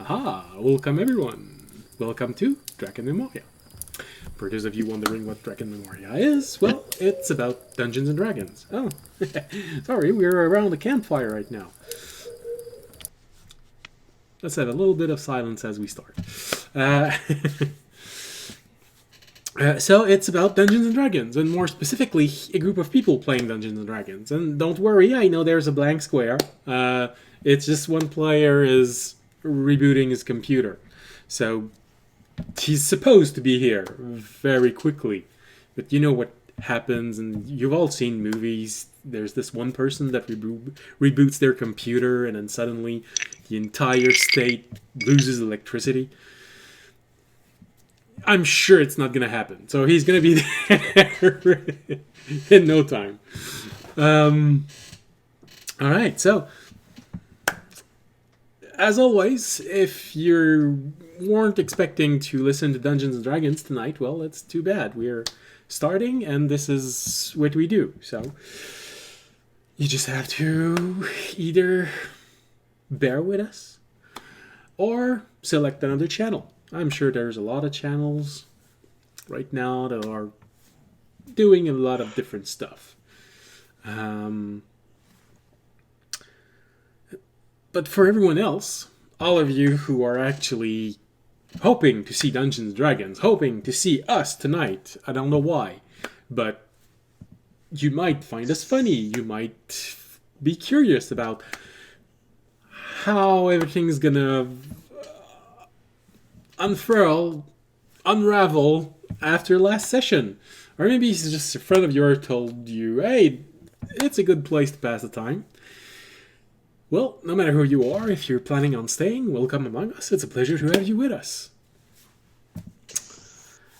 Aha! Welcome everyone! Welcome to Drakenmemoria. For those of you wondering what Drakenmemoria is, well, it's about Dungeons and Dragons. Oh, sorry, we're around a campfire right now. Let's have a little bit of silence as we start. So it's about Dungeons and Dragons, and more specifically, a group of people playing Dungeons and Dragons. And don't worry, I know there's a blank square. It's just one player is rebooting his computer. So he's supposed to be here very quickly. But you know what happens, and you've all seen movies. There's this one person that reboots their computer, and then suddenly the entire state loses electricity. I'm sure it's not going to happen. So he's going to be there in no time. All right, so as always, if you weren't expecting to listen to Dungeons and Dragons tonight, well, it's too bad. We're starting, and this is what we do. So you just have to either bear with us or select another channel. I'm sure there's a lot of channels right now that are doing a lot of different stuff. But for everyone else, all of you who are actually hoping to see Dungeons and Dragons, hoping to see us tonight, I don't know why, but you might find us funny. You might be curious about how everything's gonna unravel after last session. Or maybe it's just a friend of yours told you, hey, it's a good place to pass the time. Well, no matter who you are, if you're planning on staying, welcome among us. It's a pleasure to have you with us.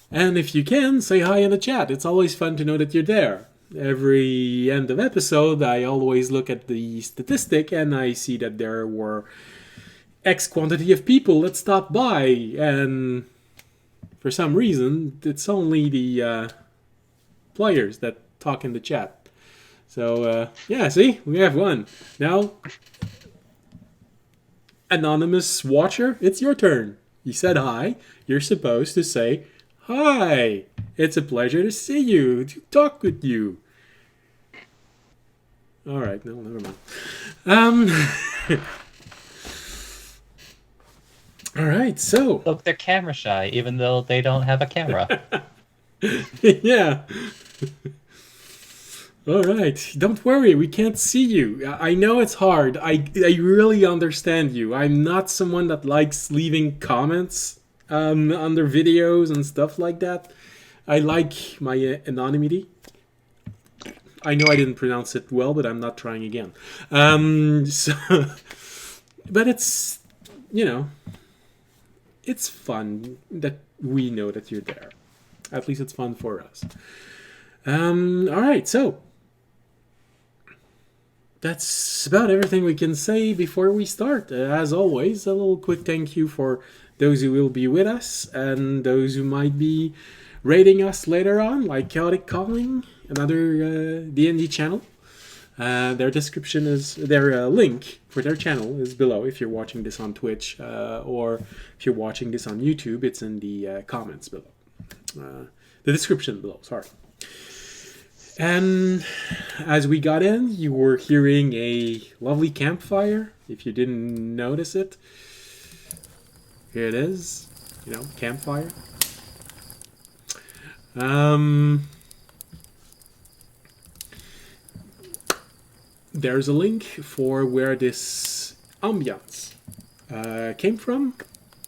And if you can, say hi in the chat. It's always fun to know that you're there. Every end of episode, I always look at the statistic and I see that there were X quantity of people that stopped by, and for some reason, it's only the players that talk in the chat. So, yeah, see? We have one. Now, anonymous watcher, it's your turn. You said hi. You're supposed to say, hi. It's a pleasure to see you, to talk with you. All right, no, never mind. All right, so... Look, they're camera shy, even though they don't have a camera. Yeah. All right, don't worry, we can't see you. I know it's hard. I really understand you. I'm not someone that likes leaving comments under videos and stuff like that. I like my anonymity. I know I didn't pronounce it well, but I'm not trying again. But it's, you know... It's fun that we know that you're there. At least it's fun for us. All right, so that's about everything we can say before we start. As always, a little quick thank you for those who will be with us and those who might be rating us later on, like Chaotic Calling, another D&D channel. Their description is, their link for their channel is below if you're watching this on Twitch, or if you're watching this on YouTube, it's in the comments below. The description below, sorry. And as we got in, you were hearing a lovely campfire. If you didn't notice it, here it is, you know, campfire. There's a link for where this ambiance came from.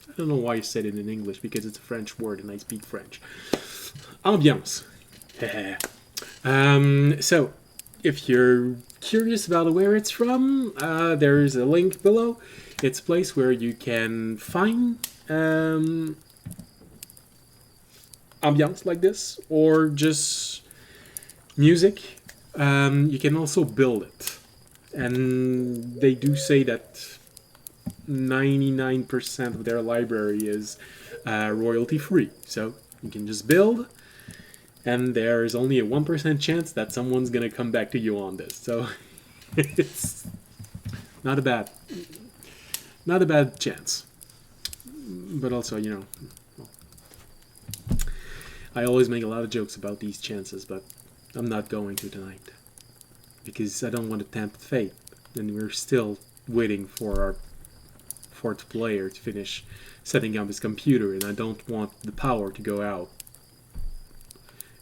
I don't know why I said it in English, because it's a French word and I speak French. Ambiance. So, if you're curious about where it's from, there's a link below. It's a place where you can find ambiance like this, or just music. You can also build it. And they do say that 99% of their library is royalty free. So you can just build, and there's only a 1% chance that someone's going to come back to you on this. So it's not a bad chance. but also, well, I always make a lot of jokes about these chances, but I'm not going to tonight because I don't want to tempt fate, and we're still waiting for our fourth player to finish setting up his computer, and I don't want the power to go out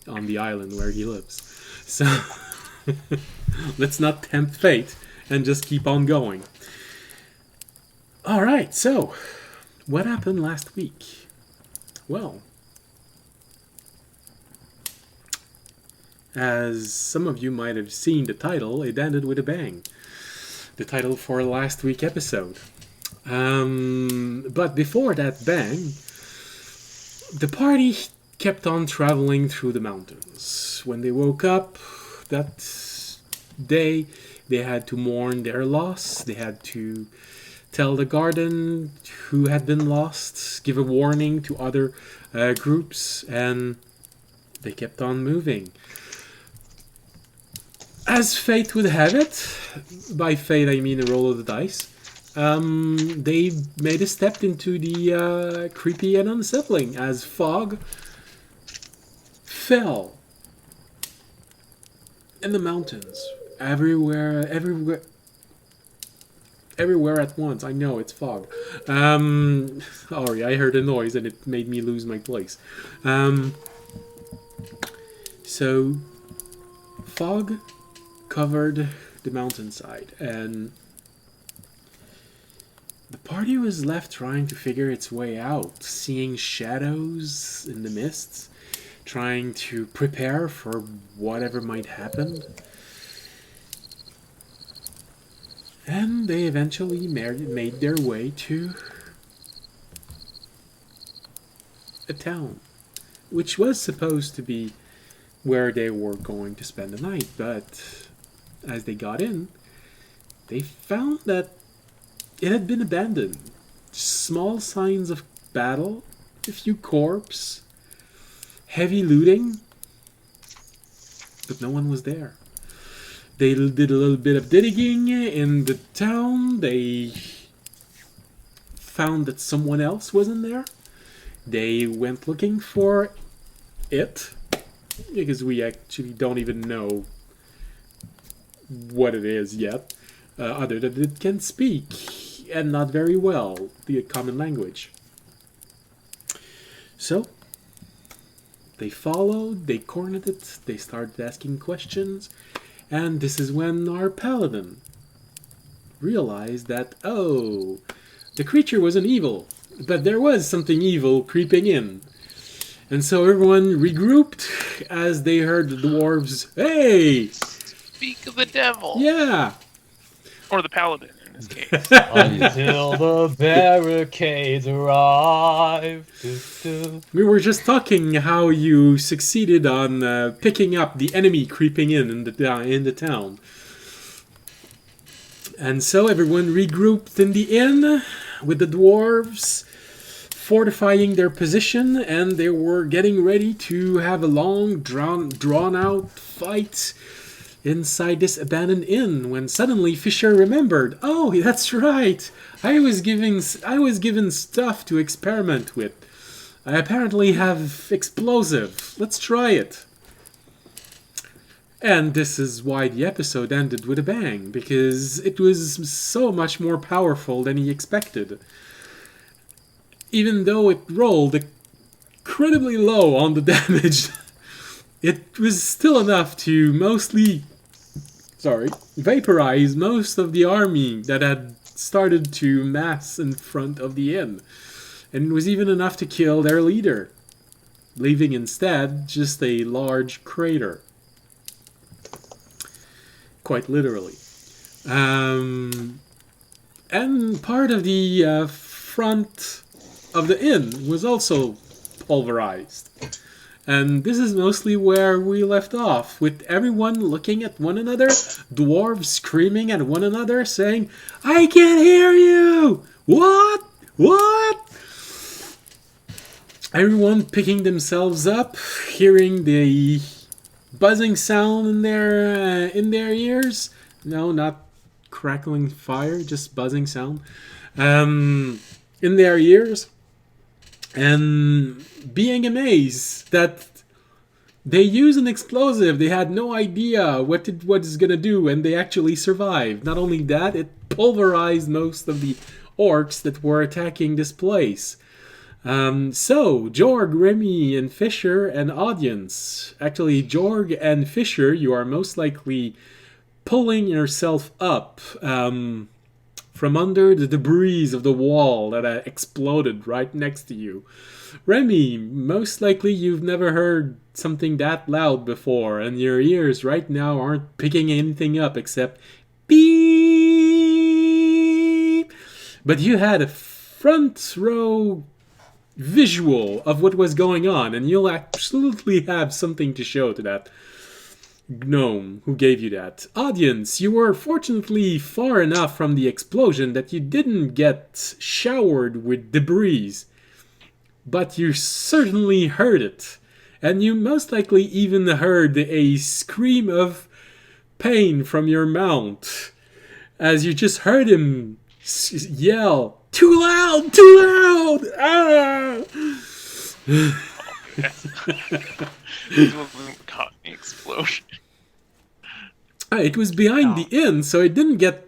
on the island where he lives. So let's not tempt fate and just keep on going. Alright, so what happened last week? Well, as some of you might have seen the title, it ended with a bang. The title for last week's episode. But before that bang, the party kept on traveling through the mountains. When they woke up that day, they had to mourn their loss. They had to tell the garden who had been lost, give a warning to other groups, and they kept on moving. As fate would have it, by fate I mean a roll of the dice, they made a step into the creepy and unsettling as fog fell in the mountains everywhere at once. I know it's fog. Sorry, I heard a noise and it made me lose my place. So fog covered the mountainside, and the party was left trying to figure its way out, seeing shadows in the mists, trying to prepare for whatever might happen. And they eventually made their way to a town, which was supposed to be where they were going to spend the night, but as they got in, they found that it had been abandoned. Small signs of battle, a few corpses, heavy looting, but no one was there. They did a little bit of digging in the town. They found that someone else was in there. They went looking for it, because we actually don't even know what it is yet, other than it can speak, and not very well, the common language. So they followed, they cornered it, they started asking questions, and this is when our paladin realized that, oh, the creature wasn't evil, but there was something evil creeping in. And so everyone regrouped as they heard the dwarves, hey! Speak of the devil. Yeah! Or the paladin, in this case. Until the barricades arrive. We were just talking how you succeeded on picking up the enemy creeping in the town. And so everyone regrouped in the inn with the dwarves fortifying their position, and they were getting ready to have a long, drawn-out fight inside this abandoned inn, when suddenly Fisher remembered, oh, that's right, I was given stuff to experiment with. I apparently have explosive. Let's try it. And this is why the episode ended with a bang, because it was so much more powerful than he expected. Even though it rolled incredibly low on the damage, it was still enough to vaporize most of the army that had started to mass in front of the inn. And it was even enough to kill their leader, leaving instead just a large crater. Quite literally. And part of the front of the inn was also pulverized. And this is mostly where we left off, with everyone looking at one another, dwarves screaming at one another, saying, I can't hear you! What? What? Everyone picking themselves up, hearing the buzzing sound in their ears. No, not crackling fire, just buzzing sound. In their ears. and being amazed that they use an explosive. They had no idea what it's gonna do, and they actually survived. Not only that, it pulverized most of the orcs that were attacking this place. So, Jorg, Remy, and Fisher, and audience. Actually, Jorg and Fisher, you are most likely pulling yourself up from under the debris of the wall that exploded right next to you. Remy, most likely you've never heard something that loud before, and your ears right now aren't picking anything up except beep. But you had a front row visual of what was going on, and you'll absolutely have something to show to that gnome who gave you that. Audience, you were fortunately far enough from the explosion that you didn't get showered with debris, but you certainly heard it. And you most likely even heard a scream of pain from your mount as you just heard him yell, "Too loud! Too loud! Ah!" This wasn't caught in the explosion. It was behind the inn, so it didn't get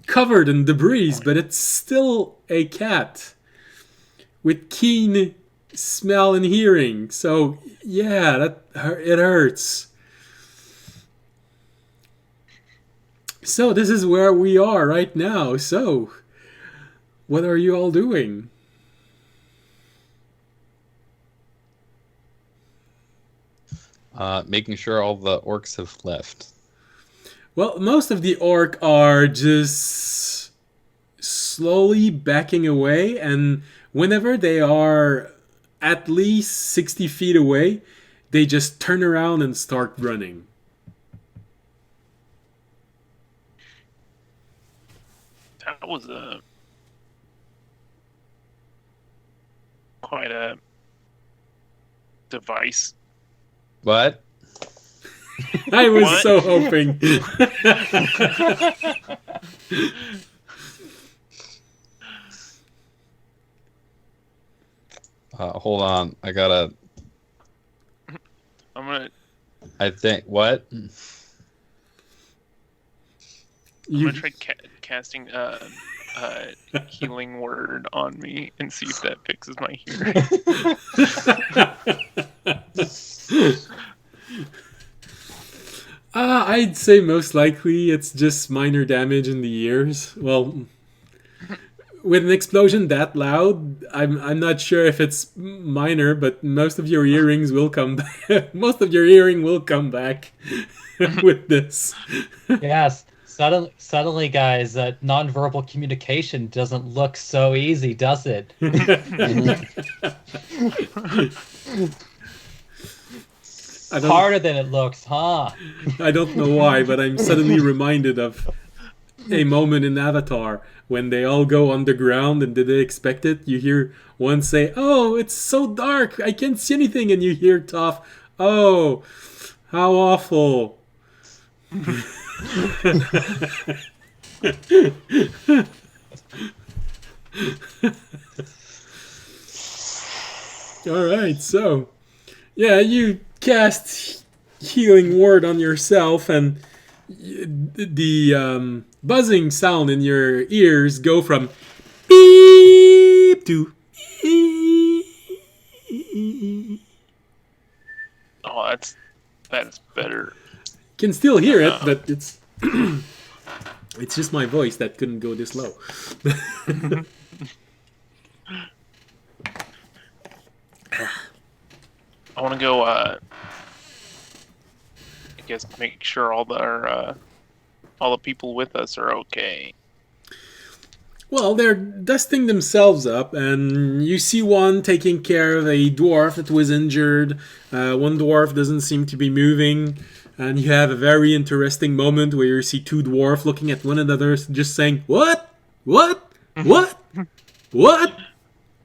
covered in debris, but it's still a cat with keen smell and hearing. So yeah, it hurts. So this is where we are right now. So what are you all doing? Making sure all the orcs have left. Well, most of the orc are just slowly backing away, and whenever they are at least 60 feet away, they just turn around and start running. That was quite a device. What? I was What? so hoping. Hold on. I gotta. I'm gonna I think. What? try casting healing word on me and see if that fixes my hearing. I'd say most likely it's just minor damage in the ears. Well, with an explosion that loud, I'm not sure if it's minor, but most of your earrings will come back. Most of your hearing will come back with this. Yes. Suddenly, guys, nonverbal communication doesn't look so easy, does it? Harder than it looks, huh? I don't know why, but I'm suddenly reminded of a moment in Avatar when they all go underground and did they expect it? You hear one say, "Oh, it's so dark, I can't see anything," and you hear Toph, "Oh, how awful." Alright, so yeah, you cast healing word on yourself, and the buzzing sound in your ears go from beep to beep. Oh, that's better. Can still hear it, but it's it's just my voice that couldn't go this low. I want to go. I guess make sure all the people with us are okay. Well, they're dusting themselves up, and you see one taking care of a dwarf that was injured. One dwarf doesn't seem to be moving, and you have a very interesting moment where you see two dwarfs looking at one another, just saying, "What? What? What? What?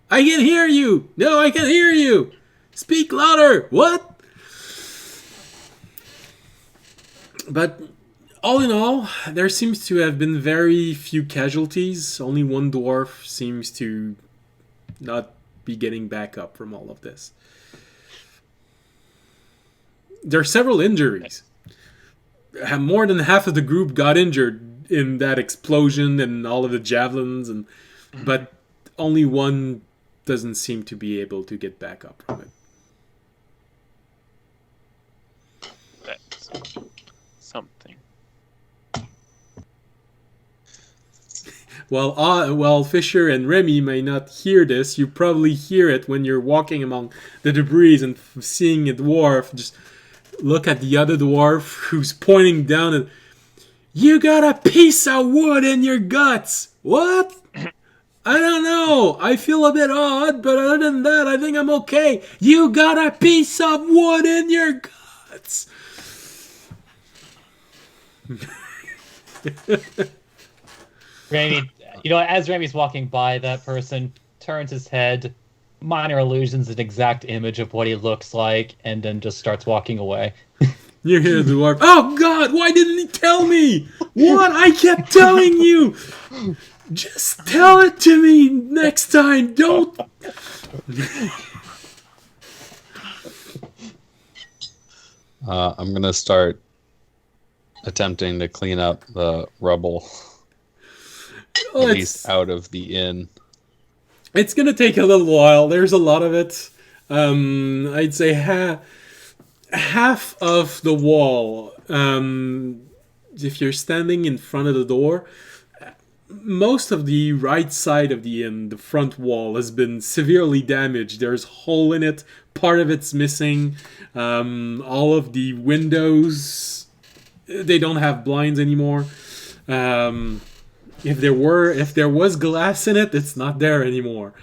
I can hear you! No, I can hear you! Speak louder! What?" But all in all, there seems to have been very few casualties. Only one dwarf seems to not be getting back up from all of this. There are several injuries. More than half of the group got injured in that explosion and all of the javelins, but only one doesn't seem to be able to get back up from it. That's something. While Fisher and Remy may not hear this, you probably hear it when you're walking among the debris and seeing a dwarf just look at the other dwarf who's pointing down and, "You got a piece of wood in your guts." "What?" "I don't know. I feel a bit odd, but other than that, I think I'm okay." "You got a piece of wood in your guts." Remy, as Remy's walking by, that person turns his head, minor illusions, an exact image of what he looks like, and then just starts walking away. You hear the dwarf, "Oh God, why didn't he tell me? What? I kept telling you! Just tell it to me next time, don't..." I'm gonna start attempting to clean up the rubble, Well, at least out of the inn. it's gonna take a little while. There's a lot of it. I'd say half of the wall. If you're standing in front of the door, most of the right side of the inn, the front wall, has been severely damaged. There's a hole in it. Part of it's missing. All of the windows, they don't have blinds anymore. If there was glass in it, it's not there anymore.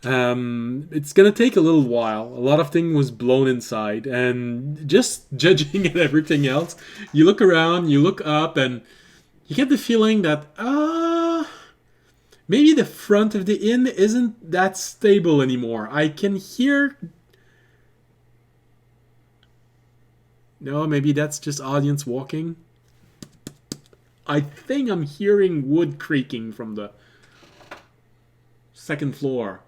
It's gonna take a little while. A lot of things was blown inside, and just judging at everything else, you look around, you look up, and you get the feeling that maybe the front of the inn isn't that stable anymore. I can hear. No, maybe that's just audience walking. I think I'm hearing wood creaking from the second floor.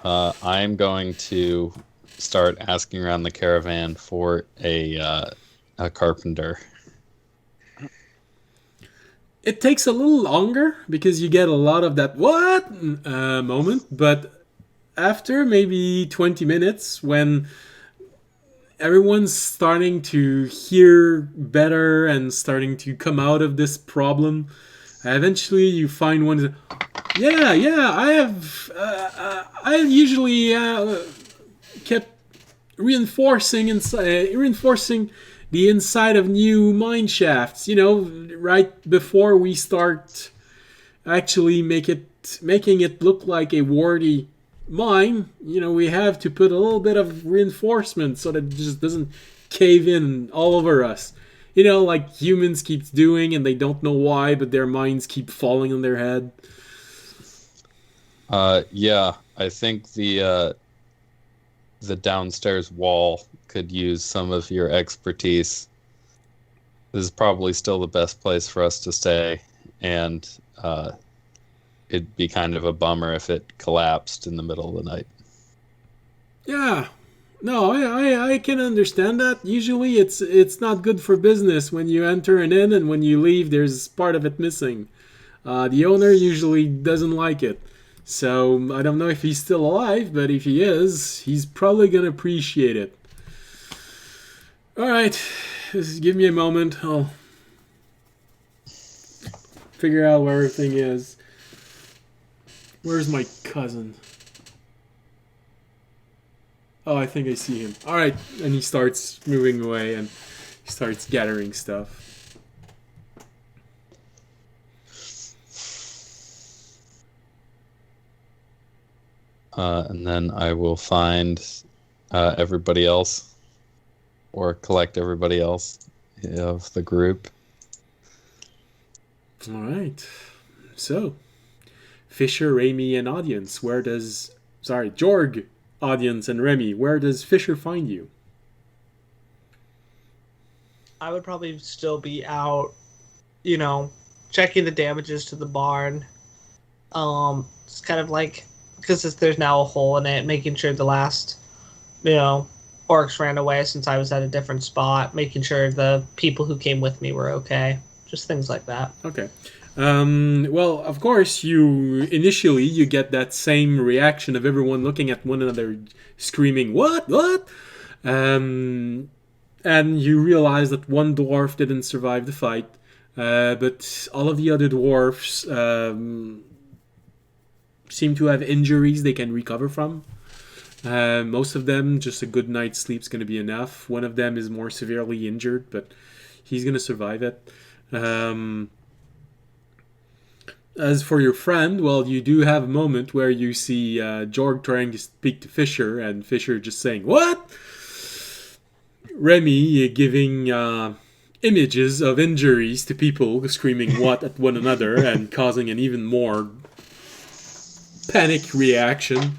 I'm going to start asking around the caravan for a carpenter. It takes a little longer because you get a lot of that "what" moment, but after maybe 20 minutes, when everyone's starting to hear better and starting to come out of this problem, eventually you find one. Yeah, I usually kept reinforcing the inside of new mine shafts. Right before we start actually making it look like a warty mine. We have to put a little bit of reinforcement so that it just doesn't cave in all over us. Like humans keep doing, and they don't know why, but their minds keep falling on their head. Yeah, I think the downstairs wall could use some of your expertise. This is probably still the best place for us to stay, and it'd be kind of a bummer if it collapsed in the middle of the night. Yeah. No, I can understand that. Usually it's not good for business when you enter an inn and when you leave there's part of it missing. The owner usually doesn't like it. So I don't know if he's still alive, but if he is, he's probably going to appreciate it. Alright, just give me a moment. I'll figure out where everything is. Where's my cousin? Oh, I think I see him. Alright, and he starts moving away and he starts gathering stuff. And then I will find everybody else, or collect everybody else of the group. Alright. So, Fisher, Remy, and audience. Jorg, audience, and Remy. Where does Fisher find you? I would probably still be out, checking the damages to the barn. It's kind of like because there's now a hole in it, making sure the last, orcs ran away since I was at a different spot, making sure the people who came with me were okay, just things like that. Okay. Well, of course, initially you get that same reaction of everyone looking at one another, screaming, "What? What?" And you realize that one dwarf didn't survive the fight, but all of the other dwarfs seem to have injuries they can recover from. Most of them, just a good night's sleep's going to be enough. One of them is more severely injured, but he's going to survive it. As for your friend, well, you do have a moment where you see Jorg trying to speak to Fisher, and Fisher just saying, "What?" Remy giving images of injuries to people, screaming "what" at one another, and causing an even more panic reaction.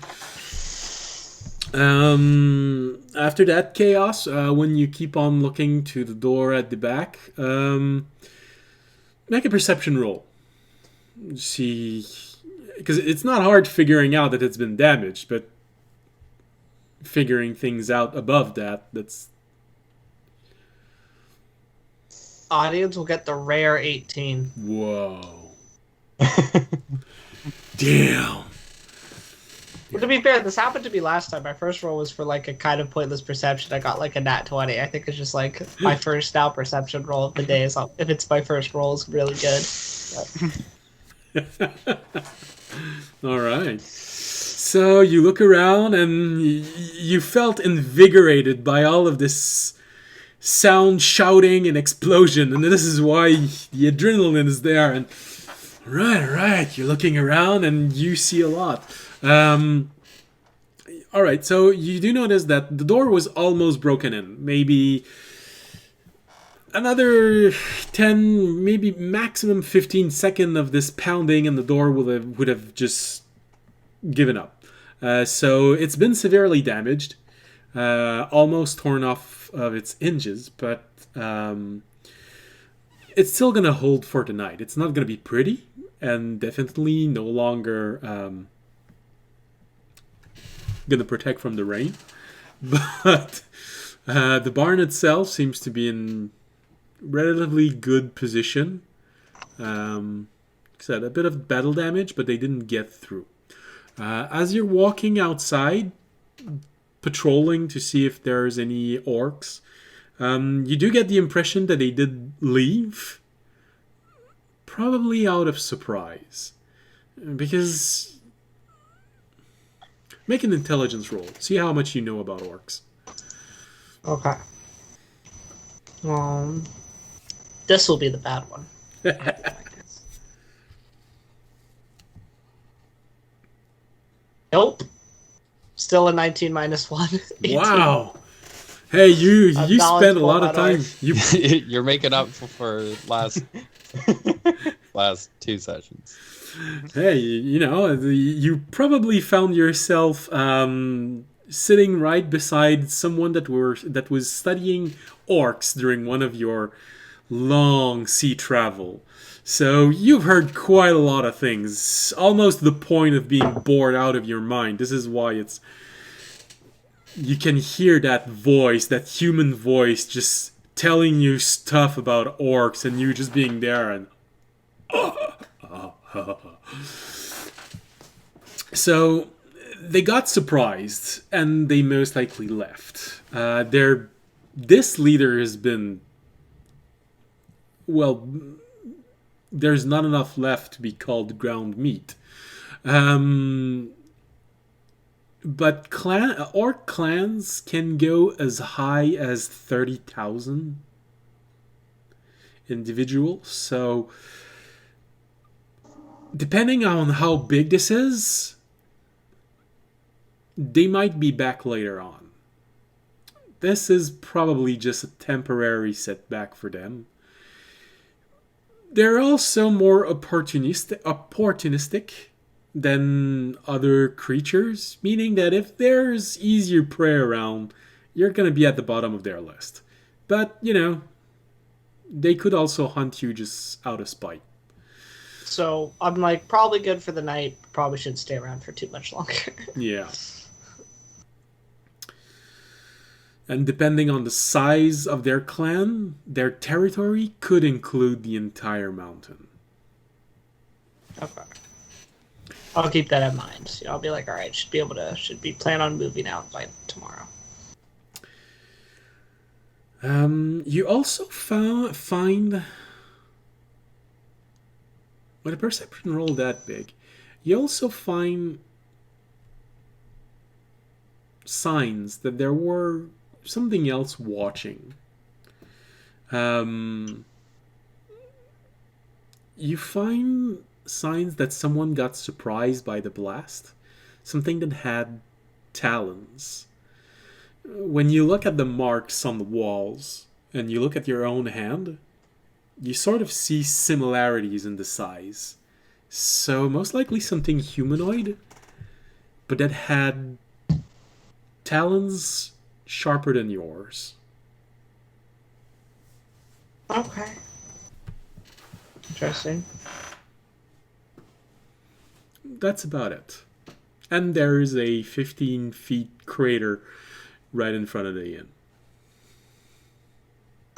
After that chaos, when you keep on looking to the door at the back, make a perception roll. See, because it's not hard figuring out that it's been damaged, but figuring things out above that's... Audience will get the rare 18. Whoa. Damn. Well, to be fair, this happened to me last time. My first roll was for like a kind of pointless perception. I got like a nat 20. I think it's just like my first now perception roll of the day. So if it's my first roll, it's really good. All right. So you look around and you felt invigorated by all of this sound, shouting, and explosion. And this is why the adrenaline is there. And all right. You're looking around and you see a lot. All right. So you do notice that the door was almost broken in. Maybe another 10, maybe maximum 15 seconds of this pounding and the door would have just given up. So it's been severely damaged, almost torn off of its hinges, but it's still going to hold for tonight. It's not going to be pretty, and definitely no longer going to protect from the rain. But the barn itself seems to be in relatively good position. Said a bit of battle damage, but they didn't get through. As you're walking outside, patrolling to see if there's any orcs, you do get the impression that they did leave, probably out of surprise, because make an intelligence roll. See how much you know about orcs. Okay. This will be the bad one. Nope. Still a 19 minus 1. 18. Wow. Hey, you spent a lot of time. You're making up for last two sessions. Hey, you probably found yourself sitting right beside someone that was studying orcs during one of your long sea travel. So you've heard quite a lot of things, almost to the point of being bored out of your mind. This is why you can hear that voice, that human voice, just telling you stuff about orcs, and you just being there and... So they got surprised, and they most likely left. This leader has been... Well, there's not enough left to be called ground meat. But orc clans can go as high as 30,000 individuals. So, depending on how big this is, they might be back later on. This is probably just a temporary setback for them. They're also more opportunistic than other creatures, meaning that if there's easier prey around, you're going to be at the bottom of their list. But, they could also hunt you just out of spite. So I'm like probably good for the night. Probably shouldn't stay around for too much longer. Yeah. And depending on the size of their clan, their territory could include the entire mountain. Okay. I'll keep that in mind. I'll be like, all right, should be plan on moving out by tomorrow. You also find with a perception roll that big, you also find signs that there were something else watching. You find signs that someone got surprised by the blast, something that had talons. When you look at the marks on the walls and you look at your own hand, you sort of see similarities in the size. So most likely something humanoid, but that had talons sharper than yours. Okay. Interesting. That's about it. And there is a 15 feet crater right in front of the inn.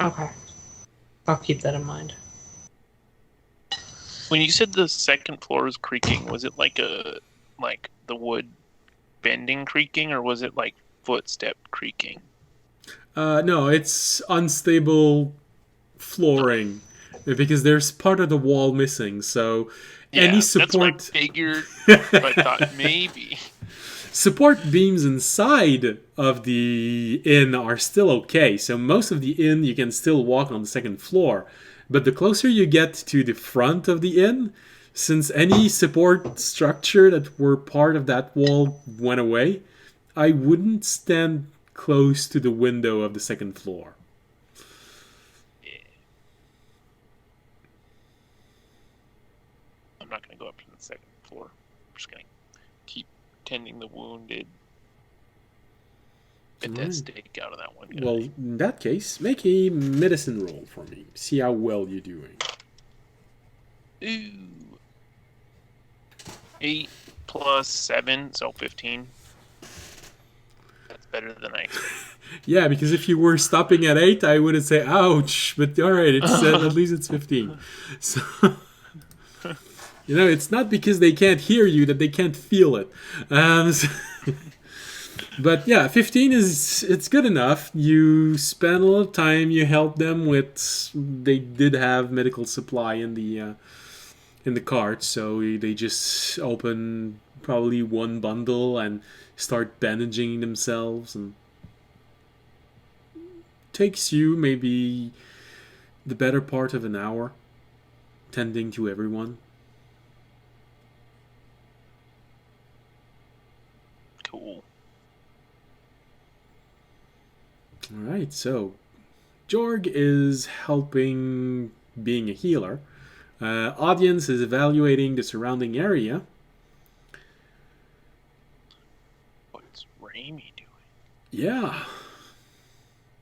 Okay. I'll keep that in mind. When you said the second floor was creaking, was it like the wood bending creaking, or was it like footstep creaking? No, it's unstable flooring because there's part of the wall missing. So any support, that's what I figured. But I thought maybe. Support beams inside of the inn are still okay. So most of the inn you can still walk on the second floor. But the closer you get to the front of the inn, since any support structure that were part of that wall went away, I wouldn't stand close to the window of the second floor. I'm not going to go up to the second floor. I'm just going to keep tending the wounded. Get that steak out of that one guy. Well, in that case, make a medicine roll for me. See how well you're doing. Ooh. 8 plus 7, so 15. That's better than I expected. Yeah, because if you were stopping at 8, I would say, ouch. But alright, it's at least it's 15. So, it's not because they can't hear you that they can't feel it. But yeah, 15 it's good enough. You spend a little time. You help them with. They did have medical supply in the cart, so they just open probably one bundle and start bandaging themselves, and takes you maybe the better part of an hour tending to everyone. Cool. Alright, so Jorg is helping being a healer. Audience is evaluating the surrounding area. What's Raimi doing? Yeah.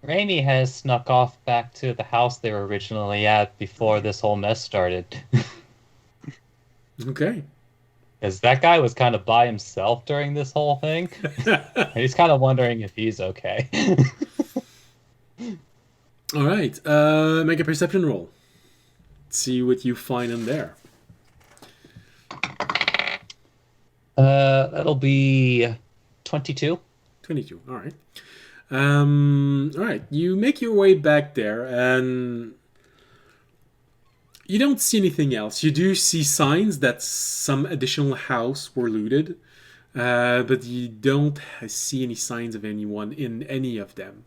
Raimi has snuck off back to the house they were originally at before this whole mess started. Okay. Because that guy was kind of by himself during this whole thing. And he's kind of wondering if he's okay. Alright, make a perception roll. See what you find in there. That'll be 22. 22, alright. Alright, you make your way back there, and you don't see anything else. You do see signs that some additional house were looted, but you don't see any signs of anyone in any of them.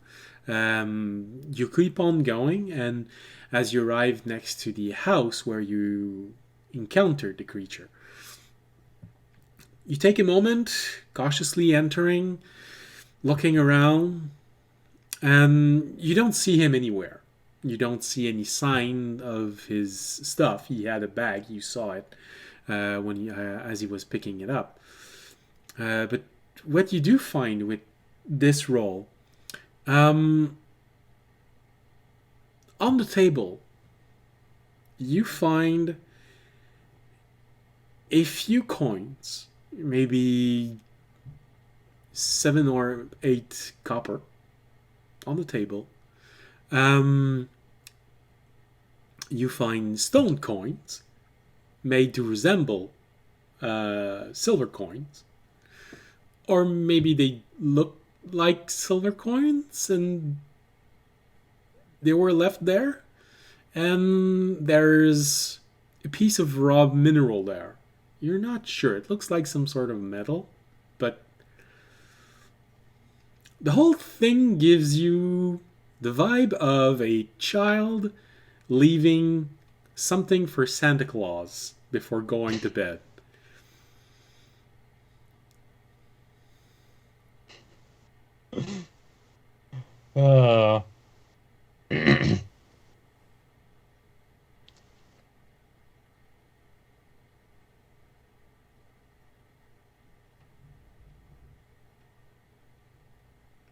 You keep on going, and as you arrive next to the house where you encountered the creature, you take a moment, cautiously entering, looking around, and you don't see him anywhere. You don't see any sign of his stuff. He had a bag. You saw it as he was picking it up. But what you do find with this roll, on the table, you find a few coins, maybe 7 or 8 copper on the table. You find stone coins made to resemble silver coins, or maybe they look like silver coins and they were left there. And there's a piece of raw mineral there. You're not sure. It looks like some sort of metal, but the whole thing gives you the vibe of a child leaving something for Santa Claus before going to bed. Uh,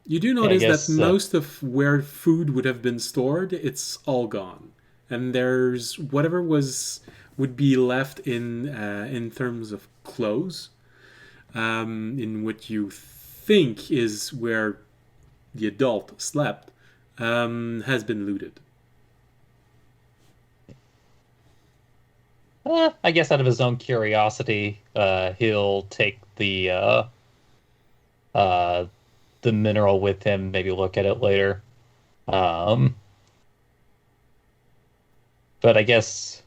You do I notice that guess most of where food would have been stored, it's all gone, and there's whatever would be left in terms of clothes, in what you think is where the adult slept, has been looted. I guess out of his own curiosity, he'll take uh, the mineral with him. Maybe look at it later. Um, but I guess,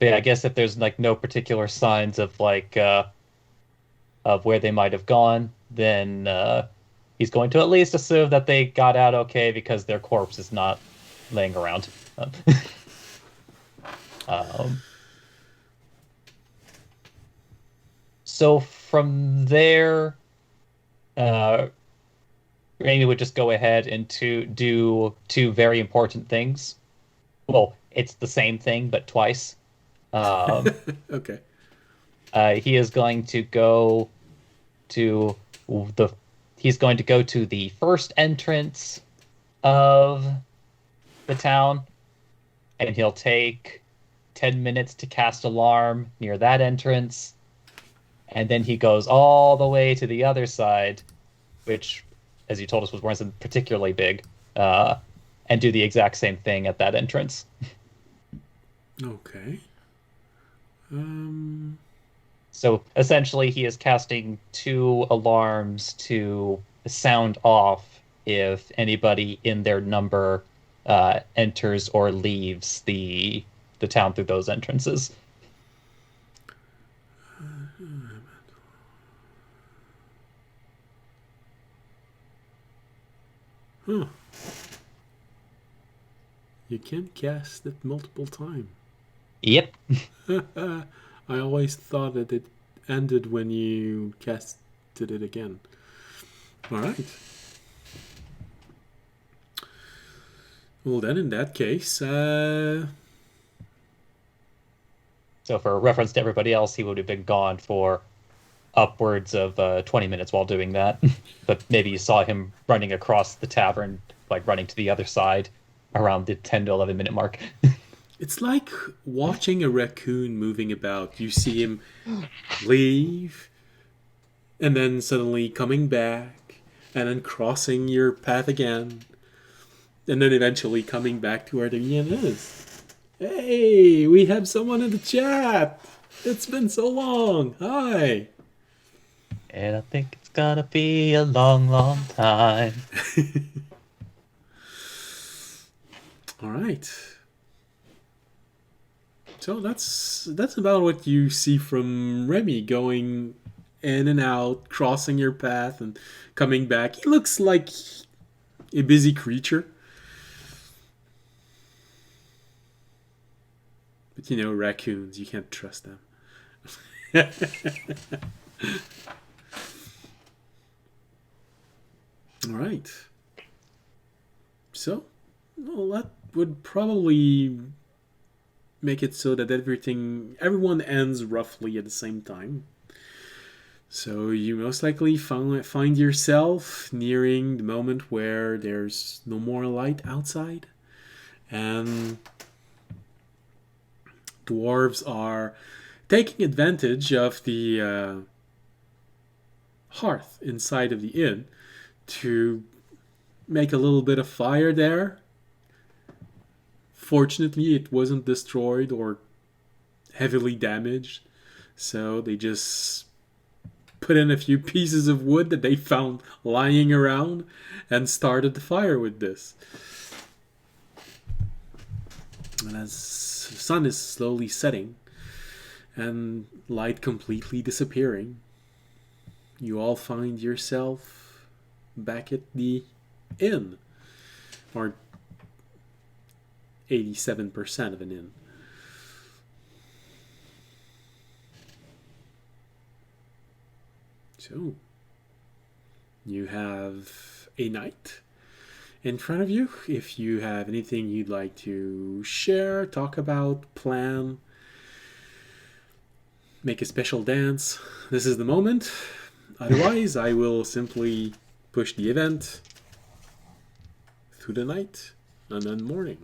yeah, I guess if there's like no particular signs of of where they might have gone, then he's going to at least assume that they got out okay because their corpse is not laying around. Um, so from there, Raimi would just go ahead and to do two very important things. Well, it's the same thing, but twice. Um, Okay. he is going to go to the he's going to go to the first entrance of the town, and he'll take 10 minutes to cast alarm near that entrance, and then he goes all the way to the other side, which, as you told us, wasn't particularly big, and do the exact same thing at that entrance. Okay. So essentially, he is casting two alarms to sound off if anybody in their number enters or leaves the town through those entrances. Huh. You can cast it multiple times. Yep. I always thought that it ended when you casted it again. All right. Well, then in that case, So for reference to everybody else, he would have been gone for upwards of 20 minutes while doing that. But maybe you saw him running across the tavern, like running to the other side around the 10 to 11 minute mark. it's like watching a raccoon moving about. You see him leave, and then suddenly coming back, and then crossing your path again, and then eventually coming back to where the inn is. Hey, we have someone in the chat. It's been so long. Hi. And I think it's gonna be a long, long time. All right. So that's about what you see from Remy, going in and out, crossing your path and coming back. He looks like a busy creature. But you know, raccoons, you can't trust them. All right. So, well, that would probably make it so that everyone ends roughly at the same time. So you most likely find yourself nearing the moment where there's no more light outside, and Dwarves are taking advantage of the hearth inside of the inn to make a little bit of fire there. Fortunately, it wasn't destroyed or heavily damaged, so they just put in a few pieces of wood that they found lying around and started the fire with this. And as the sun is slowly setting and light completely disappearing, you all find yourself back at the inn, or 87% of an inn. So, you have a night in front of you. If you have anything you'd like to share, talk about, plan, make a special dance, this is the moment. Otherwise, I will simply push the event through the night and then morning.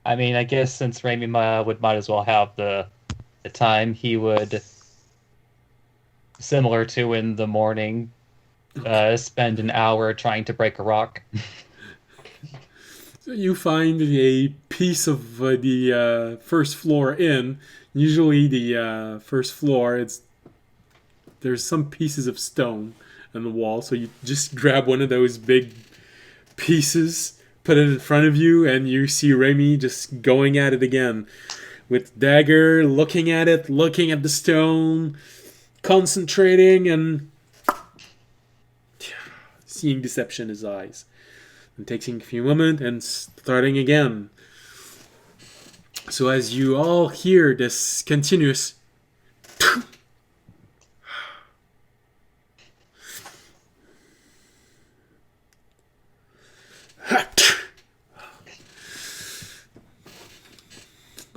I mean, I guess since Raimi might as well have the time, he would, similar to in the morning, spend an hour trying to break a rock. So you find a piece of the first floor inn. Usually the first floor, there's some pieces of stone on the wall, so you just grab one of those big pieces, put it in front of you, and you see Remy just going at it again with dagger, looking at it, looking at the stone, concentrating, and seeing deception in his eyes. And taking a few moments and starting again. So as you all hear this continuous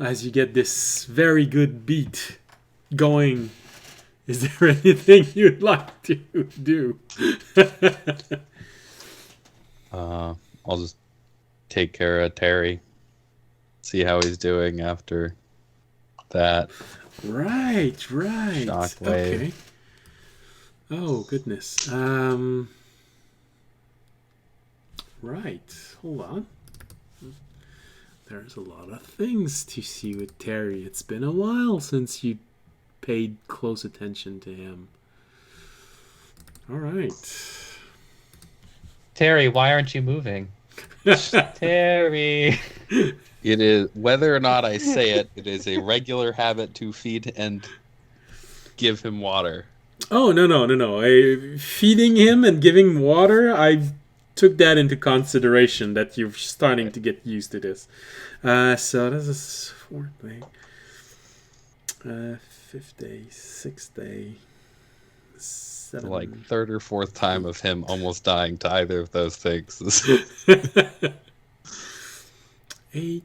as you get this very good beat going, is there anything you'd like to do? I'll just take care of Terry. See how he's doing after that. Right. Shockwave. Okay. Oh, goodness. Right. Hold on. There's a lot of things to see with Terry. It's been a while since you paid close attention to him. All right. Terry, why aren't you moving? Terry. It is, whether or not I say it, it is a regular habit to feed and give him water. Oh, no. Feeding him and giving water, I took that into consideration, that you're starting to get used to this. So this is 4th day. 5th day, 6th day, 7th. Like 3rd or 4th time of him almost dying to either of those things. 8.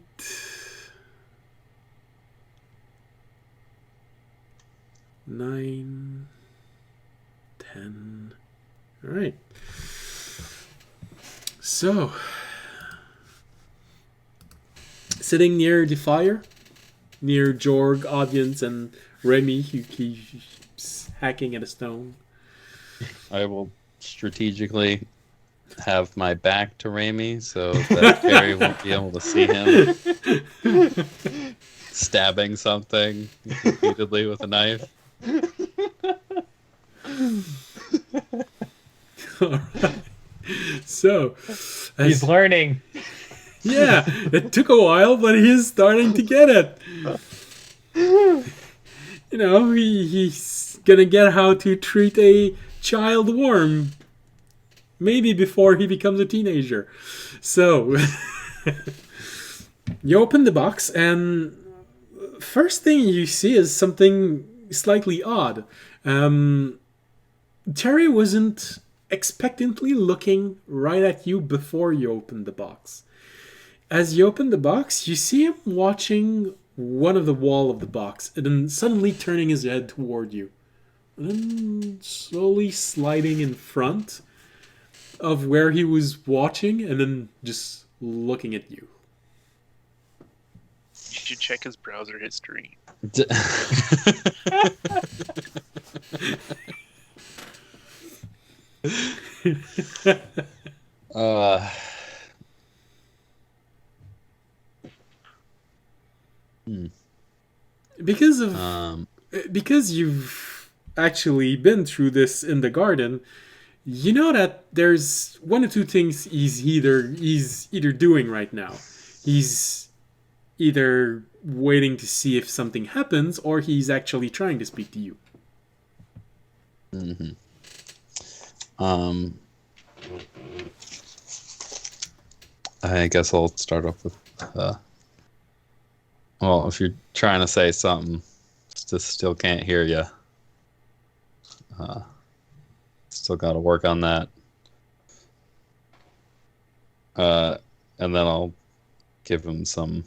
9. 10. All right. So, sitting near the fire, near Jorg, Audience, and Remy, who keeps hacking at a stone. I will strategically have my back to Raimi so that Terry won't be able to see him stabbing something repeatedly with a knife. All right. So, He's learning. Yeah, it took a while, but he's starting to get it. You know, he's gonna get how to treat a child worm. Maybe before he becomes a teenager. So, you open the box, and first thing you see is something slightly odd. Terry wasn't expectantly looking right at you before you opened the box. As you open the box, you see him watching one of the wall of the box, and then suddenly turning his head toward you. And then slowly sliding in front, of where he was watching and then just looking at you. You should check his browser history. D- uh, Because of um, because you've actually been through this in the garden, you know that there's one or two things he's either doing right now. He's either waiting to see if something happens, or he's actually trying to speak to you. mhm. Um, I guess I'll start off with. Well, if you're trying to say something, just still can't hear you. Still got to work on that. And then I'll give him some,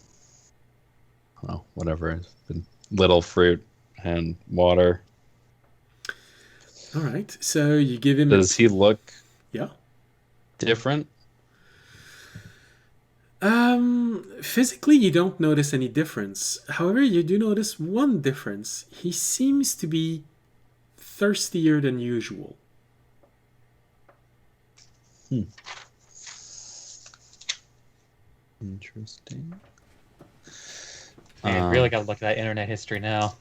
well, whatever, little fruit and water. All right, so you give him. Does he look Yeah. different? Physically, you don't notice any difference. However, you do notice one difference. He seems to be thirstier than usual. Interesting. Man, really got to look at that internet history now.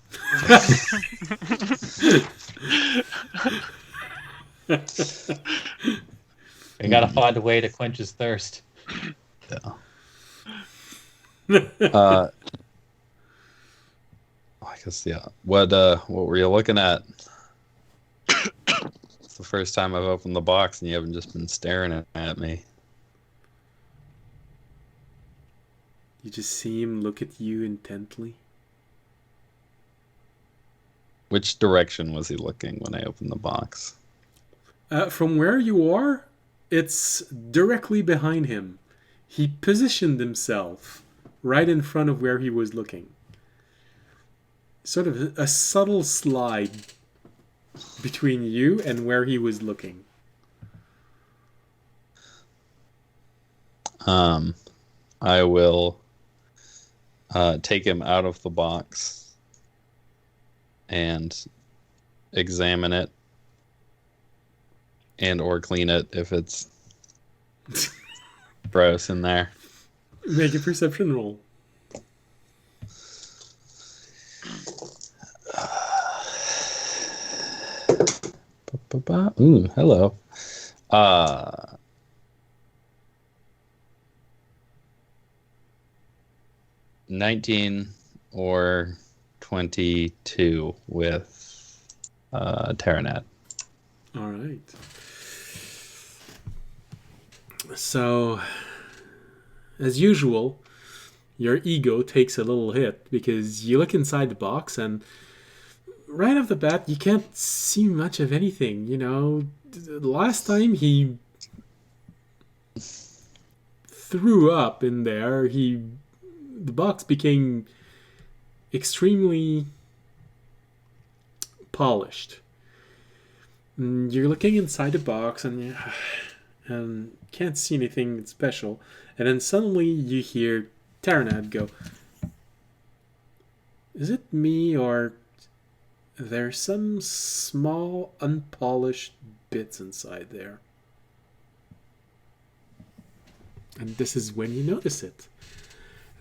We got to find a way to quench his thirst. Yeah. I guess yeah. What were you looking at? It's the first time I've opened the box and you haven't just been staring at me. You just see him look at you intently. Which direction was he looking when I opened the box? From where you are, it's directly behind him. He positioned himself right in front of where he was looking. Sort of a subtle slide between you and where he was looking. I will take him out of the box and examine it and or clean it if it's gross in there. Make a perception roll. Ooh, hello. 19 or 22 with Terranet. All right. So, as usual, your ego takes a little hit because you look inside the box and right off the bat, you can't see much of anything. You know, the last time he threw up in there, the box became extremely polished. And you're looking inside the box and can't see anything special. And then suddenly you hear Taranad go, "Is it me or there's some small unpolished bits inside there?" And this is when you notice it.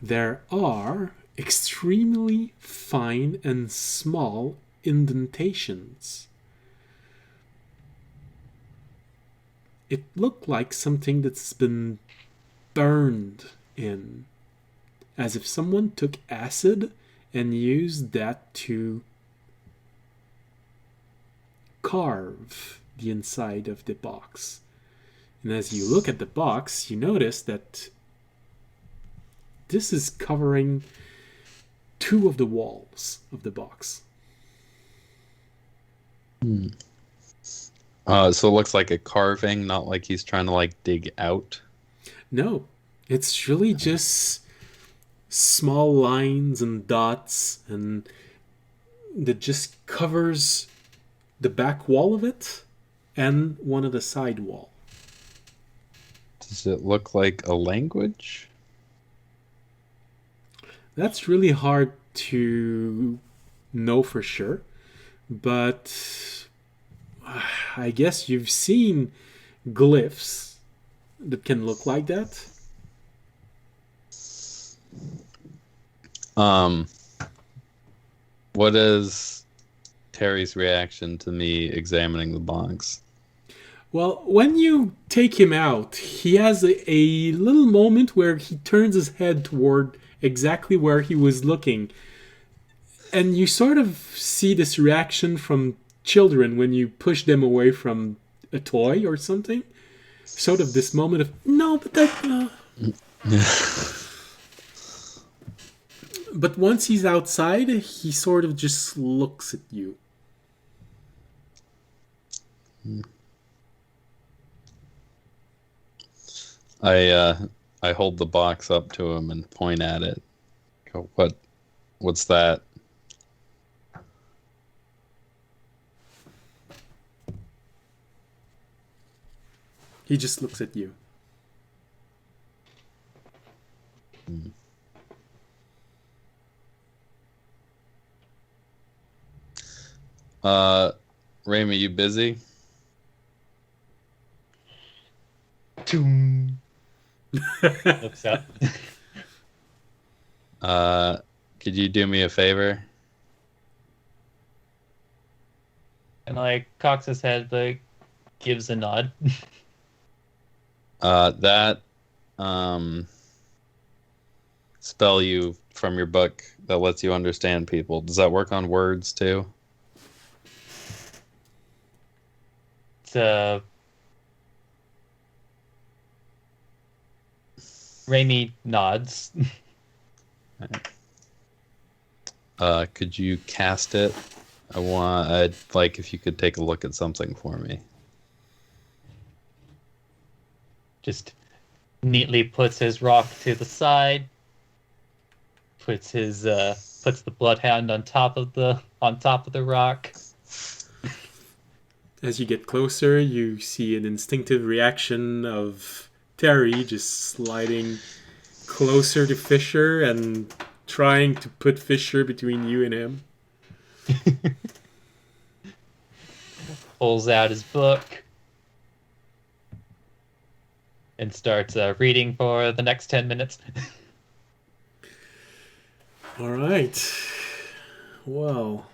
There are extremely fine and small indentations. It looked like something that's been burned in, as if someone took acid and used that to carve the inside of the box. And as you look at the box, you notice that this is covering 2 of the walls of the box. So it looks like a carving, not like he's trying to like dig out. No, it's really just small lines and dots, and that just covers the back wall of it and one of the side wall. Does it look like a language? That's really hard to know for sure, but I guess you've seen glyphs that can look like that. What is Terry's reaction to me examining the box? Well, when you take him out, he has a little moment where he turns his head toward exactly where he was looking. And you sort of see this reaction from children when you push them away from a toy or something. Sort of this moment of, no, but that... But once he's outside, he sort of just looks at you. I hold the box up to him and point at it. Go, what's that? He just looks at you. Ramy, you busy? Looks up. Could you do me a favor? And like cocks his head, but gives a nod. That spell you from your book that lets you understand people. Does that work on words too? It's Raimi nods. Could you cast it? I'd like if you could take a look at something for me. Just neatly puts his rock to the side. Puts the bloodhound on top of the rock. As you get closer, you see an instinctive reaction of Terry just sliding closer to Fisher and trying to put Fisher between you and him. Pulls out his book and starts reading for the next 10 minutes. All right. Well.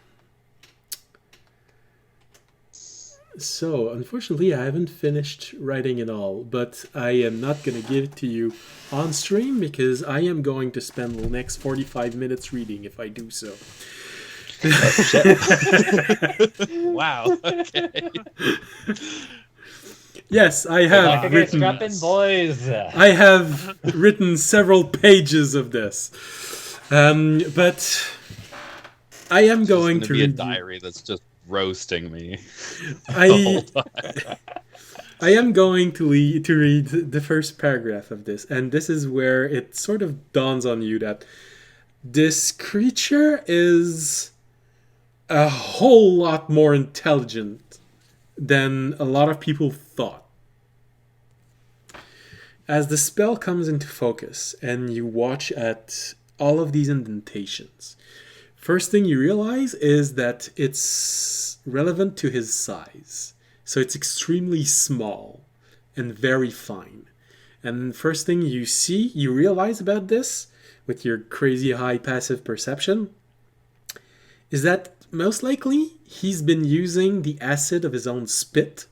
So, unfortunately, I haven't finished writing it all, but I am not going to give it to you on stream because I am going to spend the next 45 minutes reading if I do so. Wow. Okay. Yes, I have written. Boys. I have written several pages of this, but I am going to be a read diary that's just roasting me. I am going to read the first paragraph of this, and this is where it sort of dawns on you that this creature is a whole lot more intelligent than a lot of people thought. As the spell comes into focus and you watch at all of these indentations, first thing you realize is that it's relevant to his size. So it's extremely small and very fine. And first thing you realize about this, with your crazy high passive perception, is that most likely he's been using the acid of his own spit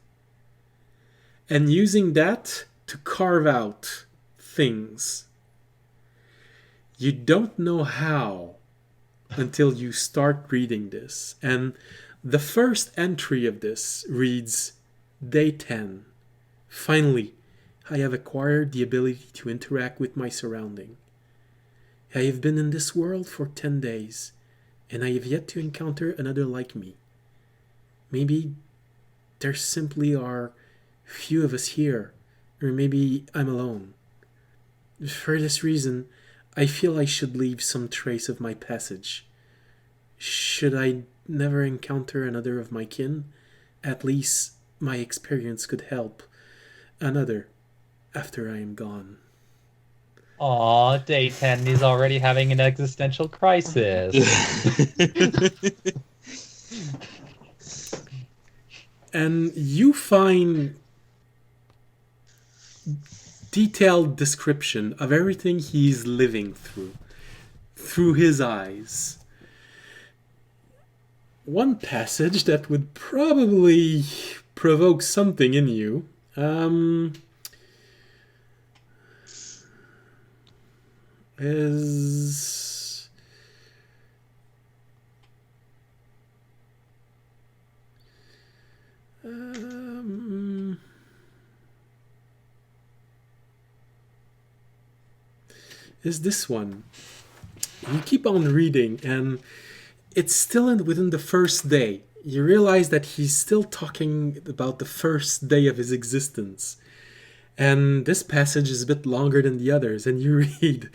and using that to carve out things. You don't know how until you start reading this. And the first entry of this reads, Day 10. Finally, I have acquired the ability to interact with my surrounding. I have been in this world for 10 days, and I have yet to encounter another like me. Maybe there simply are few of us here, or maybe I'm alone. For this reason, I feel I should leave some trace of my passage. Should I never encounter another of my kin, at least my experience could help another after I am gone. Aw, day 10, he's already having an existential crisis. And you find detailed description of everything he's living through his eyes. One passage that would probably provoke something in you. Is this one. You keep on reading, and it's still within the first day. You realize that he's still talking about the first day of his existence. And this passage is a bit longer than the others, and you read,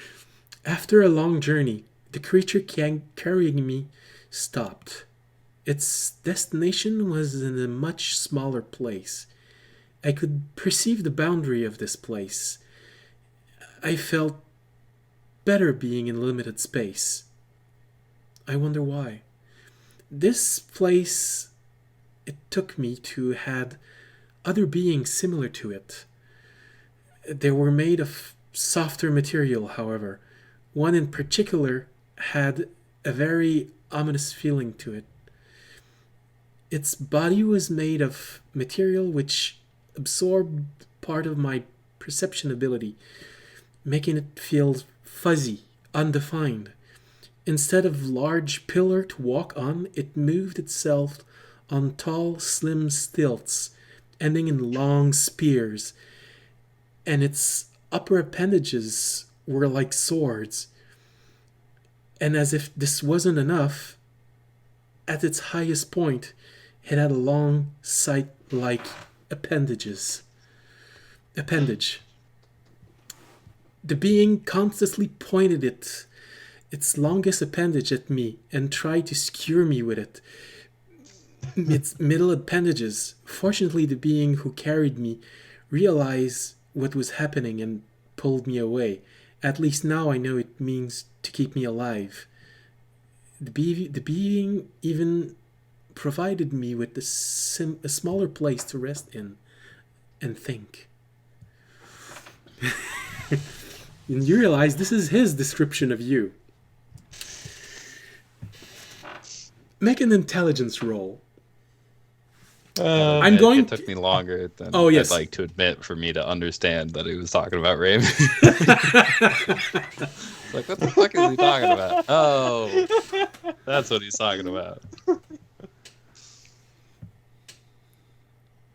"After a long journey, the creature carrying me stopped. Its destination was in a much smaller place. I could perceive the boundary of this place. I felt better being in limited space. I wonder why. This place it took me to had other beings similar to it. They were made of softer material, however. One in particular had a very ominous feeling to it. Its body was made of material which absorbed part of my perception ability, making it feel fuzzy, undefined. Instead of large pillar to walk on, it moved itself on tall, slim stilts, ending in long spears, and its upper appendages were like swords. And as if this wasn't enough, at its highest point, it had a long sight-like appendage. The being constantly pointed its longest appendage at me and tried to skewer me with it. Its middle appendages. Fortunately, the being who carried me realized what was happening and pulled me away. At least now I know it means to keep me alive. The being even provided me with a smaller place to rest in and think." And you realize this is his description of you. Make an intelligence roll. I'm going. It took me longer than yes. I'd like to admit for me to understand that he was talking about Raven. Like, what the fuck is he talking about? Oh, that's what he's talking about.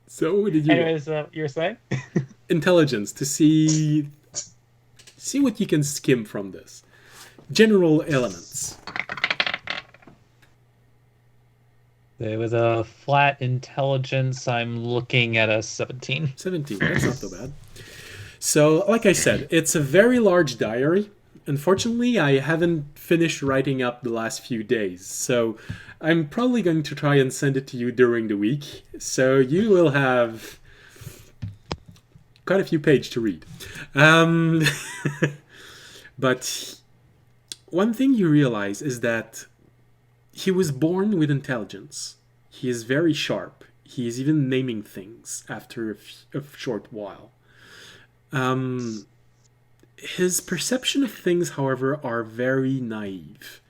So what did you? Anyways, you're saying? Intelligence to see what you can skim from this. General elements. With a flat intelligence, I'm looking at a 17. 17, that's not so bad. So, like I said, it's a very large diary. Unfortunately, I haven't finished writing up the last few days, so I'm probably going to try and send it to you during the week. So you will have quite a few pages to read. But one thing you realize is that he was born with intelligence. He is very sharp. He is even naming things after a short while. His perception of things, however, are very naive.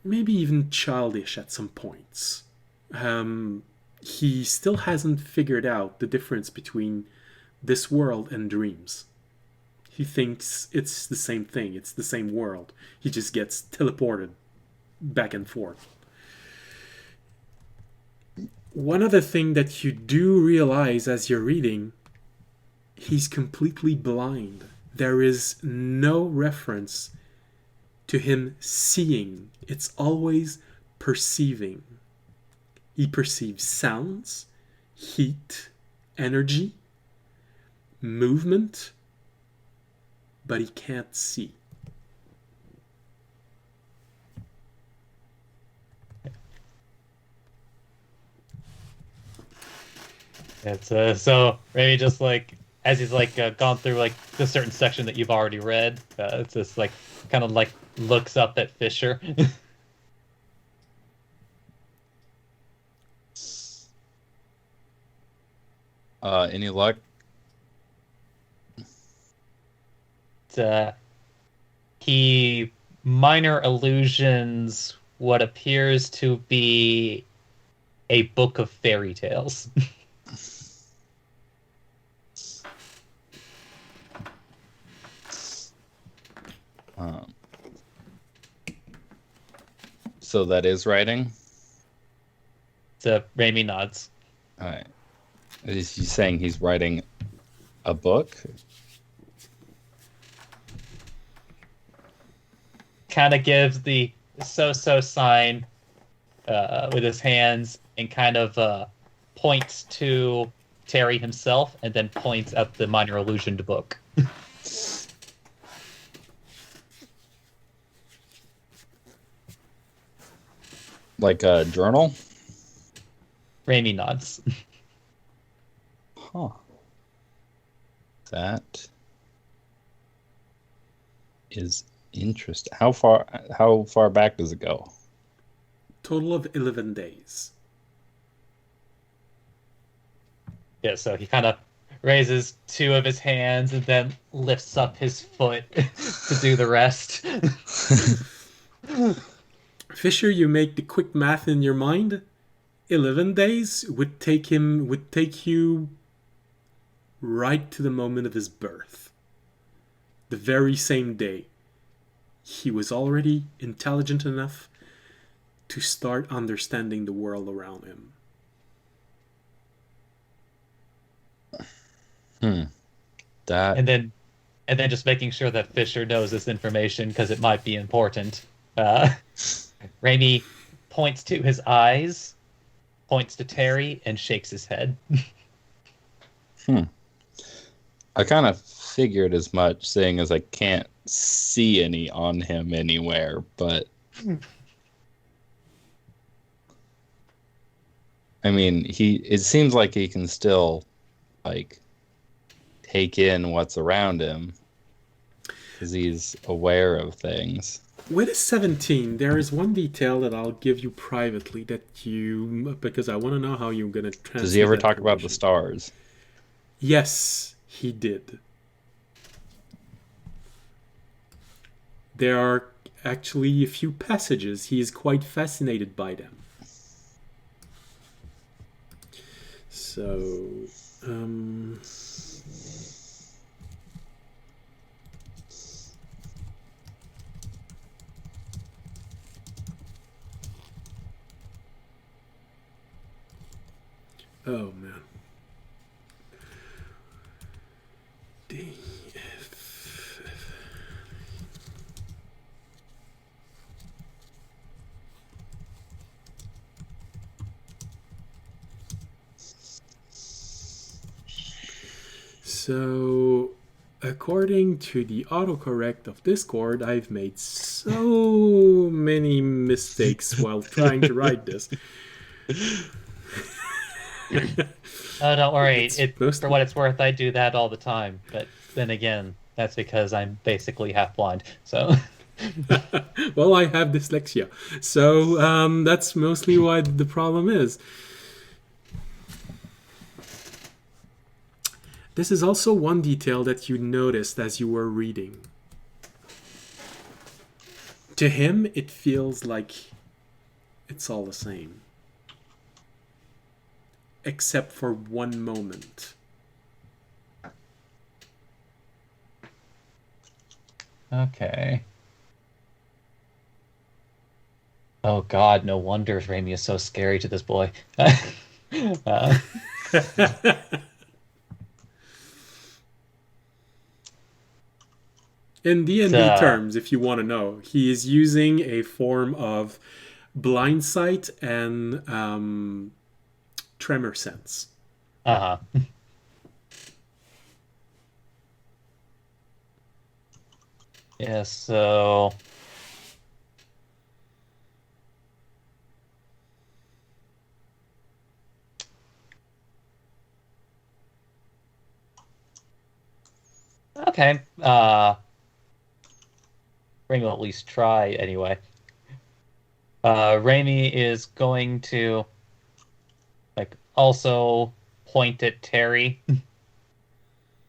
Maybe even childish at some points. He still hasn't figured out the difference between this world and dreams. He thinks it's the same thing. It's the same world. He just gets teleported back and forth. One other thing that you do realize as you're reading, he's completely blind. There is no reference to him seeing. It's always perceiving. He perceives sounds, heat, energy, movement, but he can't see. It's so maybe just like as he's like gone through like the certain section that you've already read. It's just like kind of like looks up at Fisher. Any luck? He minor illusions what appears to be a book of fairy tales. So that is writing? Raimi nods. All right. Is he saying he's writing a book? Kind of gives the so-so sign with his hands and kind of points to Terry himself and then points at the minor illusioned book. Like a journal? Raimi nods. Huh. That is interesting. How far back does it go? Total of 11 days. Yeah, so he kind of raises two of his hands and then lifts up his foot to do the rest. Fisher, you make the quick math in your mind. 11 days would take you right to the moment of his birth. The very same day. He was already intelligent enough to start understanding the world around him. That and then just making sure that Fisher knows this information because it might be important. Raimi points to his eyes, points to Terry, and shakes his head. I kind of figured as much, seeing as I can't see any on him anywhere, but I mean, it seems like he can still like take in what's around him because he's aware of things. With a 17, there is one detail that I'll give you privately because I want to know how you're going to translate. Does he ever that talk about the information. stars? Yes, he did. There are actually a few passages. He is quite fascinated by them. So, oh man. So, according to the autocorrect of Discord, I've made so many mistakes while trying to write this. Oh, don't worry. It's for what it's worth, I do that all the time. But then again, that's because I'm basically half blind. So, well, I have dyslexia, so that's mostly what the problem is. This is also one detail that you noticed as you were reading. To him, it feels like it's all the same. Except for one moment. okay. Oh God, no wonder Raimi is so scary to this boy. In D&D terms, if you want to know, he is using a form of blind sight and tremor sense. Uh-huh. Yeah, so Okay. Raimi will at least try anyway. Raimi is going to also point at Terry.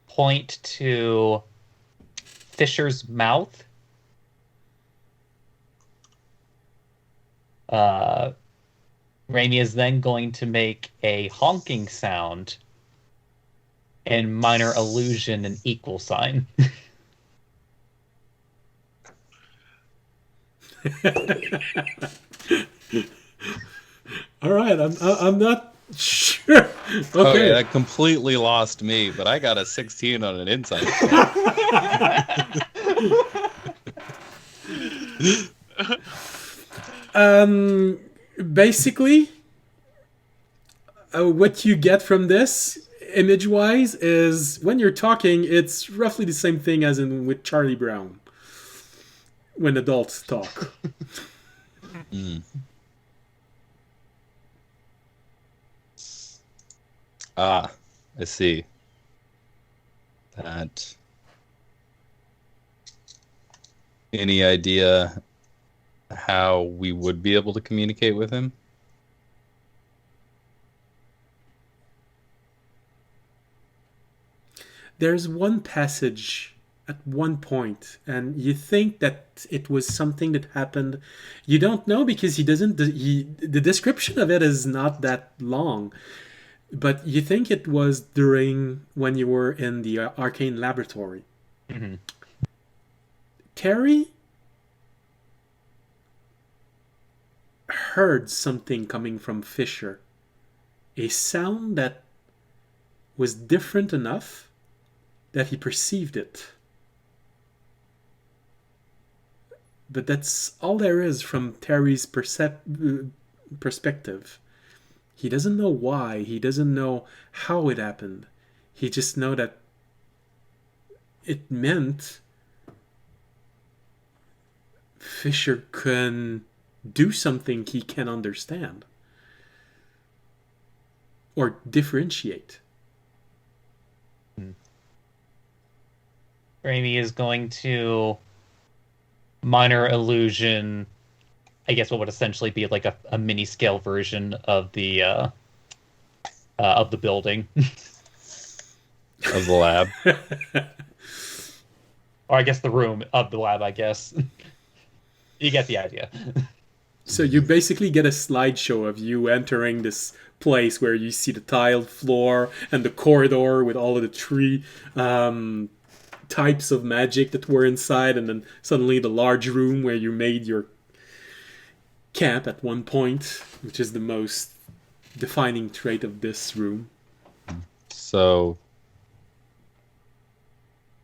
Point to Fisher's mouth. Raimi is then going to make a honking sound and minor illusion an equal sign. All right, I'm not sure. Okay, that completely lost me, but I got a 16 on an insight check. Basically, what you get from this, image-wise, is when you're talking, it's roughly the same thing as in with Charlie Brown, when adults talk. Ah, I see. That. Any idea how we would be able to communicate with him? There's one passage at one point, and you think that it was something that happened. You don't know because he doesn't. The description of it is not that long, but you think it was during when you were in the arcane laboratory. Mm-hmm. Terry heard something coming from Fisher, a sound that was different enough that he perceived it. But that's all there is from Terry's perspective. He doesn't know why. He doesn't know how it happened. He just knows that it meant Fisher can do something he can understand or differentiate. Raimi is going to minor illusion, I guess what would essentially be like a mini scale version of the building. Of the lab. Or I guess the room of the lab, I guess. You get the idea. So you basically get a slideshow of you entering this place where you see the tiled floor and the corridor with all of the three types of magic that were inside, and then suddenly the large room where you made your camp at one point, which is the most defining trait of this room. So,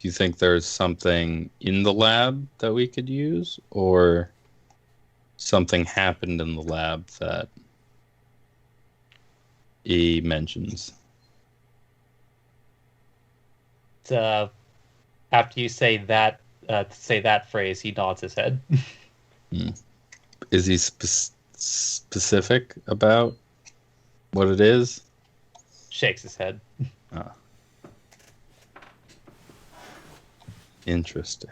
do you think there's something in the lab that we could use, or something happened in the lab that he mentions? After you say that phrase, he nods his head. Is he specific about what it is? Shakes his head. Interesting.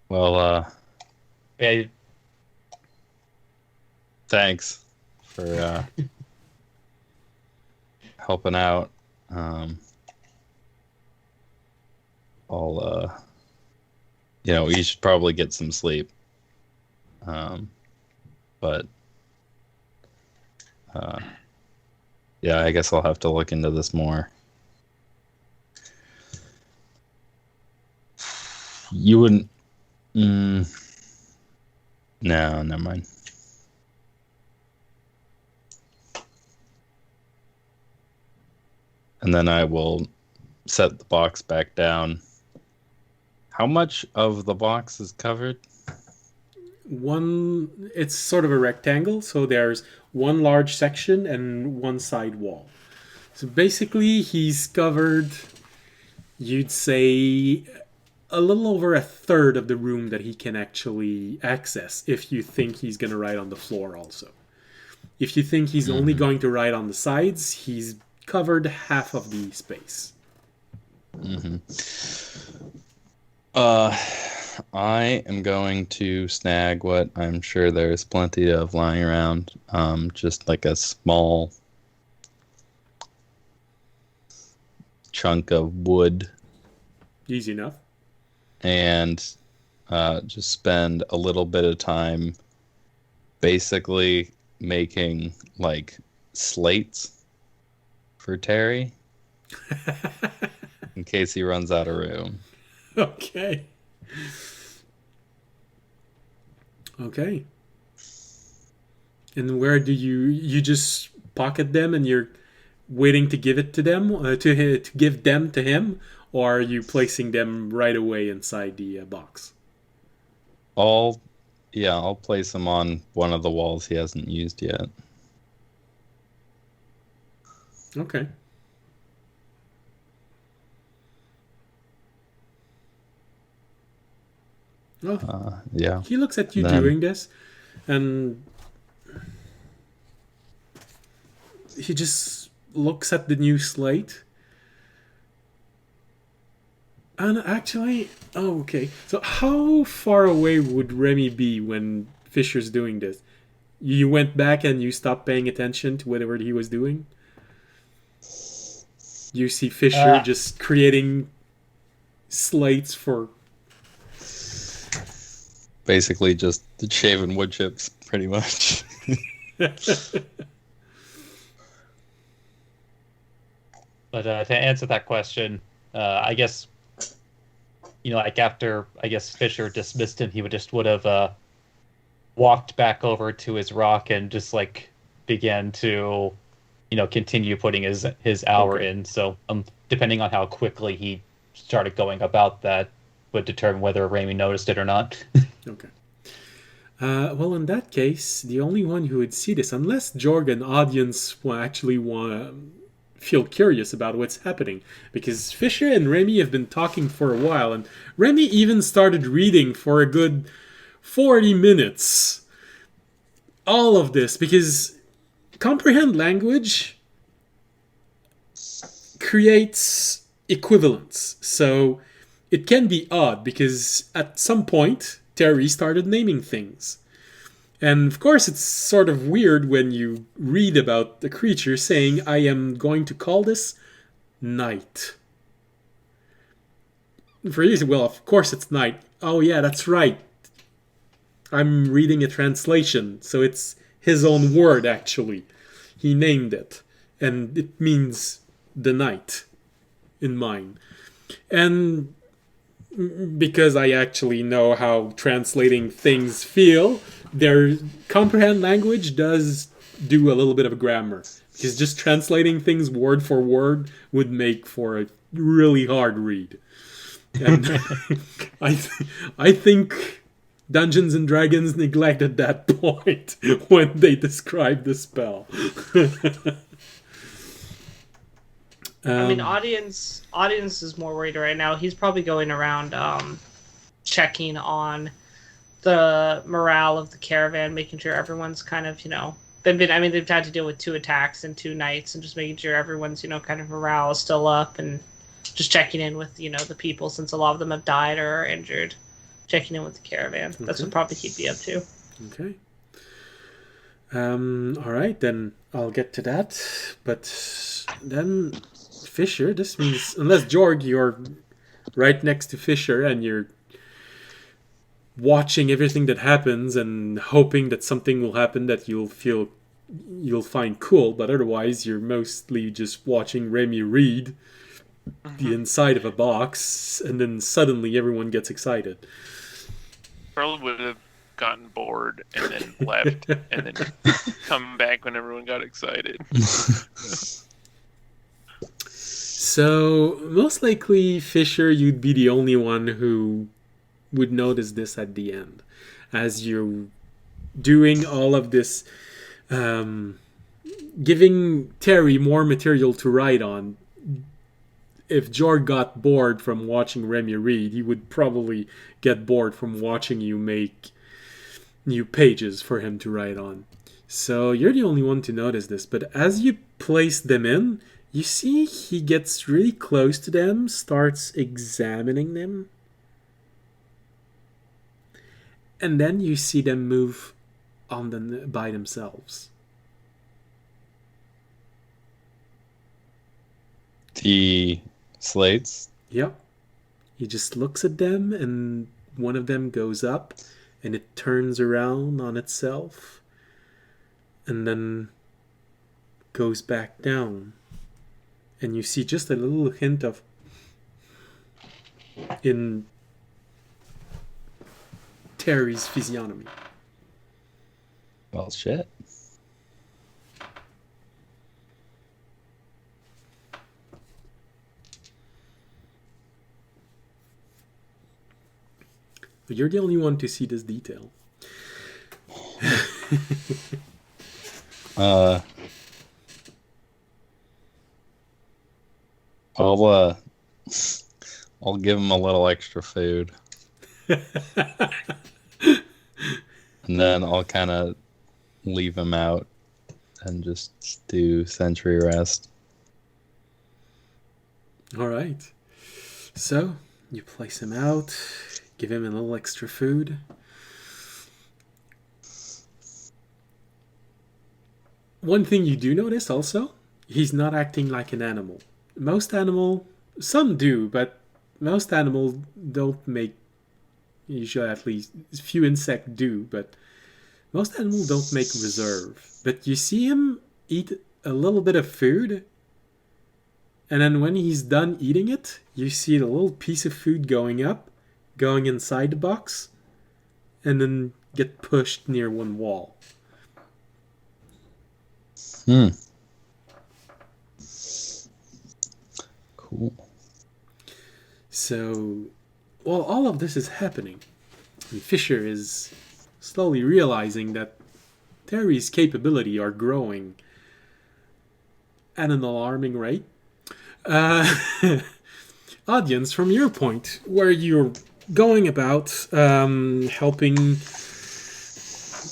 Well, Yeah, thanks for helping out. I'll, you should probably get some sleep. But, yeah, I guess I'll have to look into this more. You wouldn't. No, never mind. And then I will set the box back down. How much of the box is covered? It's sort of a rectangle, so there's one large section and one side wall. So basically he's covered, you'd say, a little over a third of the room that he can actually access if you think he's going to ride on the floor also. If you think he's only going to ride on the sides, he's covered half of the space. I am going to snag what I'm sure there's plenty of lying around. Just like a small chunk of wood. Easy enough. And just spend a little bit of time basically making like slates for Terry in case he runs out of room. Okay. And where do you just pocket them and you're waiting to give it to them, to give them to him, or are you placing them right away inside the box? I'll place him on one of the walls he hasn't used yet. Okay. Well, Yeah. he looks at you Then- doing this, and he just looks at the new slate. And actually, okay. So how far away would Remy be when Fisher's doing this? You went back and you stopped paying attention to whatever he was doing? You see Fisher just creating slates for... Basically just the shaven wood chips, pretty much. But to answer that question, I guess, like after Fisher dismissed him, he would have walked back over to his rock and just like began to, continue putting his hour in. So depending on how quickly he started going about that would determine whether Raimi noticed it or not. Okay. Well, in that case, the only one who would see this, unless Jorg and audience actually feel curious about what's happening, because Fisher and Remy have been talking for a while, and Remy even started reading for a good 40 minutes. All of this, because comprehend language creates equivalence. So it can be odd, because at some point, Terry started naming things. And of course, it's sort of weird when you read about the creature saying, I am going to call this night. For you, well, of course it's night. Oh yeah, that's right. I'm reading a translation, so it's his own word, actually. He named it. And it means the night in mine. And because I actually know how translating things feel, their comprehend language does do a little bit of grammar. Because just translating things word for word would make for a really hard read. And I think Dungeons and Dragons neglected that point when they described the spell. I mean, audience is more worried right now. He's probably going around checking on the morale of the caravan, making sure everyone's kind of, they've had to deal with 2 attacks in 2 nights, and just making sure everyone's, kind of morale is still up, and just checking in with, the people, since a lot of them have died or are injured. Checking in with the caravan. That's what probably he'd be up to. Okay. All right, then I'll get to that. But then Fisher, this means, unless Jorg, you're right next to Fisher and you're watching everything that happens and hoping that something will happen that you'll find cool, but otherwise you're mostly just watching Remy read the inside of a box, and then suddenly everyone gets excited. Probably would have gotten bored and then left and then come back when everyone got excited. So, most likely, Fisher, you'd be the only one who would notice this at the end. As you're doing all of this, giving Terry more material to write on, if Jorg got bored from watching Remy read, he would probably get bored from watching you make new pages for him to write on. So you're the only one to notice this, but as you place them in, you see he gets really close to them, starts examining them, and then you see them move on them by themselves. The slates. Yep. He just looks at them, and one of them goes up, and it turns around on itself, and then goes back down. And you see just a little hint of in Terry's physiognomy. Well, shit. But you're the only one to see this detail. I'll give him a little extra food. And then I'll kind of leave him out and just do sentry rest. All right. So you place him out, give him a little extra food. One thing you do notice also, he's not acting like an animal. Some do, but most animals don't make, usually at least, few insects do, but most animals don't make reserve. But you see him eat a little bit of food, and then when he's done eating it, you see the little piece of food going up, going inside the box, and then get pushed near one wall. Cool. So, while all of this is happening, Fisher is slowly realizing that Terry's capability are growing at an alarming rate. Audience, from your point, where you're going about helping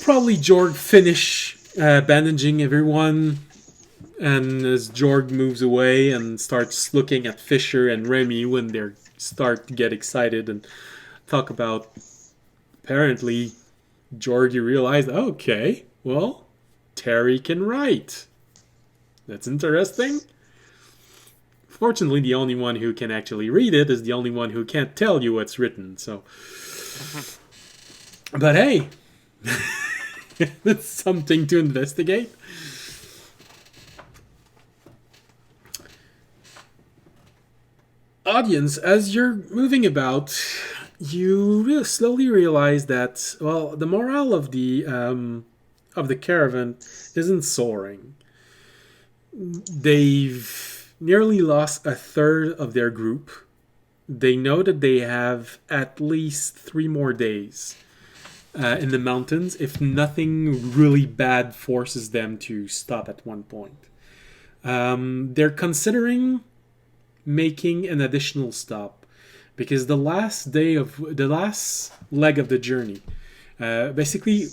probably Jorg finish bandaging everyone, and as Jorg moves away and starts looking at Fisher and Remy when they start to get excited and talk about, apparently, Jorg, you realize, okay, well, Terry can write. That's interesting. Fortunately, the only one who can actually read it is the only one who can't tell you what's written, so... But hey, that's something to investigate. Audience, as you're moving about, you slowly realize that, well, the morale of the caravan isn't soaring. They've nearly lost a third of their group. They know that they have at least 3 more days in the mountains if nothing really bad forces them to stop at one point. They're considering making an additional stop because the last leg of the journey, basically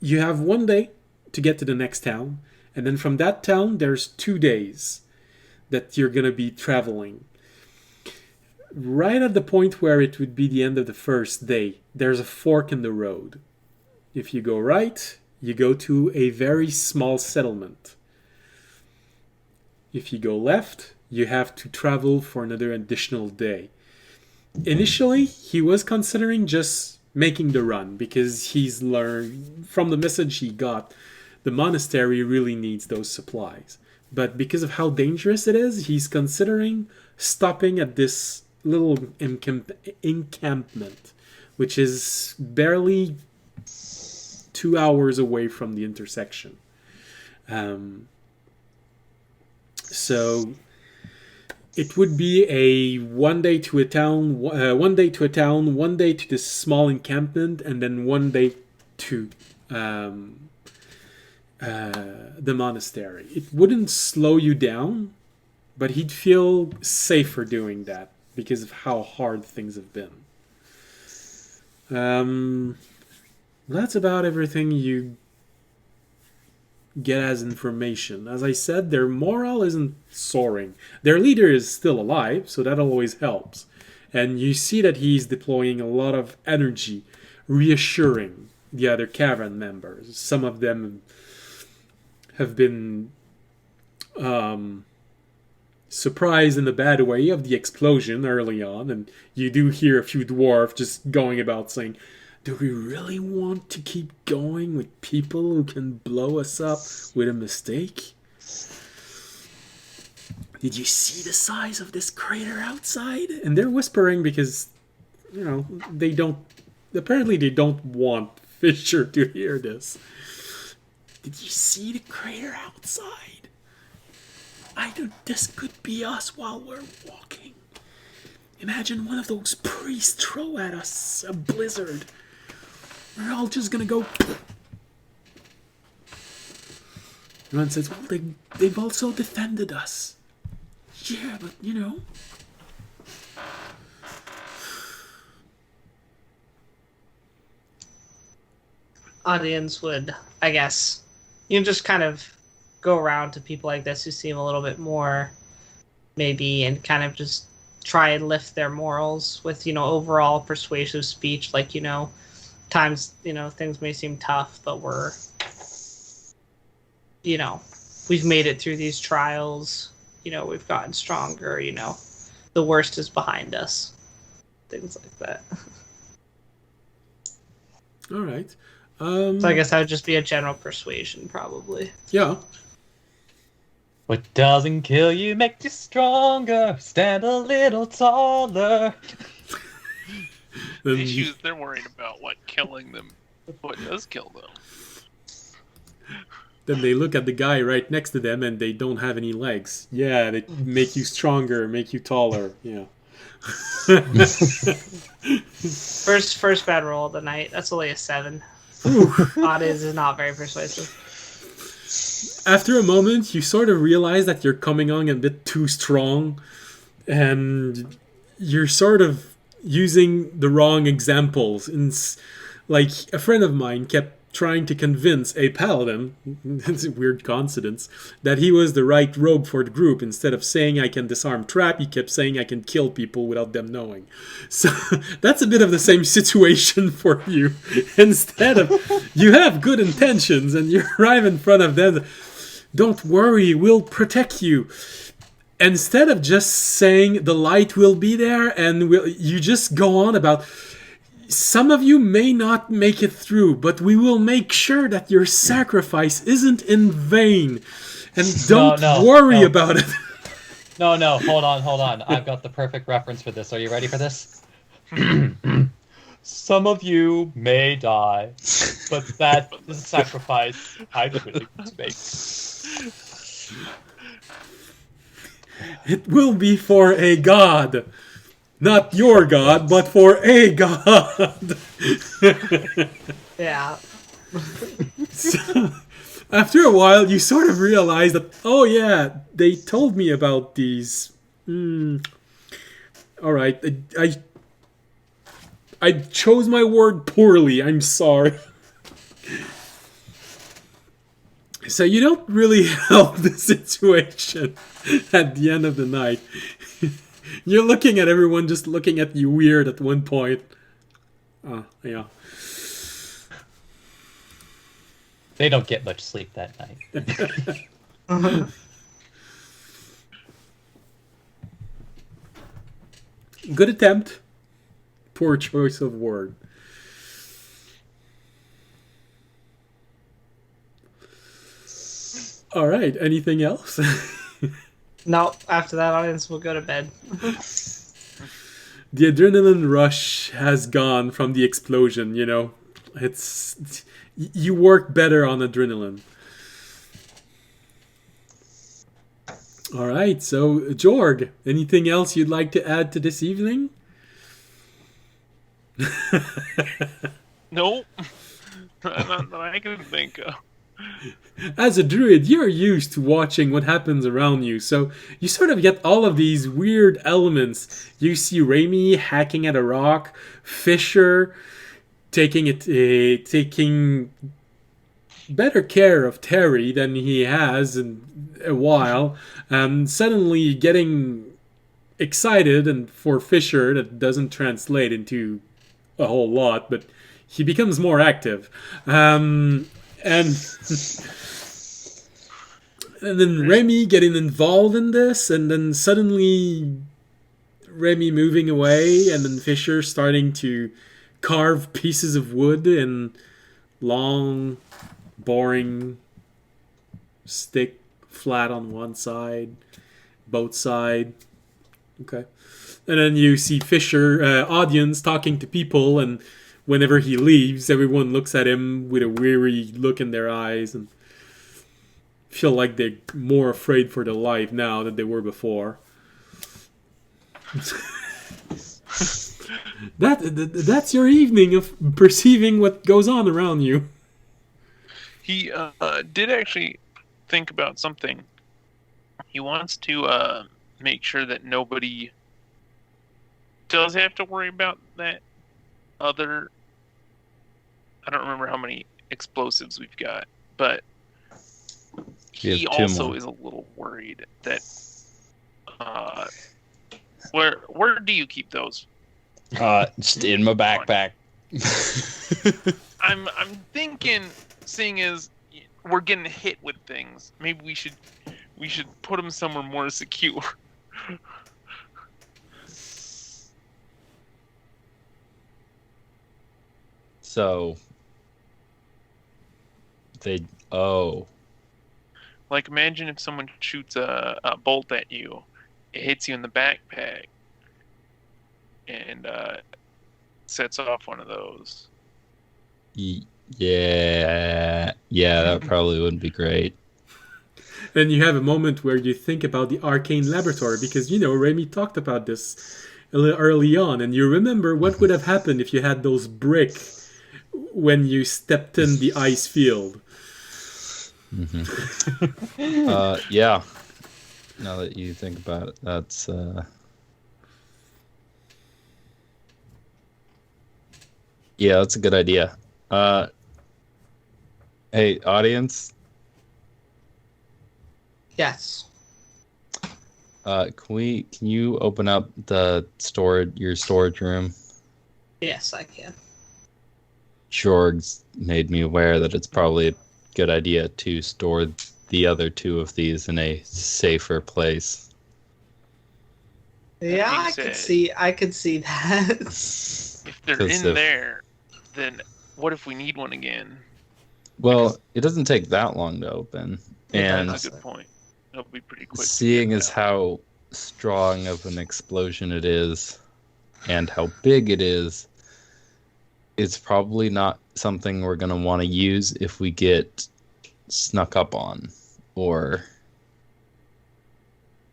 you have 1 day to get to the next town, and then from that town there's 2 days that you're gonna be traveling. Right at the point where it would be the end of the first day, there's a fork in the road. If you go right, you go to a very small settlement. If you go left, you have to travel for another additional day. Initially, he was considering just making the run because he's learned from the message he got, the monastery really needs those supplies. But because of how dangerous it is, he's considering stopping at this little encampment, which is barely 2 hours away from the intersection. So it would be a 1 day to a town, 1 day to a town, 1 day to this small encampment, and then 1 day to the monastery. It wouldn't slow you down but he'd feel safer doing that because of how hard things have been. That's about everything you get as information. As I said, their morale isn't soaring. Their leader is still alive, so that always helps. And you see that he's deploying a lot of energy, reassuring the other caravan members. Some of them have been surprised in a bad way of the explosion early on, and you do hear a few dwarves just going about saying, do we really want to keep going with people who can blow us up with a mistake? Did you see the size of this crater outside? And they're whispering because, they don't want Fisher to hear this. Did you see the crater outside? This could be us while we're walking. Imagine one of those priests throw at us a blizzard. We're all just gonna go. One says, well, they've also defended us. Yeah, but Audience would, I guess, just kind of go around to people like this who seem a little bit more, maybe, and kind of just try and lift their morals with, overall persuasive speech, like, times, things may seem tough, but we've made it through these trials, we've gotten stronger, the worst is behind us. Things like that. All right. So I guess that would just be a general persuasion, probably. Yeah. What doesn't kill you makes you stronger. Stand a little taller. The issues they're worried about what killing them, what does kill them. Then they look at the guy right next to them and they don't have any legs. Yeah, they make you stronger, make you taller. Yeah. First bad roll of the night. That's only a 7. Audience is not very persuasive. After a moment, you sort of realize that you're coming on a bit too strong, and you're sort of using the wrong examples. Like, a friend of mine kept trying to convince a paladin, it's a weird coincidence, that he was the right rogue for the group. Instead of saying I can disarm trap, he kept saying I can kill people without them knowing. So that's a bit of the same situation for you. Instead of, you have good intentions and you arrive in front of them, don't worry, we'll protect you. Instead of just saying the light will be there, and you just go on about, some of you may not make it through, but we will make sure that your sacrifice isn't in vain. And don't worry about it. No, hold on. I've got the perfect reference for this. Are you ready for this? Some of you may die, but that is a sacrifice I'm willing to make. It will be for a god. Not your god, but for a god. Yeah. So, after a while, you sort of realize that, oh yeah, they told me about these. Alright, I chose my word poorly, I'm sorry. So you don't really help the situation at the end of the night. You're looking at everyone just looking at you weird at one point. Yeah. They don't get much sleep that night. Good attempt. Poor choice of word. All right. Anything else? No, after that, audience will go to bed. The adrenaline rush has gone from the explosion, It's you work better on adrenaline. All right, so Jorg, anything else you'd like to add to this evening? Nope. Not that I can think of. As a druid, you're used to watching what happens around you, so you sort of get all of these weird elements. You see Raimi hacking at a rock, Fisher taking better care of Terry than he has in a while, and suddenly getting excited, and for Fisher that doesn't translate into a whole lot, but he becomes more active. And and then Remy getting involved in this, and then suddenly Remy moving away, and then Fisher starting to carve pieces of wood in long, boring stick, flat on one side, both side. Okay. And then you see Fisher, audience, talking to people, and whenever he leaves, everyone looks at him with a weary look in their eyes and feel like they're more afraid for their life now than they were before. That's your evening of perceiving what goes on around you. He did actually think about something. He wants to make sure that nobody does have to worry about that other... I don't remember how many explosives we've got, but he also is a little worried that... Where do you keep those? Just in my backpack. I'm thinking, seeing as we're getting hit with things, maybe we should put them somewhere more secure. So like, imagine if someone shoots a bolt at you, it hits you in the backpack, and sets off one of those. Yeah, that probably wouldn't be great. And you have a moment where you think about the arcane laboratory, because, Remy talked about this a little early on, and you remember what would have happened if you had those brick when you stepped in the ice field. Mm-hmm. Yeah. Now that you think about it, that's... Yeah, that's a good idea. Hey, audience. Yes. Can you open up your storage room? Yes, I can. Jorg's made me aware that it's probably a good idea to store the other two of these in a safer place. Yeah, I could see that. If they're in there, then what if we need one again? Well, it doesn't take that long to open. And that's a good point. It'll be pretty quick. Seeing as how strong of an explosion it is and how big it is, it's probably not something we're going to want to use if we get snuck up on, or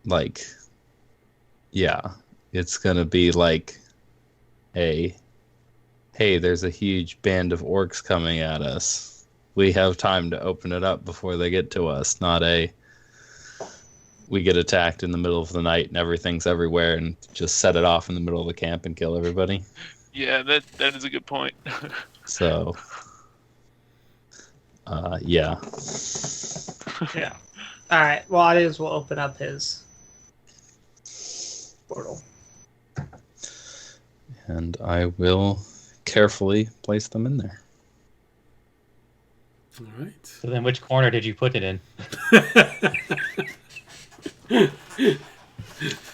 like, yeah, it's going to be like, hey, there's a huge band of orcs coming at us. We have time to open it up before they get to us, not we get attacked in the middle of the night and everything's everywhere and just set it off in the middle of the camp and kill everybody. Yeah, that is a good point. So, yeah. Yeah. All right. Well, audience will open up his portal. And I will carefully place them in there. All right. So then which corner did you put it in? You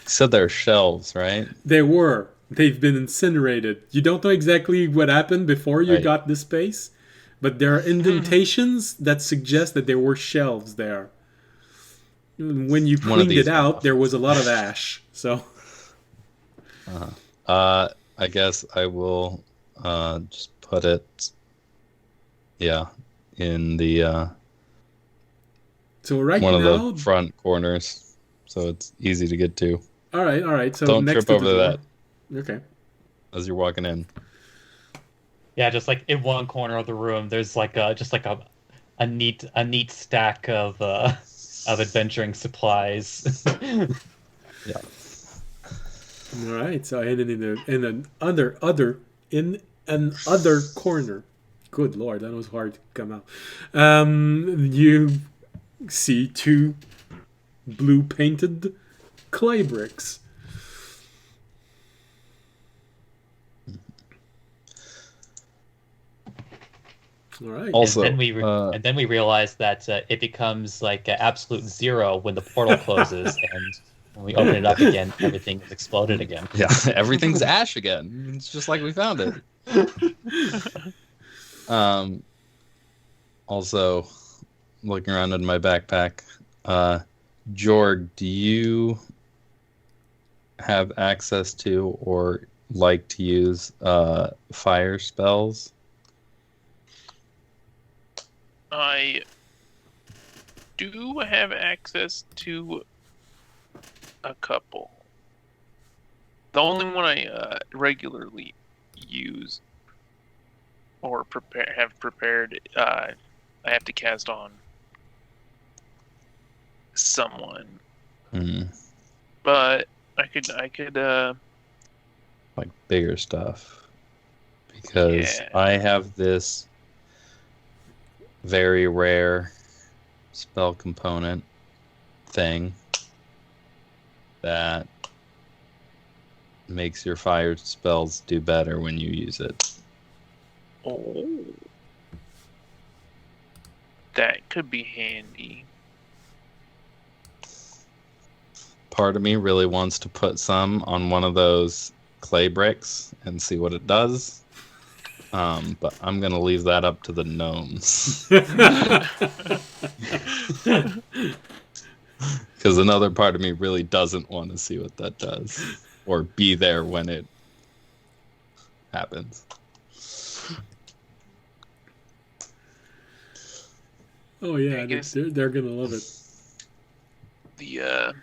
said they're shelves, right? They were. They've been incinerated. You don't know exactly what happened before you got this space, but there are indentations that suggest that there were shelves there. When you cleaned it out, there was a lot of ash. So, I guess I will just put it, in the so right one now, of the front corners, so it's easy to get to. All right. So don't next trip to over the that. Okay. As you're walking in. Yeah, just like in one corner of the room, there's like a neat stack of adventuring supplies. Yeah. All right. So and then in another corner. Good lord, that was hard to come out. You see two blue painted clay bricks. All right. Also, and then we realize that it becomes like absolute zero when the portal closes, and when we open it up again, everything is exploded again. yeah, everything's ash again. It's just like we found it. Also, looking around in my backpack, Jorg, do you have access to or like to use fire spells? I do have access to a couple. The only one I regularly use or have prepared, I have to cast on someone. But I could Like bigger stuff, because Yeah. I have this very rare spell component thing that makes your fire spells do better when you use it. Oh, that could be handy. Part of me really wants to put some on one of those clay bricks and see what it does. But I'm going to leave that up to the gnomes. Because another part of me really doesn't want to see what that does. Or be there when it happens. Oh yeah, I guess- they're gonna love it. The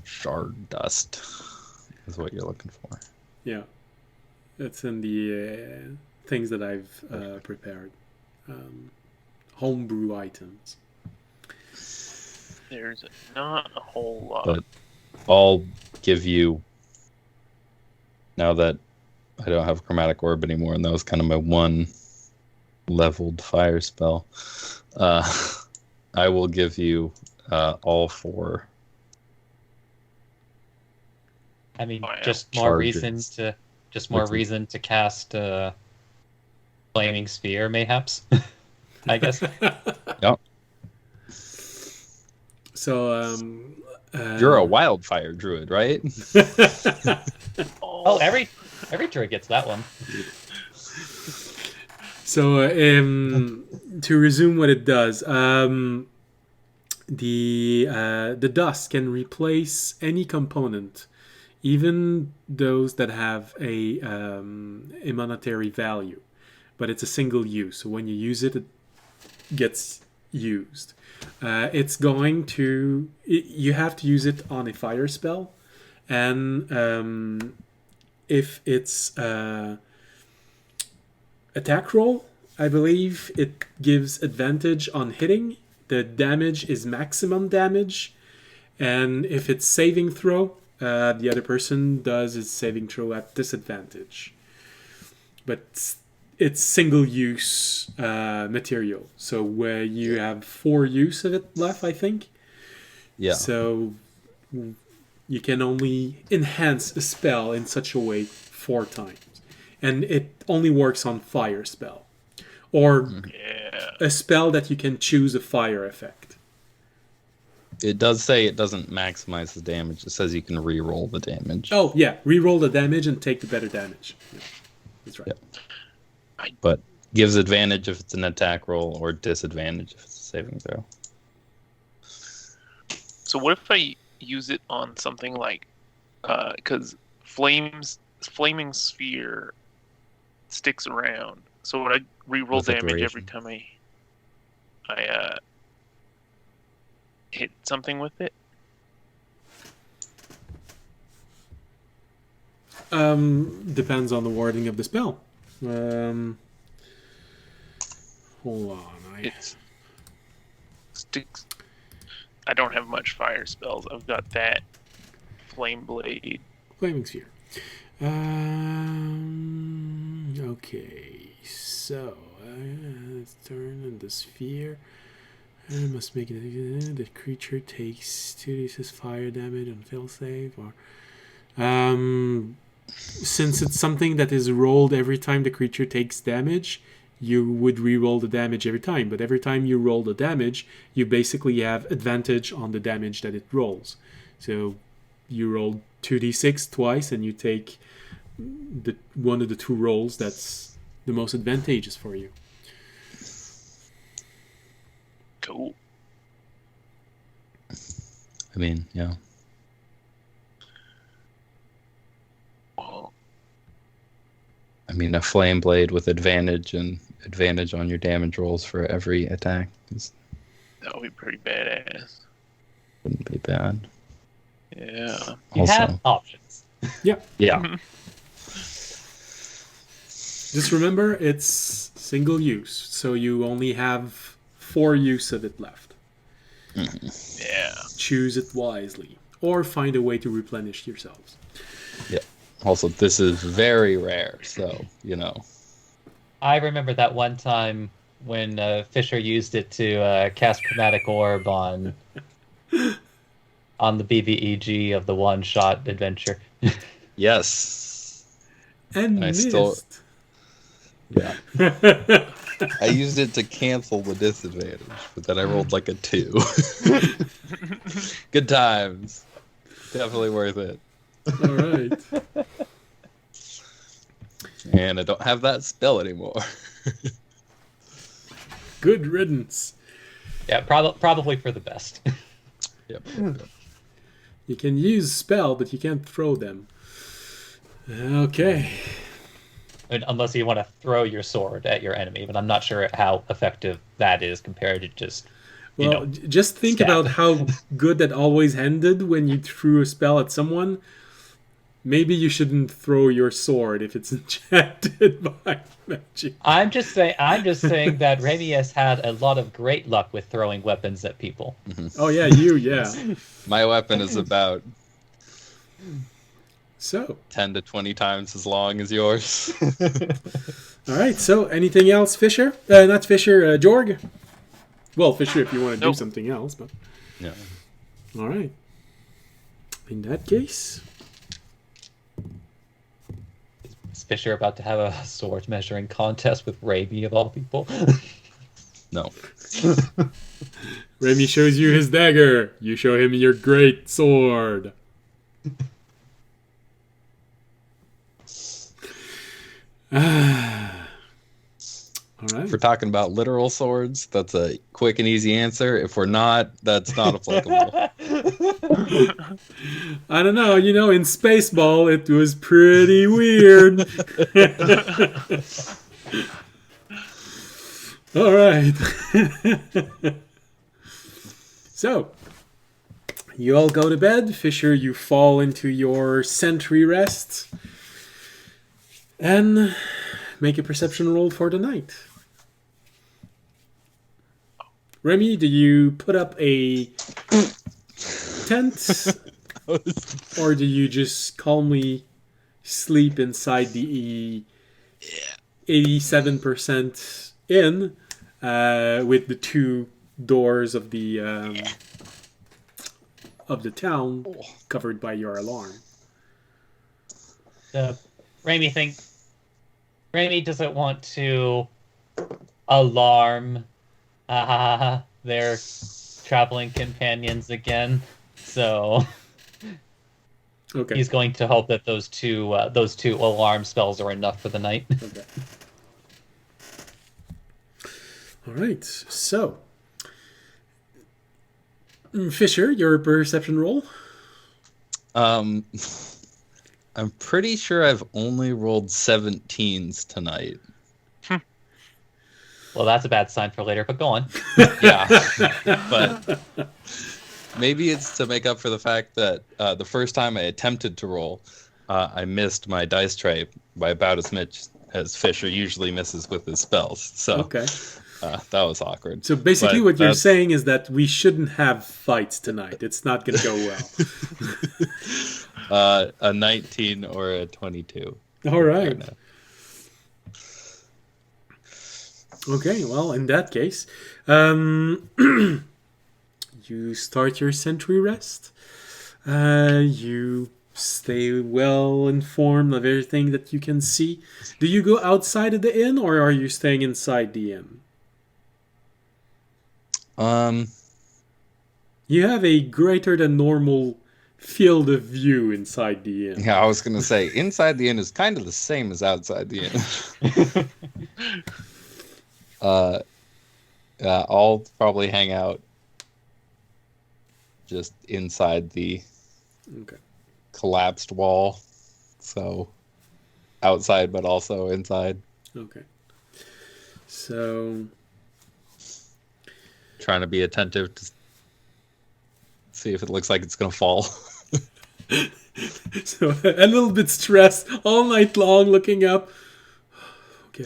Shard dust is what you're looking for. Yeah, that's in the things that I've prepared. Homebrew items. there's not a whole lot. But I'll give you, now that I don't have Chromatic Orb anymore, and that was kind of my one leveled fire spell, I will give you all four. I mean, Wow. just more Charges. reason to cast Flaming Sphere, mayhaps. I guess. Yep. So You're a wildfire druid, right? Oh, every druid gets that one. So to resume what it does, the dust can replace any component, even those that have a monetary value, but it's a single use. So when you use it, it gets used. It's going to you have to use it on a fire spell, and if it's attack roll, I believe it gives advantage on hitting. The damage is maximum damage, and if it's saving throw, the other person does its saving throw at disadvantage. But it's single use material, so where you have 4 use of it left, I think. Yeah. So you can only enhance a spell in such a way 4 times, and it only works on fire spell or Yeah. a spell that you can choose a fire effect. It does say it doesn't maximize the damage. It says you can re-roll the damage. Oh yeah, re-roll the damage and take the better damage. Yeah, that's right. Yeah. But gives advantage if it's an attack roll or disadvantage if it's a saving throw. So what if I use it on something like, because flaming sphere sticks around. So would I re-roll With a damage every duration. time I hit something with it? Depends on the wording of the spell. Hold on. It's sticks. I don't have much fire spells. I've got that flame blade. Flaming sphere. Okay, so let's turn on the sphere. I must make it. The creature takes 2d6 fire damage on fail save, or since it's something that is rolled every time the creature takes damage, you would re-roll the damage every time. But every time you roll the damage, you basically have advantage on the damage that it rolls. So you roll 2d6 twice, and you take one of the two rolls that's the most advantageous for you. Cool. I mean, yeah. Well, I mean, a flame blade with advantage and advantage on your damage rolls for every attack that would be pretty badass. wouldn't be bad. Yeah. You have options. Yeah. Yeah. Just remember, it's single use, so you only have 4 use of it left. Yeah. Choose it wisely, or find a way to replenish yourselves. Yeah. Also, this is very rare, so, I remember that one time when Fisher used it to cast Chromatic Orb on the BVEG of the one-shot adventure. Yes. And I missed. still- Yeah. I used it to cancel the disadvantage, but then I rolled like a 2. Good times. Definitely worth it. All right. And I don't have that spell anymore. Good riddance. Yeah, probably for the best. Yep. You can use spell, but you can't throw them. Okay. I mean, unless you want to throw your sword at your enemy, but I'm not sure how effective that is compared to just, Well, just think stab. about how good that always ended when you threw a spell at someone. Maybe you shouldn't throw your sword if it's enchanted by magic. I'm just saying that Remy has had a lot of great luck with throwing weapons at people. Oh yeah, yeah. My weapon is about So, 10 to 20 times as long as yours. all right. So, anything else, Fisher? Not Fisher, Jorg? Well, Fisher, if you want to do Nope. something else, but Yeah. all right. In that case, Is Fisher about to have a sword measuring contest with Remy of all people? No. Remy shows you his dagger. You show him your great sword. All right. If we're talking about literal swords, that's a quick and easy answer. If we're not, that's not applicable. I don't know. In Spaceball, it was pretty weird. All right. So, you all go to bed. Fisher, you fall into your sentry rest. And make a perception roll for the night. Remy, do you put up a tent? Or do you just calmly sleep inside the 87% inn with the 2 doors of the town covered by your alarm? Remy doesn't want to alarm their traveling companions again, so Okay. he's going to hope that those two alarm spells are enough for the night. Okay. All right. So, Fisher, your perception roll. I'm pretty sure I've only rolled 17s tonight. Well, that's a bad sign for later, but go on. Yeah. But maybe it's to make up for the fact that the first time I attempted to roll, I missed my dice tray by about as much as Fisher usually misses with his spells. So Okay. That was awkward. So basically, But what you're that's- saying is that we shouldn't have fights tonight. It's not going to go well. A 19 or a 22. All right. now. Okay, well, in that case, you start your sentry rest. You stay well informed of everything that you can see. Do you go outside of the inn, or are you staying inside the inn? You have a greater than normal field of view inside the inn. Yeah, I was gonna say inside the inn is kind of the same as outside the inn. I'll probably hang out just inside the Okay. collapsed wall, so outside but also inside, Okay. So, trying to be attentive to see if it looks like it's gonna fall. so a little bit stressed all night long, looking up. Okay.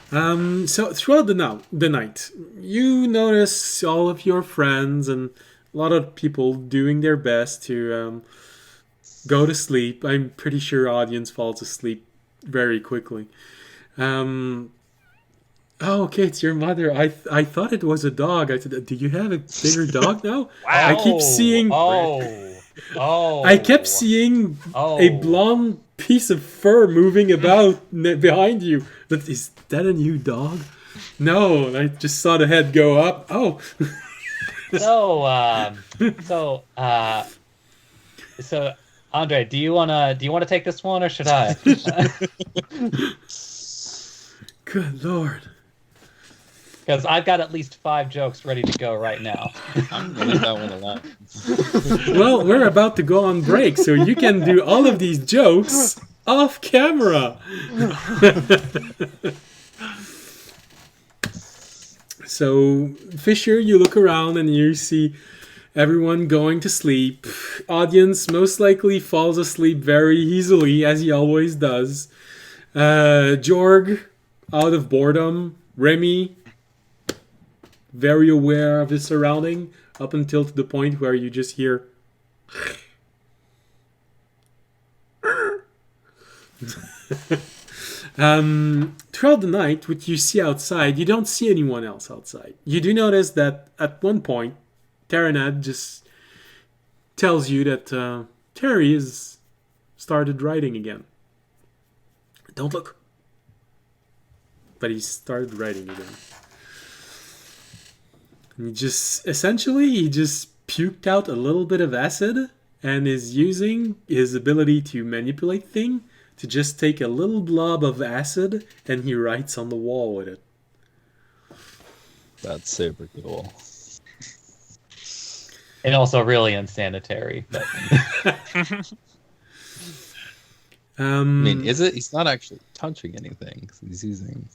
So throughout the night, you notice all of your friends and a lot of people doing their best to go to sleep. I'm pretty sure audience falls asleep very quickly. Oh, okay, it's your mother. I thought it was a dog. I said, do you have a bigger dog now? I keep seeing. I kept seeing a blonde piece of fur moving about behind you. But is that a new dog? No, I just saw the head go up. Oh. So Andre, do you wanna take this one or should I? Good Lord. Because I've got at least 5 jokes ready to go right now. I'm gonna leave that one alone. Well, we're about to go on break, so you can do all of these jokes off camera. So, Fisher, you look around and you see everyone going to sleep. Audience most likely falls asleep very easily, as he always does. Jorg, out of boredom. Remy, very aware of his surrounding, up until to the point where you just hear... Throughout the night, what you see outside, you don't see anyone else outside. You do notice that at one point, Taranad just tells you that Terry has started writing again. Don't look. But he started writing again. And he just puked out a little bit of acid and is using his ability to manipulate things to just take a little blob of acid and he writes on the wall with it. That's super cool. And also really unsanitary. But... I mean, is it? He's not actually touching anything. He's using...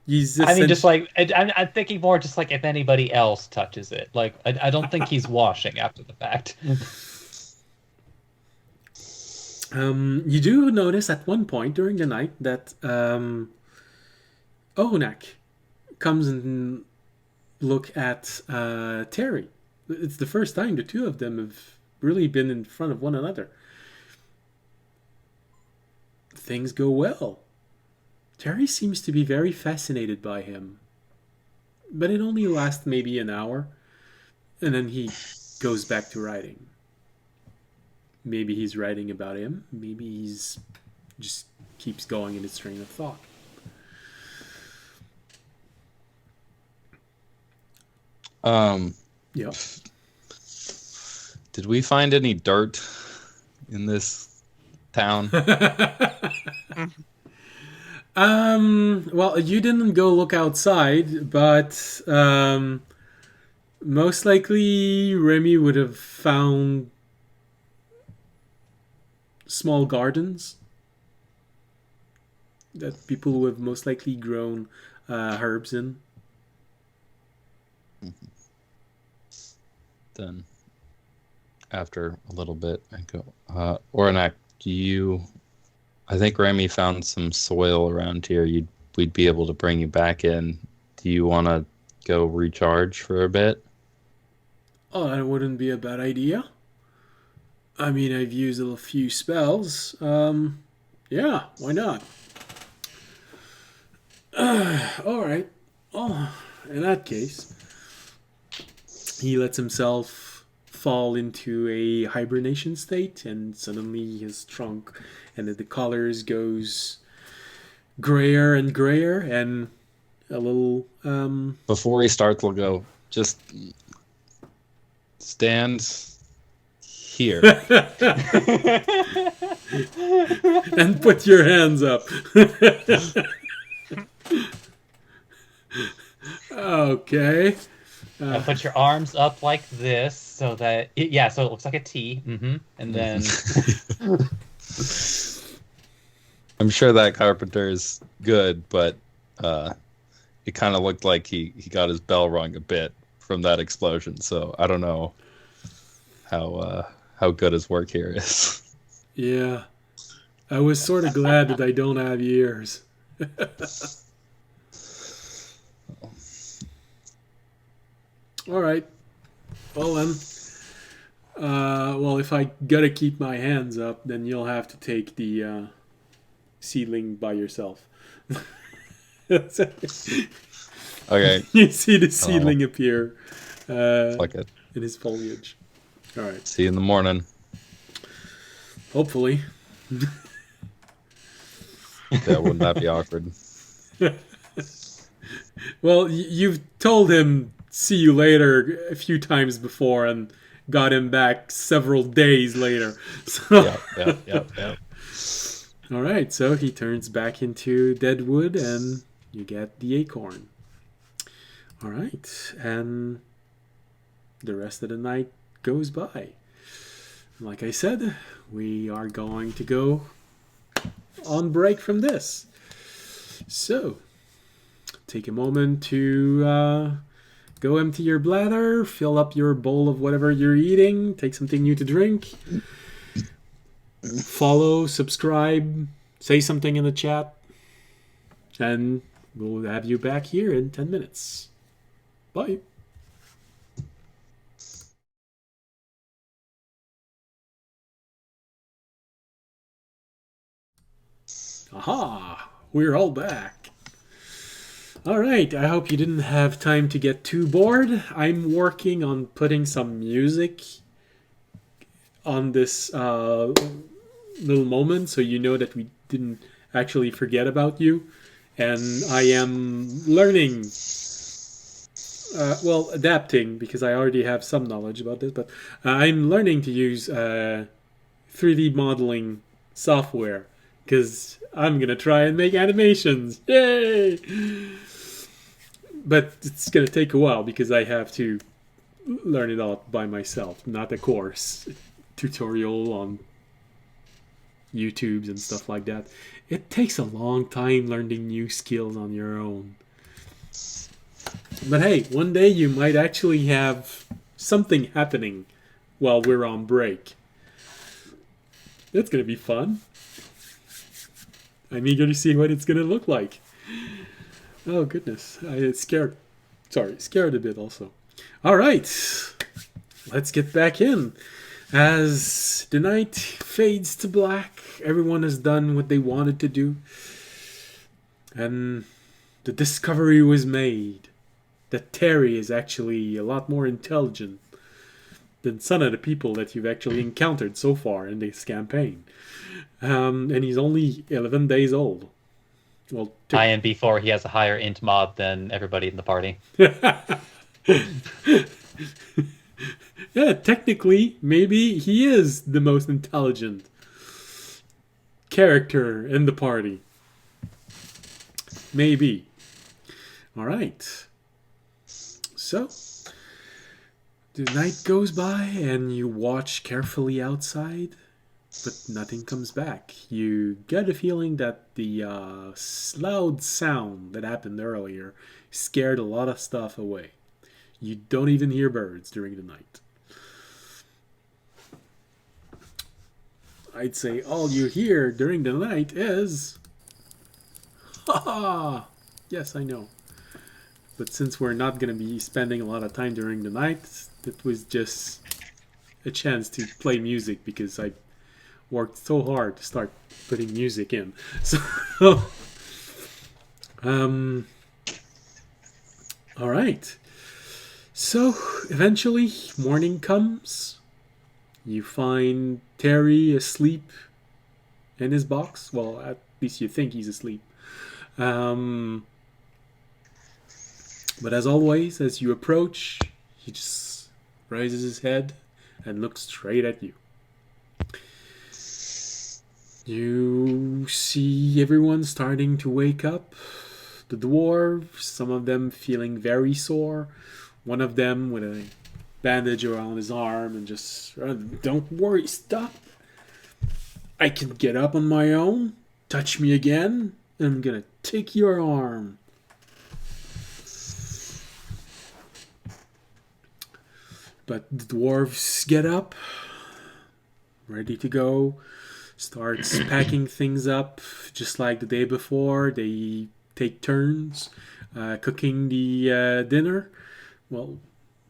I mean, just like I'm thinking more, just like if anybody else touches it. Like I don't think he's washing after the fact. You do notice at one point during the night that Ohonak comes and look at Terry. It's the first time the two of them have really been in front of one another. Things go well. Terry seems to be very fascinated by him. But it only lasts maybe an hour. And then he goes back to writing. Maybe he's writing about him. Maybe he's just keeps going in his train of thought. Yeah. Did we find any dirt in this town? Well, you didn't go look outside, but most likely Remy would have found small gardens that people would have most likely grown herbs in. Then, after a little bit, I go, Oranak, I think Remy found some soil around here. You'd we'd be able to bring you back in. Do you want to go recharge for a bit? Oh, that wouldn't be a bad idea. I mean, I've used a few spells. Yeah, why not? All right. Oh, in that case, he lets himself fall into a hibernation state, and suddenly his trunk and the colors goes grayer and grayer, and a little Before he starts, we'll go, just stand here. and put your hands up. Okay. Now put your arms up like this so that so it looks like a T. And then I'm sure that carpenter is good, but it kind of looked like he got his bell rung a bit from that explosion. So I don't know how good his work here is. Yeah. I was sort of glad that I don't have ears. All right. Well then. Well, if I gotta keep my hands up, then you'll have to take the seedling by yourself. Okay. You see the seedling appear Fuck it. in his foliage. All right. See you in the morning. Hopefully. Yeah, wouldn't that be awkward? Well, you've told him see you later a few times before and got him back several days later. So Yep. all right, so he turns back into dead wood and you get the acorn. All right, and the rest of the night goes by. Like I said, we are going to go on break from this. So, take a moment to go empty your bladder, fill up your bowl of whatever you're eating, take something new to drink, follow, subscribe, say something in the chat, and we'll have you back here in 10 minutes. Bye. Aha! We're all back. Alright, I hope you didn't have time to get too bored. I'm working on putting some music on this little moment so you know that we didn't actually forget about you. And I am learning, adapting, because I already have some knowledge about this, but I'm learning to use 3D modeling software because I'm gonna try and make animations. Yay! But it's gonna take a while because I have to learn it all by myself, not a course tutorial on YouTubes and stuff like that. It takes a long time learning new skills on your own. But hey, one day you might actually have something happening while we're on break. That's gonna be fun. I'm eager to see what it's gonna look like. Oh goodness, I scared a bit also. All right, let's get back in. As the night fades to black, everyone has done what they wanted to do, and the discovery was made that Terry is actually a lot more intelligent than some of the people that you've actually encountered so far in this campaign. And he's only 11 days old. Well, I am before he has a higher int mod than everybody in the party. Yeah, technically, maybe he is the most intelligent character in the party. Maybe. All right. So, the night goes by and you watch carefully outside, but nothing comes back. You get a feeling that the loud sound that happened earlier scared a lot of stuff away. You don't even hear birds during the night. I'd say all you hear during the night is Haha! Yes, I know. But since we're not going to be spending a lot of time during the night, it was just a chance to play music because I worked so hard to start putting music in. So, um, all right. So eventually, morning comes. You find Terry asleep in his box. Well, at least you think he's asleep. But as always, as you approach, he just raises his head and looks straight at you. You see everyone starting to wake up. The dwarves, some of them feeling very sore. One of them with a bandage around his arm and just, don't worry, stop. I can get up on my own. Touch me again, and I'm gonna take your arm. But the dwarves get up, ready to go, starts packing things up just like the day before. They take turns cooking the dinner. Well,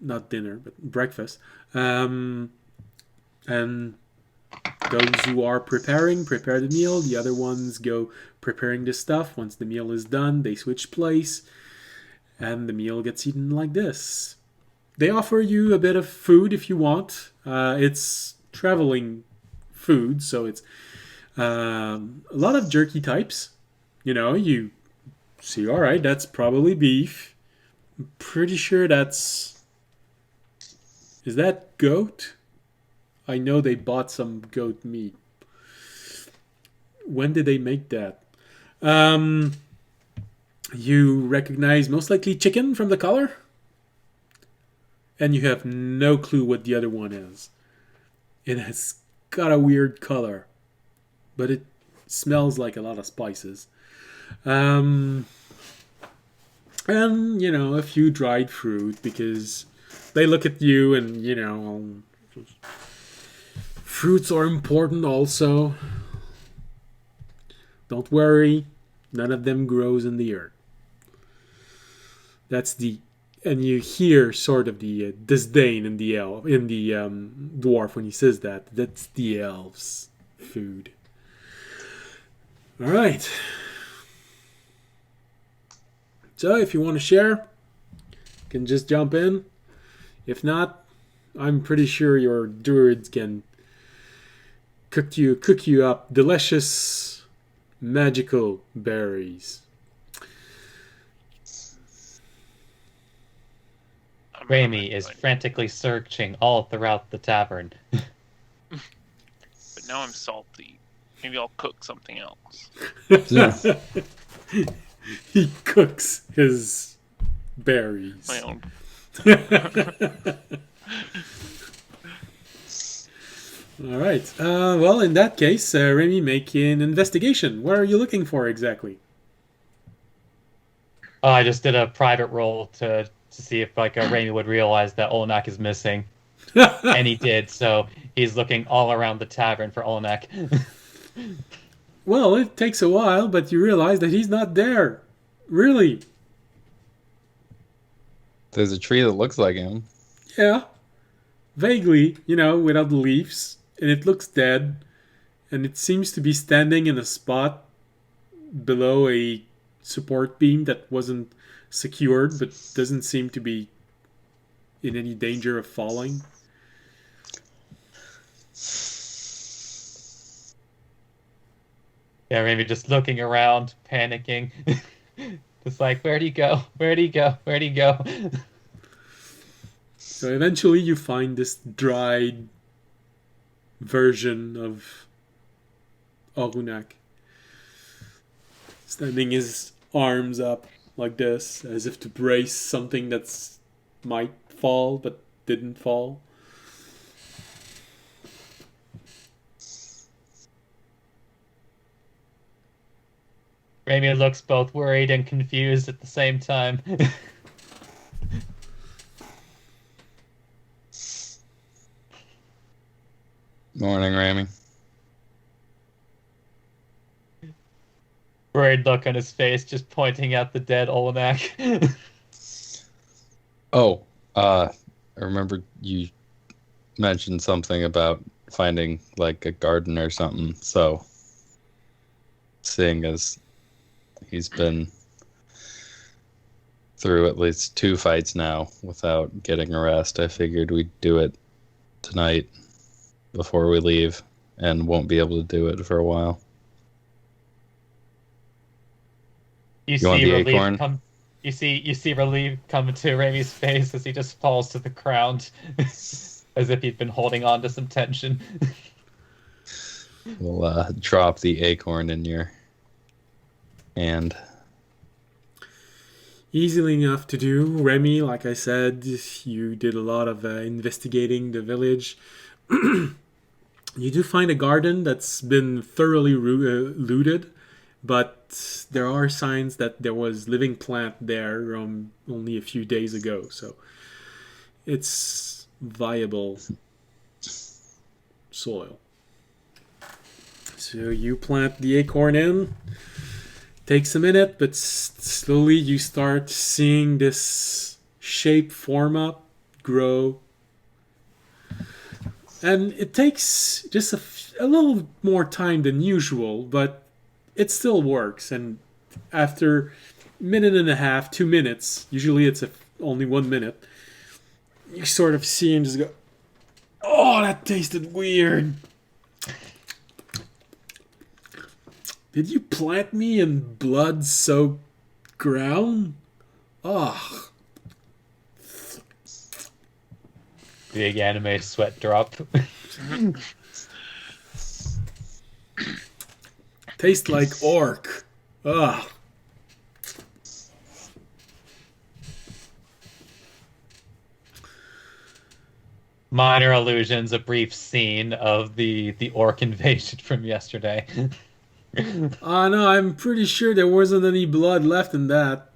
not dinner, but breakfast. And those who are preparing prepare the meal. The other ones go preparing the stuff. Once the meal is done, they switch place, and the meal gets eaten like this. They offer you a bit of food if you want. It's traveling food, so it's a lot of jerky types. You see, all right, that's probably beef. I'm pretty sure that's... Is that goat? I know they bought some goat meat. When did they make that? You recognize most likely chicken from the color? And you have no clue what the other one is. It has got a weird color, but it smells like a lot of spices. And, a few dried fruit because they look at you and, fruits are important also. Don't worry, none of them grows in the earth. And you hear sort of the disdain in the dwarf when he says that. That's the elves' food. All right. So if you want to share, you can just jump in. If not, I'm pretty sure your druids can cook you up delicious magical berries. Raimi is frantically searching all throughout the tavern. But now I'm salty. Maybe I'll cook something else. He cooks his berries. My own. All right. Well, in that case, Remy, make an investigation. What are you looking for exactly? Oh, I just did a private roll to see if Raimi would realize that Olenak is missing. And he did, so he's looking all around the tavern for Olenak. Well, it takes a while, but you realize that he's not there. Really. There's a tree that looks like him. Yeah. Vaguely, without the leaves. And it looks dead. And it seems to be standing in a spot below a support beam that wasn't secured, but doesn't seem to be in any danger of falling. Yeah, Raimi just looking around, panicking. Just like, where'd he go? Where'd he go? Where'd he go? So eventually you find this dried version of Arunak. Standing his arms up like this, as if to brace something that's might fall but didn't fall. Raimi looks both worried and confused at the same time. Morning, Ramy. Worried look on his face, just pointing at the dead Olenak. Oh, I remember you mentioned something about finding like a garden or something. So, seeing as he's been through at least 2 fights now without getting a rest, I figured we'd do it tonight before we leave, and won't be able to do it for a while. You You want see the relief acorn? come. You see relief come to Remy's face as he just falls to the ground, as if he'd been holding on to some tension. We'll drop the acorn in your hand. Easily enough to do. Remy, like I said, you did a lot of investigating the village. You do find a garden that's been thoroughly looted, but there are signs that there was living plant there only a few days ago. So it's viable soil. So you plant the acorn in. Takes a minute, but slowly you start seeing this shape form up, grow. And it takes just a little more time than usual, but it still works. And after a minute and a half, 2 minutes, usually it's only 1 minute, you sort of see and just go, oh, that tasted weird. Did you plant me in blood-soaked ground? Ugh. Big anime sweat drop. Tastes like orc. Ugh. Minor illusions, a brief scene of the orc invasion from yesterday. No, I'm pretty sure there wasn't any blood left in that.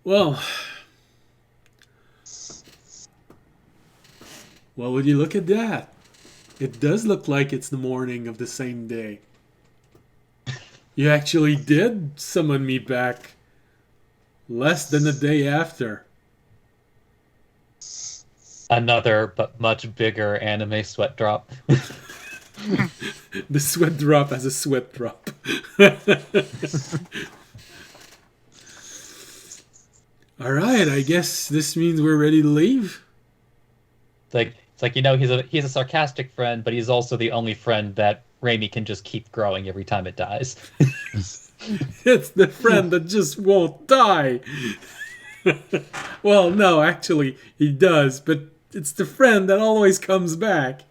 Well, would you look at that? It does look like it's the morning of the same day. You actually did summon me back less than a day after. Another, but much bigger anime sweat drop. The sweat drop as a sweat drop. Alright, I guess this means we're ready to leave. It's like he's a sarcastic friend, but he's also the only friend that Raimi can just keep growing every time it dies. It's the friend that just won't die. Well, no, actually, he does, but it's the friend that always comes back.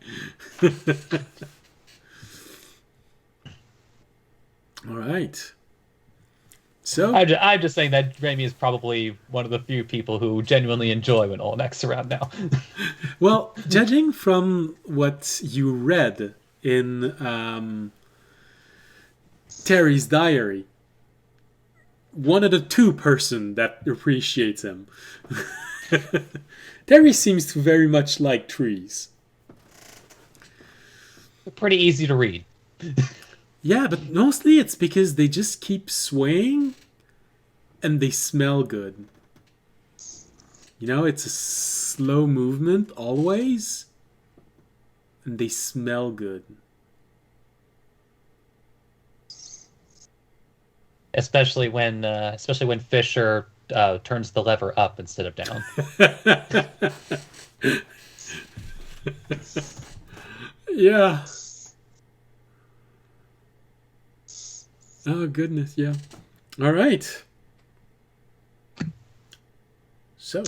Alright. So, I'm just saying that Raimi is probably one of the few people who genuinely enjoy when Olnek's around now. well, judging from what you read in Terry's diary, one of the 2 person that appreciates him. Terry seems to very much like trees. Pretty easy to read. Yeah, but mostly it's because they just keep swaying and they smell good. You know, it's a slow movement always, and they smell good. Especially when Fisher turns the lever up instead of down. Yeah. Oh, goodness, yeah. All right. So,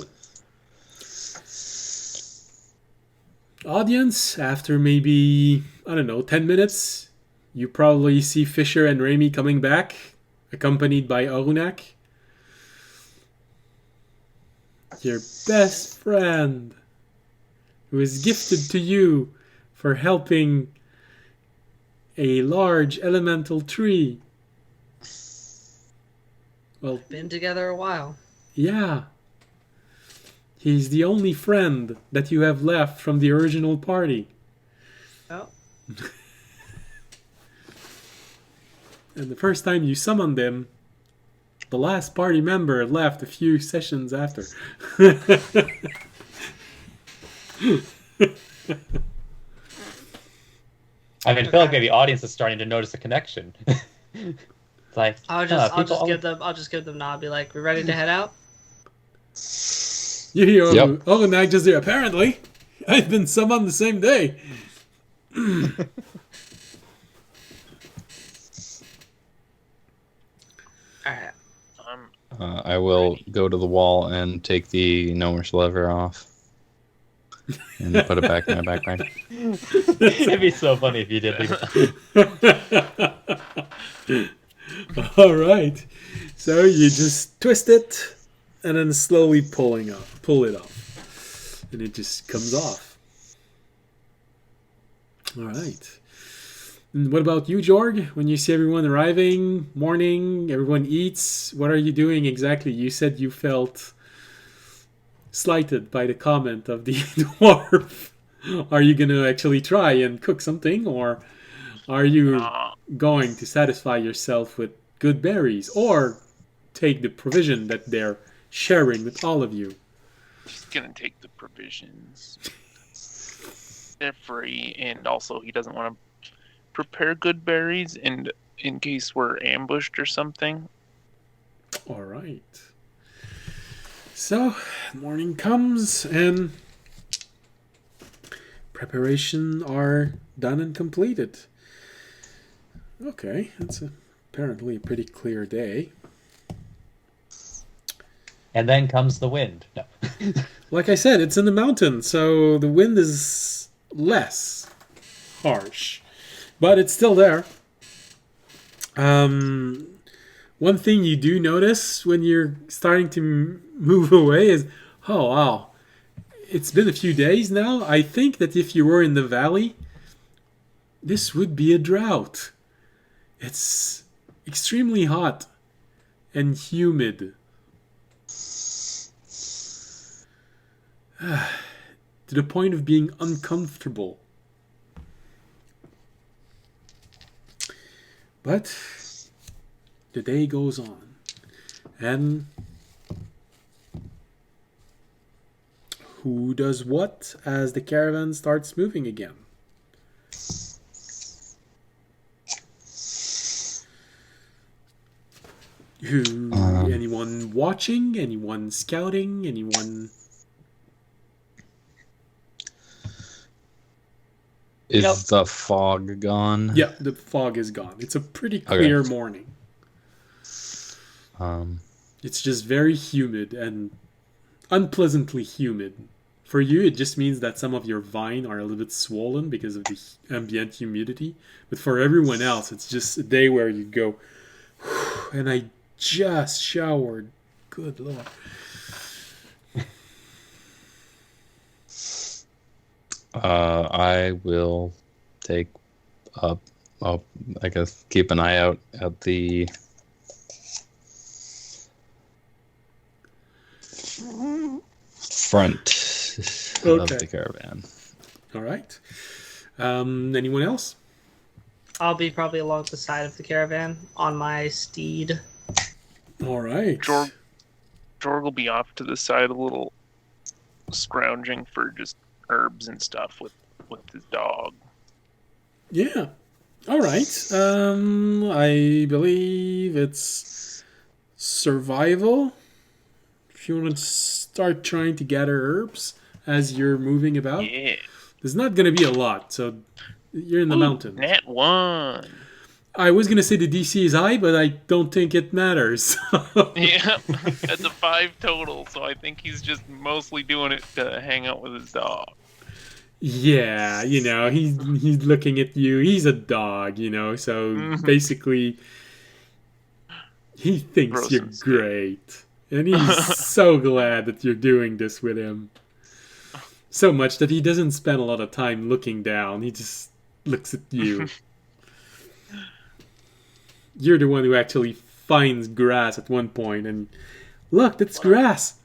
audience, after maybe, I don't know, 10 minutes, you probably see Fisher and Raimi coming back, accompanied by Arunak. Your best friend, who is gifted to you for helping a large elemental tree. Well, Been together a while. yeah. He's the only friend that you have left from the original party. Oh, And the first time you summoned him, the last party member left a few sessions after. I mean, I feel like maybe the audience is starting to notice a connection. It's like, I'll just give them a nod. Be like, we ready to head out? You hear Yep. Ogunag just there. Apparently, I've been summoned the same day. All right. I will go to the wall and take the gnomish lever off and put it back in my backpack. It'd be so funny if you did that. All right. So you just twist it and then slowly pull it off, and it just comes off. All right. And what about you, Jorg? When you see everyone arriving, morning, everyone eats, what are you doing exactly? You said you felt slighted by the comment of the dwarf. Are you going to actually try and cook something, or are you going to satisfy yourself with good berries, or take the provision that they're sharing with all of you? He's gonna take the provisions. They're free, and also he doesn't want to prepare good berries, and in case we're ambushed or something. All right. So, morning comes and preparation are done and completed. Okay, that's apparently a pretty clear day. And then comes the wind. No. Like I said, it's in the mountains, so the wind is less harsh, but it's still there. One thing you do notice when you're starting to move away is, oh wow, it's been a few days now. I think that if you were in the valley, this would be a drought. It's extremely hot and humid. To the point of being uncomfortable. But the day goes on, and who does what as the caravan starts moving again? Anyone watching? Anyone scouting? Anyone? Is the fog gone? Yeah, the fog is gone. It's a pretty clear morning. It's just very humid and unpleasantly humid. For you, it just means that some of your vine are a little bit swollen because of the ambient humidity. But for everyone else, it's just a day where you go, and I just showered. Good Lord. I will take up. I guess keep an eye out at the front of the caravan. All right. Anyone else? I'll be probably along the side of the caravan on my steed. All right. Jorg will be off to the side a little, scrounging for just herbs and stuff with his dog. Yeah. All right. I believe it's survival. If you want to start trying to gather herbs as you're moving about. Yeah. There's not going to be a lot, so you're in the mountains. Nat 1. I was going to say the DC is high, but I don't think it matters. Yeah, that's a 5 total, so I think he's just mostly doing it to hang out with his dog. Yeah, you know, he's looking at you. He's a dog, you know, so basically he thinks Gross you're and sick. great. And he's so glad that you're doing this with him. So much that he doesn't spend a lot of time looking down. He just looks at you. You're the one who actually finds grass at one point, and look, that's grass.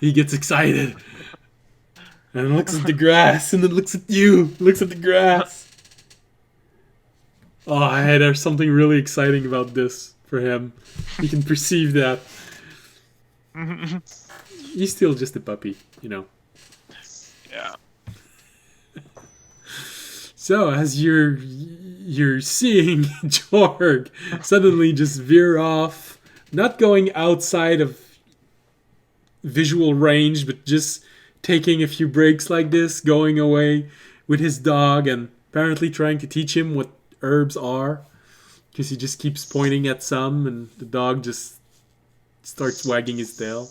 He gets excited. And looks at the grass, and then looks at you. Looks at the grass. Oh, hey, there's something really exciting about this for him. He can perceive that. He's still just a puppy, you know. Yeah. So as you're seeing Jorg suddenly just veer off, not going outside of visual range, but just taking a few breaks like this, going away with his dog, and apparently trying to teach him what herbs are, because he just keeps pointing at some, and the dog just starts wagging his tail.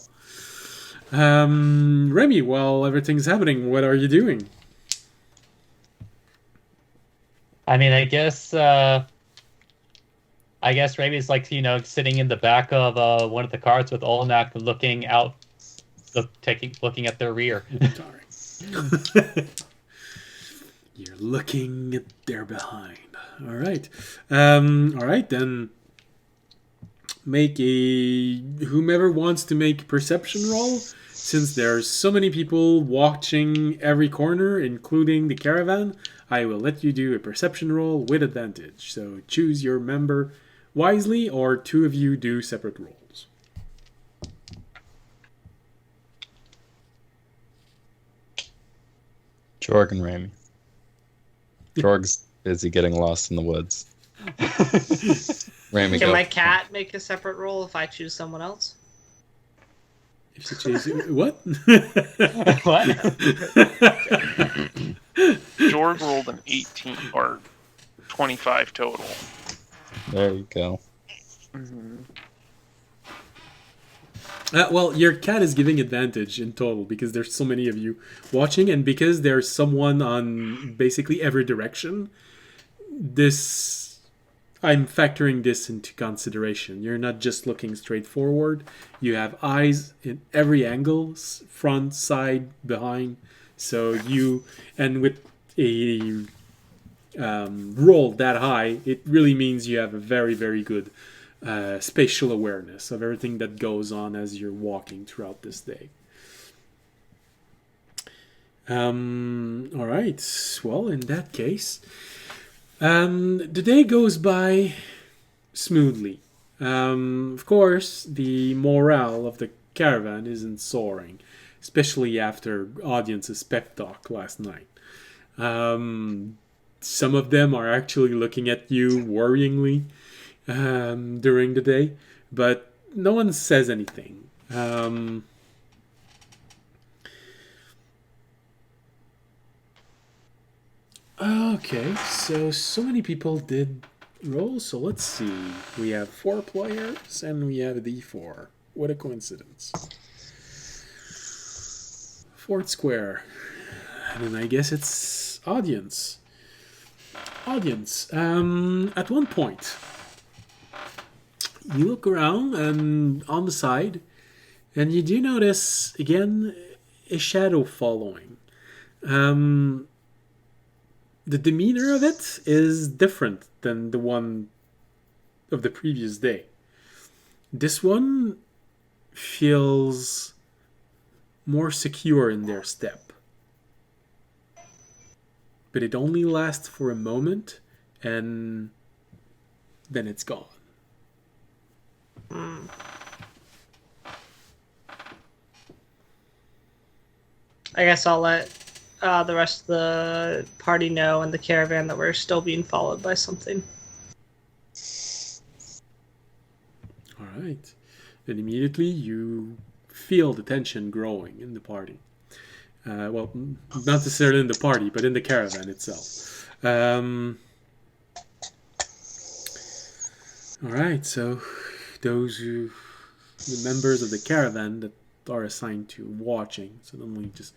Remy, while everything's happening, what are you doing? I mean, I guess Remy's like, sitting in the back of one of the cars with Olnak, looking out, looking at their rear. Sorry. You're looking at their behind. All right. All right, then. Make whomever wants to make a perception roll, since there's so many people watching every corner, including the caravan. I will let you do a perception roll with advantage. So choose your member wisely, or two of you do separate rolls. Jorg and Ramy. Jorg's busy getting lost in the woods. Ramy, Can go. my cat make a separate roll if I choose someone else? If you choose what? What? Jorg rolled an 18 or 25 total. There you go. Well, your cat is giving advantage in total because there's so many of you watching, and because there's someone on basically every direction. I'm factoring this into consideration. You're not just looking straight forward. You have eyes in every angle, front, side, behind. So and with a roll that high, it really means you have a very, very good spatial awareness of everything that goes on as you're walking throughout this day. All right. Well, in that case, the day goes by smoothly. Of course, the morale of the caravan isn't soaring, especially after audience's pep talk last night. Some of them are actually looking at you worryingly during the day, but no one says anything. Okay, so many people did roll, so let's see. We have 4 players and we have a D4. What a coincidence. Fourth square. And then I guess it's audience. Audience. At one point, you look around and on the side, and you do notice, again, a shadow following. The demeanor of it is different than the one of the previous day. This one feels more secure in their step. But it only lasts for a moment, and then it's gone. I guess I'll let the rest of the party know and the caravan that we're still being followed by something. All right. Then immediately you feel the tension growing in the party. Well, not necessarily in the party, but in the caravan itself. All right, so the members of the caravan that are assigned to watching suddenly just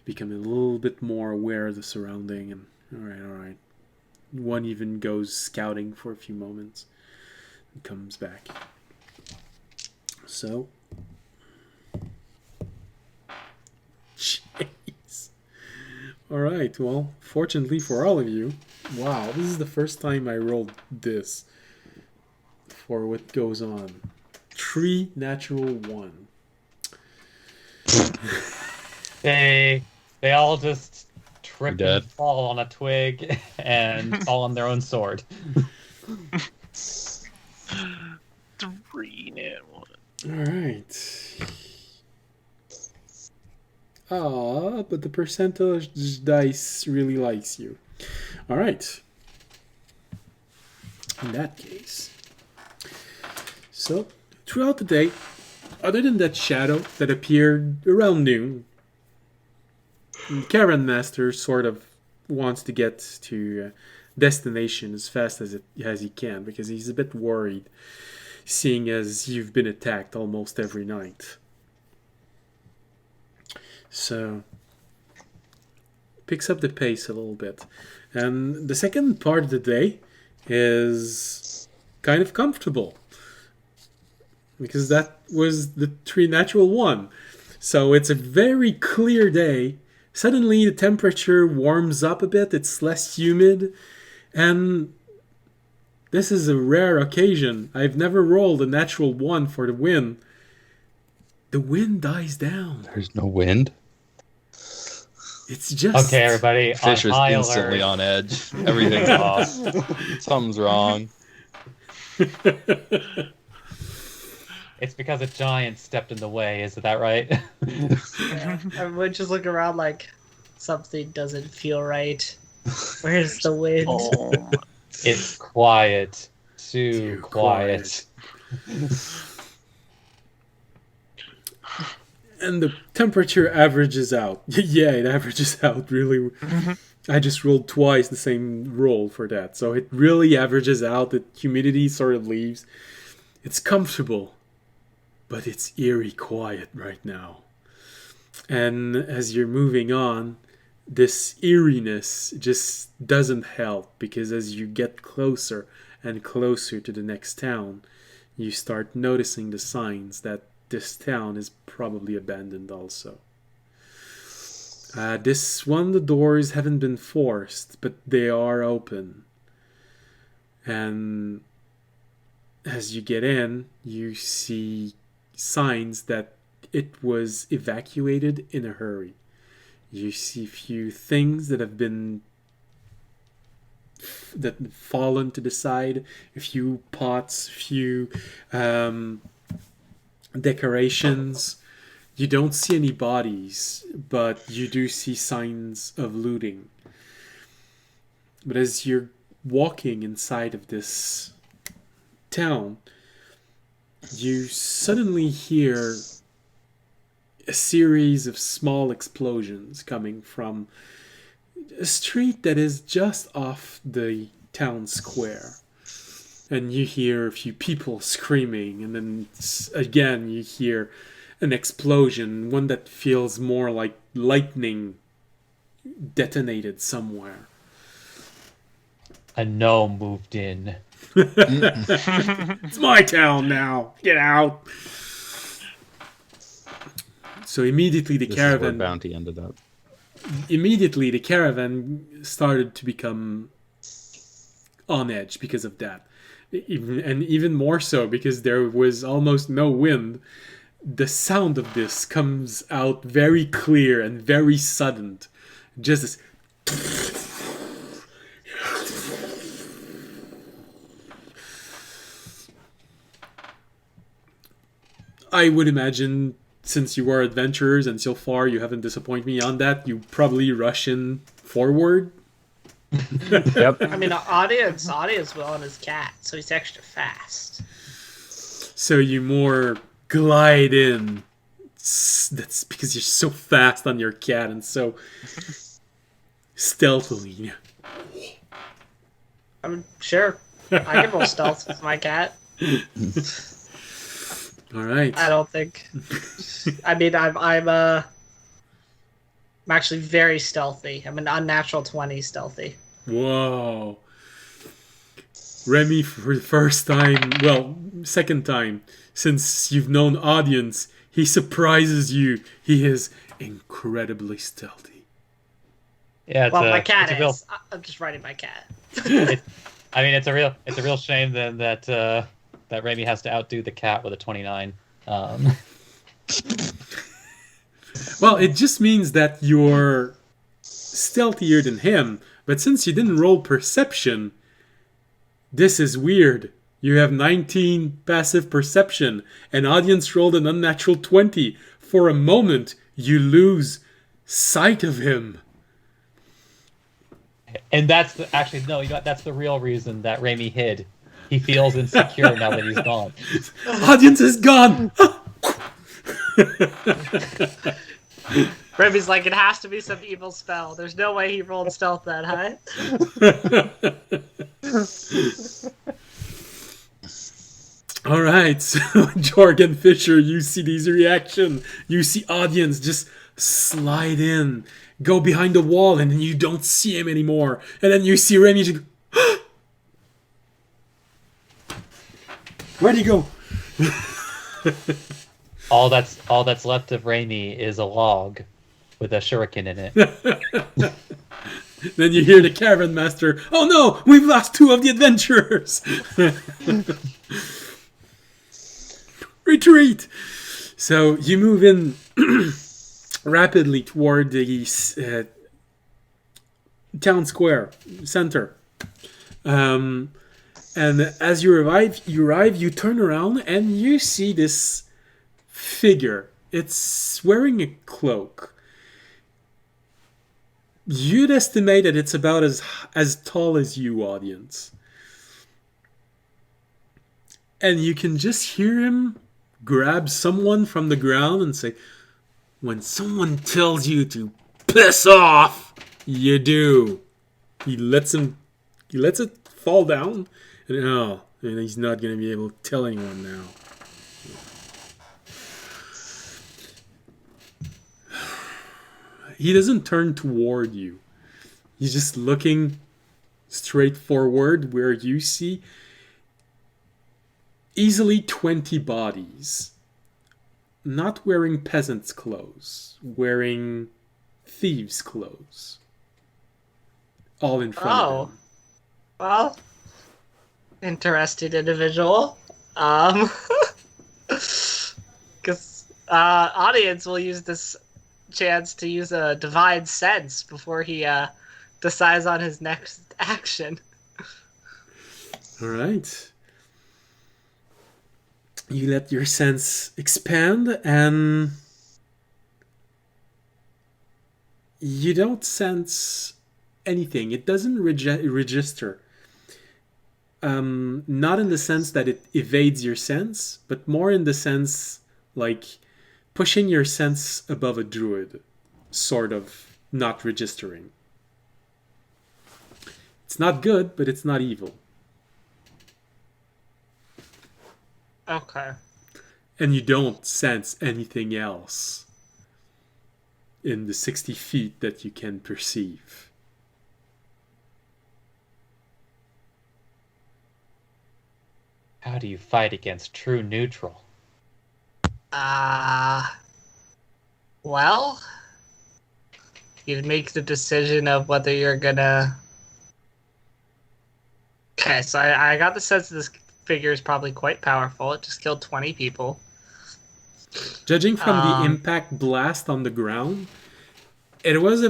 become a little bit more aware of the surrounding, and all right. One even goes scouting for a few moments and comes back. So, jeez. All right. Well, fortunately for all of you, wow, this is the first time I rolled this for what goes on. 3 natural 1. Hey. They all just trip Dead. and fall on a twig and fall on their own sword. 3 net 1. All right. Ah, but the percentage dice really likes you. All right. In that case. So, throughout the day, other than that shadow that appeared around noon, the Caravan Master sort of wants to get to destination as fast as he can because he's a bit worried, seeing as you've been attacked almost every night. So, picks up the pace a little bit. And the second part of the day is kind of comfortable, because that was the 3 natural 1. So it's a very clear day. Suddenly the temperature warms up a bit, it's less humid, and this is a rare occasion. I've never rolled a natural 1 for the win. The wind dies down. There's no wind. It's just... Okay, everybody, Fish on is high instantly alert. on edge. Everything's off. Something's wrong. It's because a giant stepped in the way, is that right? Everyone just look around like something doesn't feel right. Where's the wind? Oh, It's quiet. Too quiet. And the temperature averages out. Yeah, it averages out really. I just rolled twice the same roll for that. So it really averages out. The humidity sort of leaves. It's comfortable, but it's eerie quiet right now. And as you're moving on, this eeriness just doesn't help, because as you get closer and closer to the next town, you start noticing the signs that this town is probably abandoned also. This one, the doors haven't been forced, but they are open. And as you get in, you see signs that it was evacuated in a hurry. You see a few things that have been fallen to the side, a few pots, a few decorations. You don't see any bodies, but you do see signs of looting. But as you're walking inside of this town, you suddenly hear a series of small explosions coming from a street that is just off the town square. And you hear a few people screaming, and then again you hear an explosion, one that feels more like lightning detonated somewhere. A gnome moved in. It's my town now. Get out. So immediately This is where Bounty ended up. Immediately the caravan started to become on edge because of that. Even more so because there was almost no wind. The sound of this comes out very clear and very sudden. Just this. I would imagine, since you are adventurers and so far you haven't disappointed me on that, you probably rush in forward. Yep. I mean, audience will on his cat, so he's extra fast. So you more glide in. That's because you're so fast on your cat and so stealthily. I'm sure I can roll stealth with my cat. All right. I don't think. I mean, I'm actually very stealthy. I'm an unnatural 20 stealthy. Whoa. Remy, for the first time, well, second time, since you've known audience, he surprises you. He is incredibly stealthy. Yeah, Well, my cat it's a is. real, I'm just riding my cat. I mean, it's a real shame then that that Remy has to outdo the cat with a 29. Well, it just means that you're stealthier than him, but since you didn't roll perception, this is weird. You have 19 passive perception, and audience rolled an unnatural 20. For a moment, you lose sight of him. And that's actually no, you know what, that's the real reason that Raimi hid. He feels insecure now that he's gone. Audience is gone! Remy's like, it has to be some evil spell. There's no way he rolled stealth that high. Alright, so Jorgen Fisher, you see these reaction. You see audience just slide in, go behind the wall, and then you don't see him anymore. And then you see Remy just go, where'd he go? All that's left of Raimi is a log with a shuriken in it. Then you hear the caravan master, oh no, we've lost 2 of the adventurers. Retreat. So you move in rapidly toward the town square center. And as you arrive, you turn around and you see this figure. It's wearing a cloak. You'd estimate that it's about as tall as you, audience. And you can just hear him grab someone from the ground and say, when someone tells you to piss off, you do. He lets it fall down, and he's not going to be able to tell anyone now. He doesn't turn toward you. He's just looking straight forward where you see easily 20 bodies. Not wearing peasants' clothes, wearing thieves' clothes. All in front of him. Well, interesting individual. Because audience will use this chance to use a divine sense before he decides on his next action. All right. You let your sense expand, and you don't sense anything. It doesn't register. Not in the sense that it evades your sense, but more in the sense like pushing your sense above a druid, sort of not registering. It's not good, but it's not evil. Okay. And you don't sense anything else in the 60 feet that you can perceive. How do you fight against true neutral? Well, you make the decision of whether you're gonna... Okay, so I got the sense that this figure is probably quite powerful. It just killed 20 people. Judging from the impact blast on the ground, it was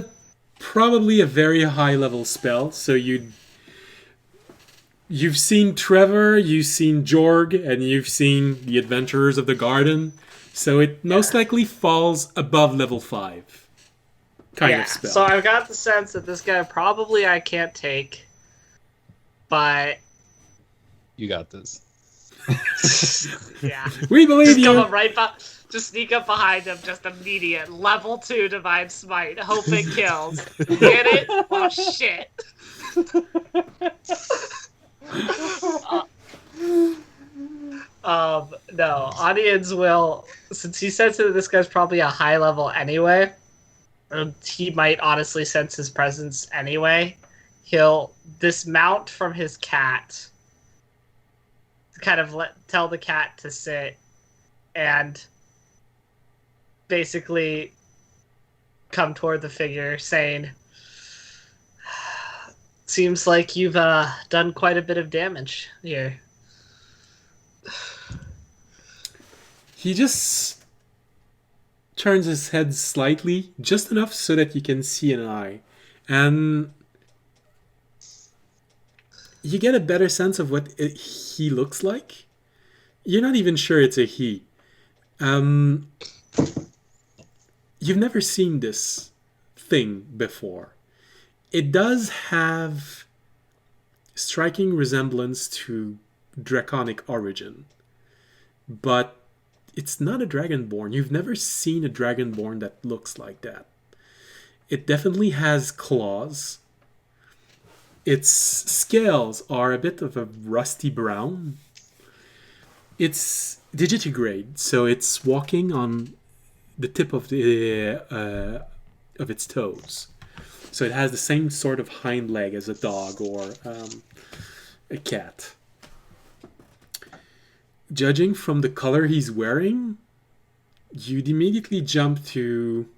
probably a very high level spell. So you've seen Trevor, you've seen Jorg, and you've seen the Adventurers of the Garden. So it most likely falls above level 5 kind of spell. So I've got the sense that this guy probably I can't take, but You got this. yeah, We believe just you. come up just sneak up behind him, just immediate level 2 divine smite, hope it kills. Get it? Oh shit. No, audience will, since he senses that this guy's probably a high level anyway, he might honestly sense his presence anyway. He'll dismount from his cat, kind of tell the cat to sit, and basically come toward the figure saying, seems like you've done quite a bit of damage here. He just turns his head slightly, just enough so that you can see an eye. And you get a better sense of what he looks like. You're not even sure it's a he. Um, you've never seen this thing before. It does have striking resemblance to draconic origin, but it's not a dragonborn. You've never seen a dragonborn that looks like that. It definitely has claws. Its scales are a bit of a rusty brown. It's digitigrade, so it's walking on the tip of its toes. So it has the same sort of hind leg as a dog or a cat. Judging from the color he's wearing, you'd immediately jump to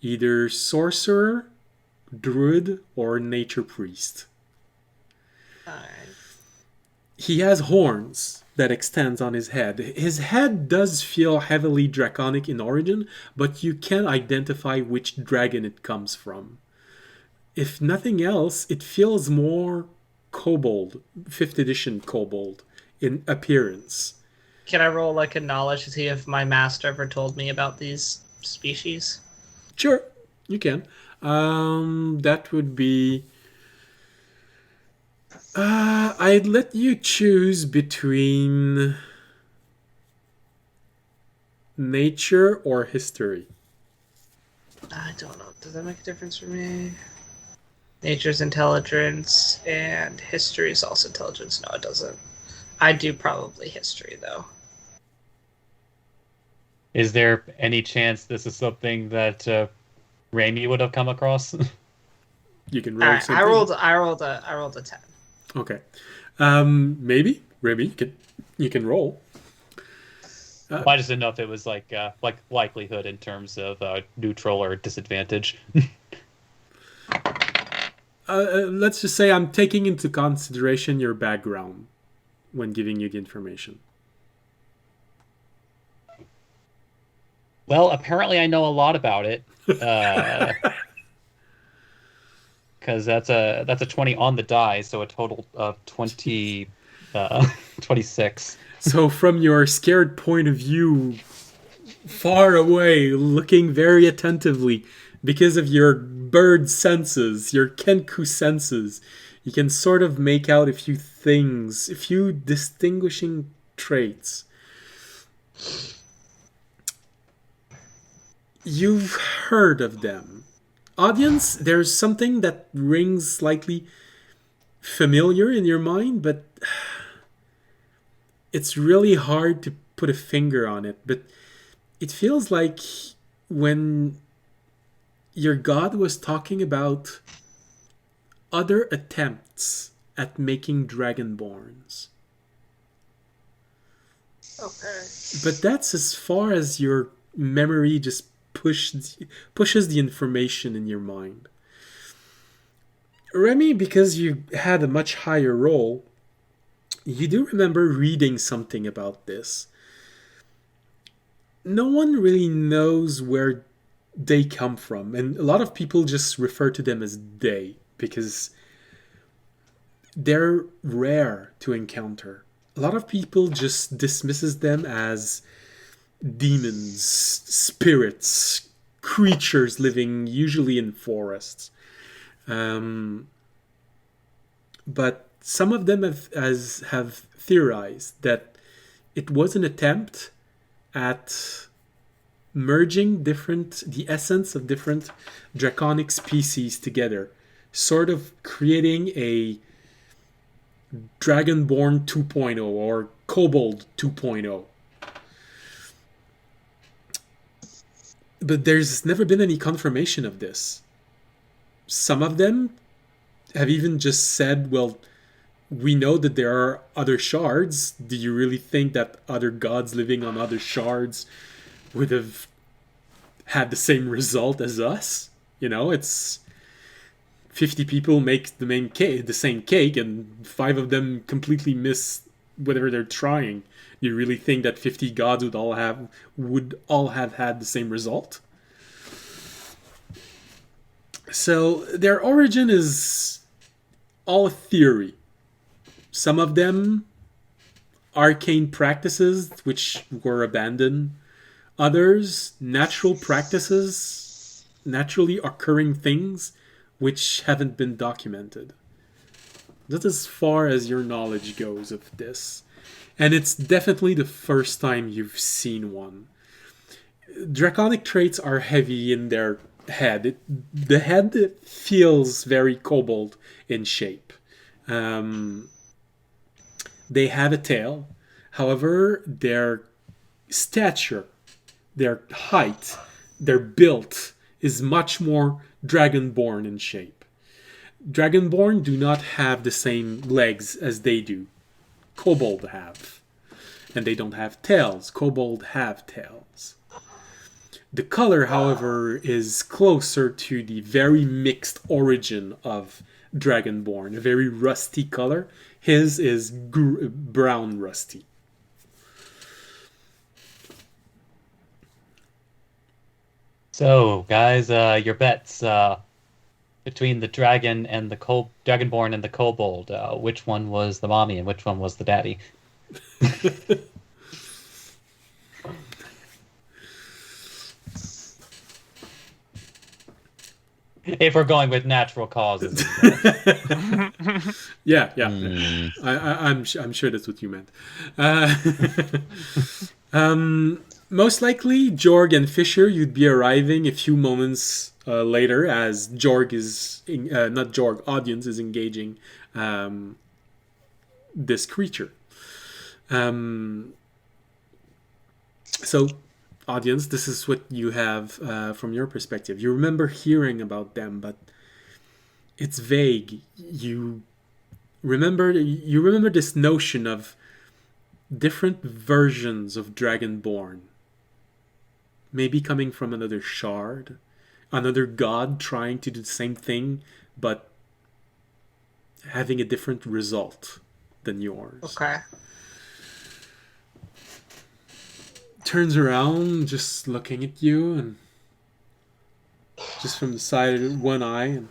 either sorcerer, druid, or nature priest. Alright. He has horns that extends on his head. His head does feel heavily draconic in origin, but you can identify which dragon it comes from. If nothing else, it feels more kobold, 5th edition kobold in appearance. Can I roll like a knowledge to see if my master ever told me about these species? Sure, you can. That would be... I'd let you choose between nature or history. I don't know. Does that make a difference for me? Nature's intelligence and history is also intelligence. No, it doesn't. I do probably history though. Is there any chance this is something that Raimi would have come across? You can roll Alright, something. I rolled a 10. Okay. Maybe. Remy, you can roll. I just didn't know if it was like likelihood in terms of neutral or disadvantage. Let's just say I'm taking into consideration your background when giving you the information. Well, apparently I know a lot about it. Because that's a 20 on the die, so a total of 26. So from your scared point of view, far away, looking very attentively, because of your bird senses, your Kenku senses, you can sort of make out a few things, a few distinguishing traits. You've heard of them. Audience, there's something that rings slightly familiar in your mind, but it's really hard to put a finger on it. But it feels like when your god was talking about other attempts at making dragonborns. Okay. But that's as far as your memory just pushes the information in your mind. Remy, because you had a much higher roll, you do remember reading something about this. No one really knows where they come from, and a lot of people just refer to them as they, because they're rare to encounter. A lot of people just dismisses them as demons, spirits, creatures living usually in forests. But some of them have theorized that it was an attempt at merging the essence of different draconic species together, sort of creating a Dragonborn 2.0 or Kobold 2.0. But there's never been any confirmation of this. Some of them have even just said, well, we know that there are other shards. Do you really think that other gods living on other shards would have had the same result as us? You know, it's 50 people make the same cake, and 5 of them completely miss whatever they're trying. You really think that 50 gods would all have had the same result? So their origin is all a theory. Some of them arcane practices which were abandoned. Others natural practices, naturally occurring things which haven't been documented. That's as far as your knowledge goes of this. And it's definitely the first time you've seen one. Draconic traits are heavy in their head. The head feels very kobold in shape. They have a tail. However, their stature, their height, their build is much more dragonborn in shape. Dragonborn do not have the same legs as they do. Kobold have. And they don't have tails. Kobold have tails. The color, however, is closer to the very mixed origin of Dragonborn. A very rusty color. His is brown rusty. So, guys, your bets between the dragon and the dragonborn and the kobold. Which one was the mommy and which one was the daddy? If we're going with natural causes. Yeah. I'm sure that's what you meant. Most likely, Jorg and Fisher, you'd be arriving a few moments later as Jorg is... not Jorg, audience is engaging this creature. So, audience, this is what you have from your perspective. You remember hearing about them, but it's vague. You remember this notion of different versions of Dragonborn. Maybe coming from another shard, another god trying to do the same thing, but having a different result than yours. Okay. Turns around, just looking at you, and just from the side of one eye, and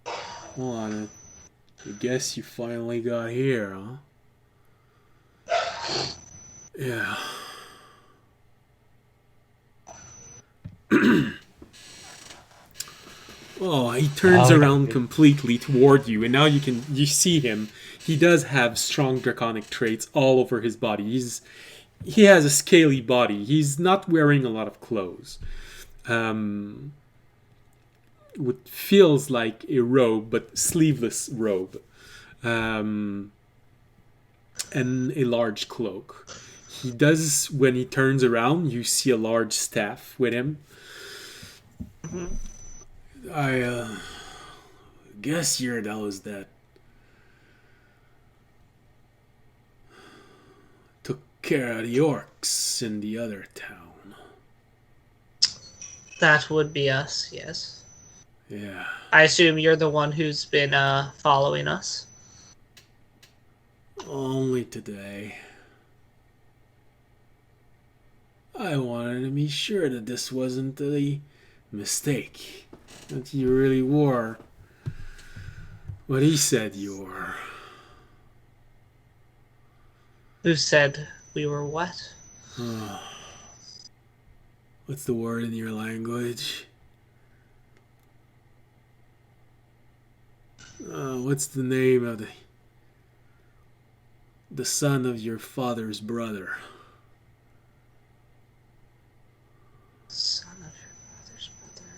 hold on, I guess you finally got here, huh? Yeah. Oh, he turns around completely toward you, and now you see him. He does have strong draconic traits all over his body. He has a scaly body. He's not wearing a lot of clothes. What feels like a robe, but sleeveless robe. And a large cloak. He does, when he turns around, you see a large staff with him. I guess you're those that took care of the orcs in the other town. That would be us, yes. Yeah. I assume you're the one who's been following us. Only today. I wanted to be sure that this wasn't a mistake. That you really were what he said you were. Who said we were what? What's the word in your language? What's the name of the son of your father's brother? Son of your father's brother.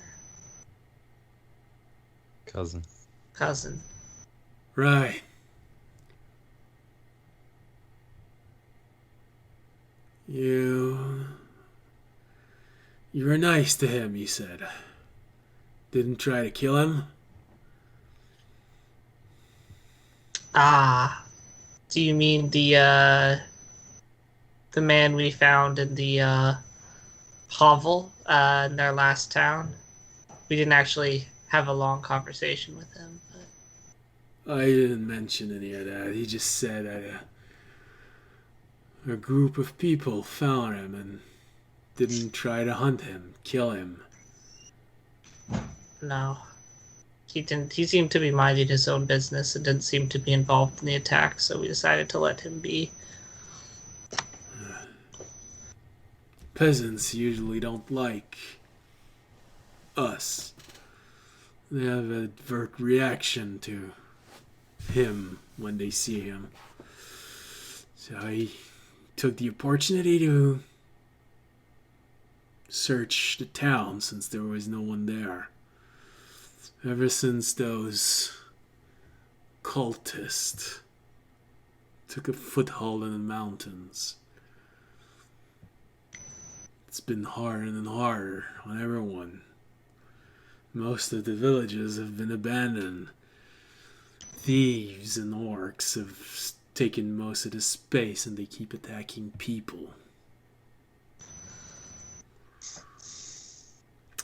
Cousin. Right. You were nice to him, he said. Didn't try to kill him? Ah. Do you mean the man we found in the hovel in their last town? We didn't actually have a long conversation with him, but I didn't mention any of that. He just said that A group of people found him and didn't try to hunt him, kill him. No. He didn't. He seemed to be minding his own business and didn't seem to be involved in the attack, so we decided to let him be. Peasants usually don't like us. They have an adverse reaction to him when they see him. So I took the opportunity to search the town since there was no one there. Ever since those cultists took a foothold in the mountains, it's been harder and harder on everyone. Most of the villages have been abandoned. Thieves and orcs have taken most of the space and they keep attacking people.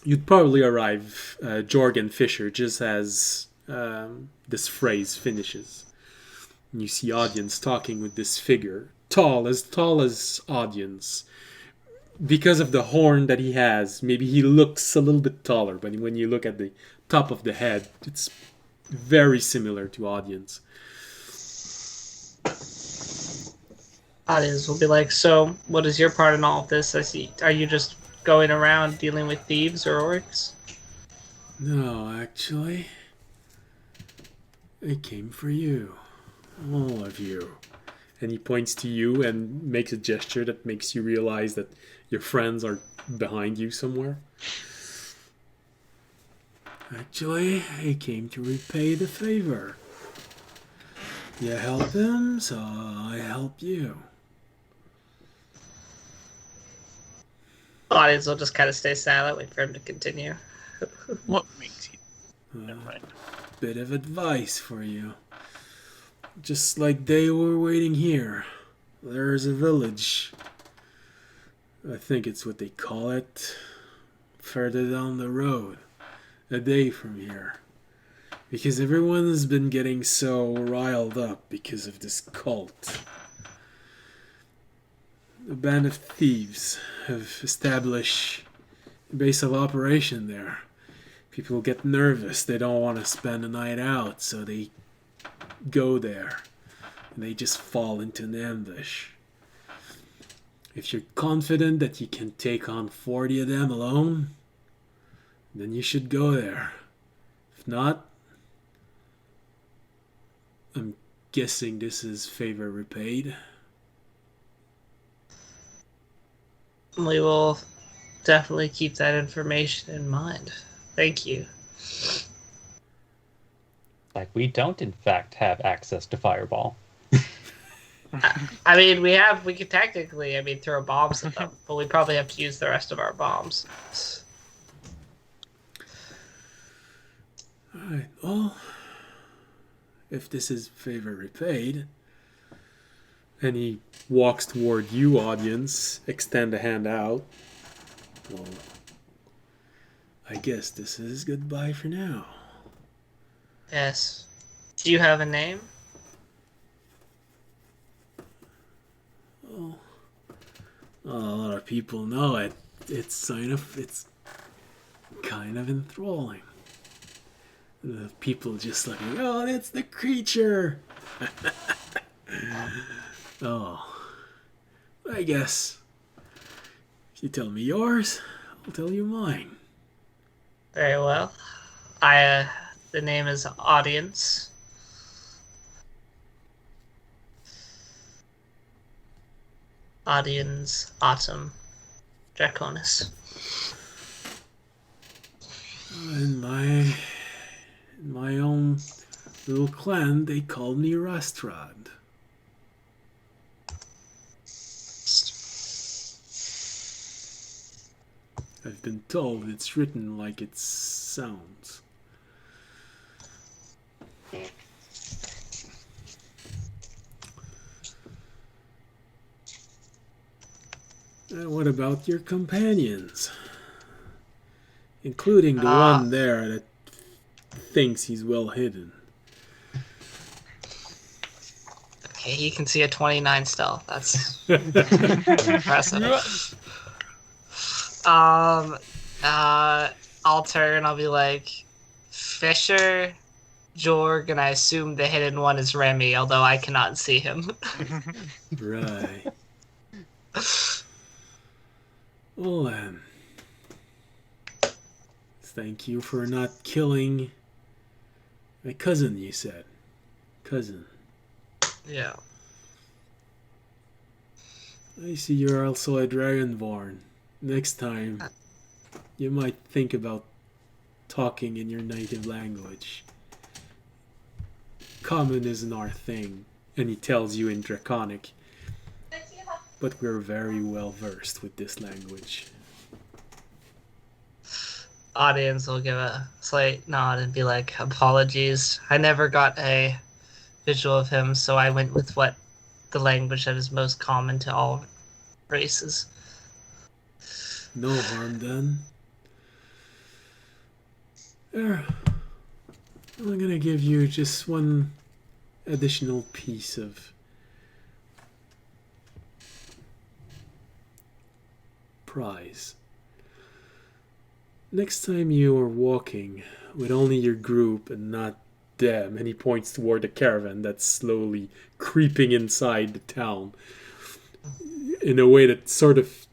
You'd probably arrive, Jorgen Fisher, just as this phrase finishes. And you see Audience talking with this figure, tall as Audience. Because of the horn that he has, maybe he looks a little bit taller, but when you look at the top of the head, it's very similar to Audience. Audience will be like, so what is your part in all of this? I see. Are you just going around dealing with thieves or orcs? No, actually, I came for you. All of you. And he points to you and makes a gesture that makes you realize that your friends are behind you somewhere. Actually, I came to repay the favor. You help him, so I help you. Audience will just kind of stay silent, wait for him to continue. What makes you? Never mind. Bit of advice for you. Just like they were waiting here. There's a village. I think it's what they call it. Further down the road. A day from here. Because everyone's been getting so riled up because of this cult. A band of thieves have established a base of operation there. People get nervous. They don't want to spend the night out, so they go there. And they just fall into an ambush. If you're confident that you can take on 40 of them alone, then you should go there. If not, I'm guessing this is favor repaid. We will definitely keep that information in mind. Thank you. Like, we don't, in fact, have access to Fireball. I mean, we could technically, throw bombs at them, but we probably have to use the rest of our bombs. Alright, well, if this is favor repaid, and he walks toward you, Audience, extend a hand out, well, I guess this is goodbye for now. Yes. Do you have a name? Oh, a lot of people know it. It's kind of enthralling. The people just like, oh, that's the creature. Oh, I guess if you tell me yours, I'll tell you mine. Very well. The name is Audience. Audience Autumn Draconis. In my own little clan, they call me Rastrad. I've been told it's written like it sounds. What about your companions? Including the one there that thinks he's well hidden. Hey, he can see a 29 stealth. That's impressive. I'll turn. I'll be like, Fisher, Jorg, and I assume the hidden one is Remy, although I cannot see him. Right. Well, thank you for not killing my cousin, you said. Cousin. Yeah. I see you're also a dragonborn. Next time, you might think about talking in your native language. Common isn't our thing, and he tells you in Draconic. But we're very well versed with this language. Audience will give a slight nod and be like, apologies. I never got a visual of him, so I went with what the language that is most common to all races. No harm done. There. I'm gonna give you just one additional piece of prize. Next time you are walking with only your group and not them, and he points toward the caravan that's slowly creeping inside the town in a way that sort of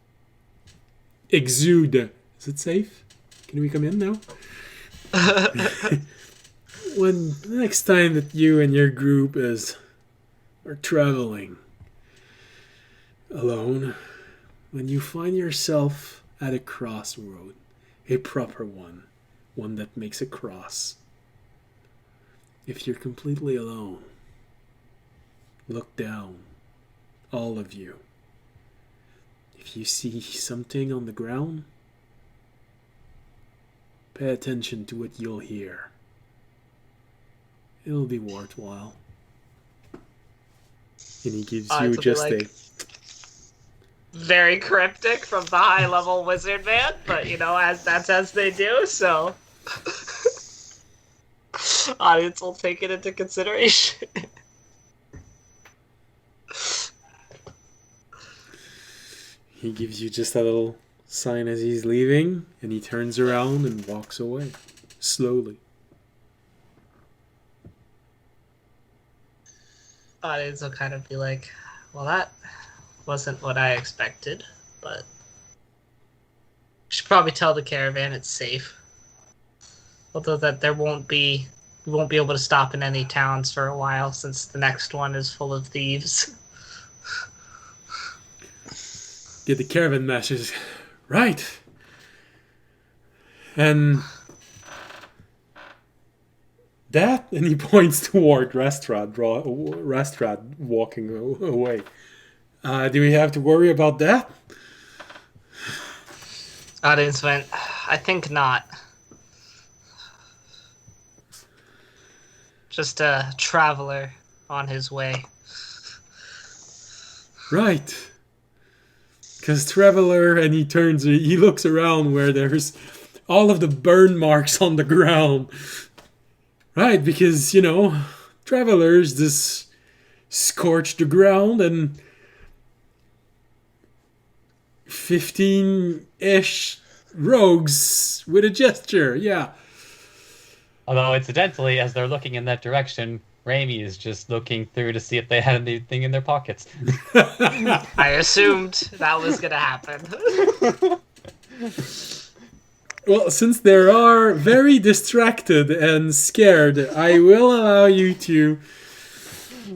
exude. Is it safe? Can we come in now? When next time that you and your group are traveling alone, when you find yourself at a crossroad, a proper one that makes a cross, if you're completely alone, look down, all of you. If you see something on the ground, pay attention to what you'll hear. It'll be worthwhile. And he gives you just like, very cryptic from the high level wizard man, but as they do, so audience will take it into consideration. He gives you just a little sign as he's leaving, and he turns around and walks away, slowly. Audience will kind of be like, well, that wasn't what I expected, but should probably tell the caravan it's safe. Although that we won't be able to stop in any towns for a while since the next one is full of thieves. Get the caravan masters right. And that, and he points toward Rastrad walking away. Do we have to worry about that? Audience went, I think not. Just a traveler on his way. Right. Because traveler, and he looks around where there's all of the burn marks on the ground. Right, because, travelers just scorch the ground and 15-ish rogues with a gesture, yeah. Although, incidentally, as they're looking in that direction, Raimi is just looking through to see if they had anything in their pockets. I assumed that was going to happen. Well, since they are very distracted and scared, I will allow you to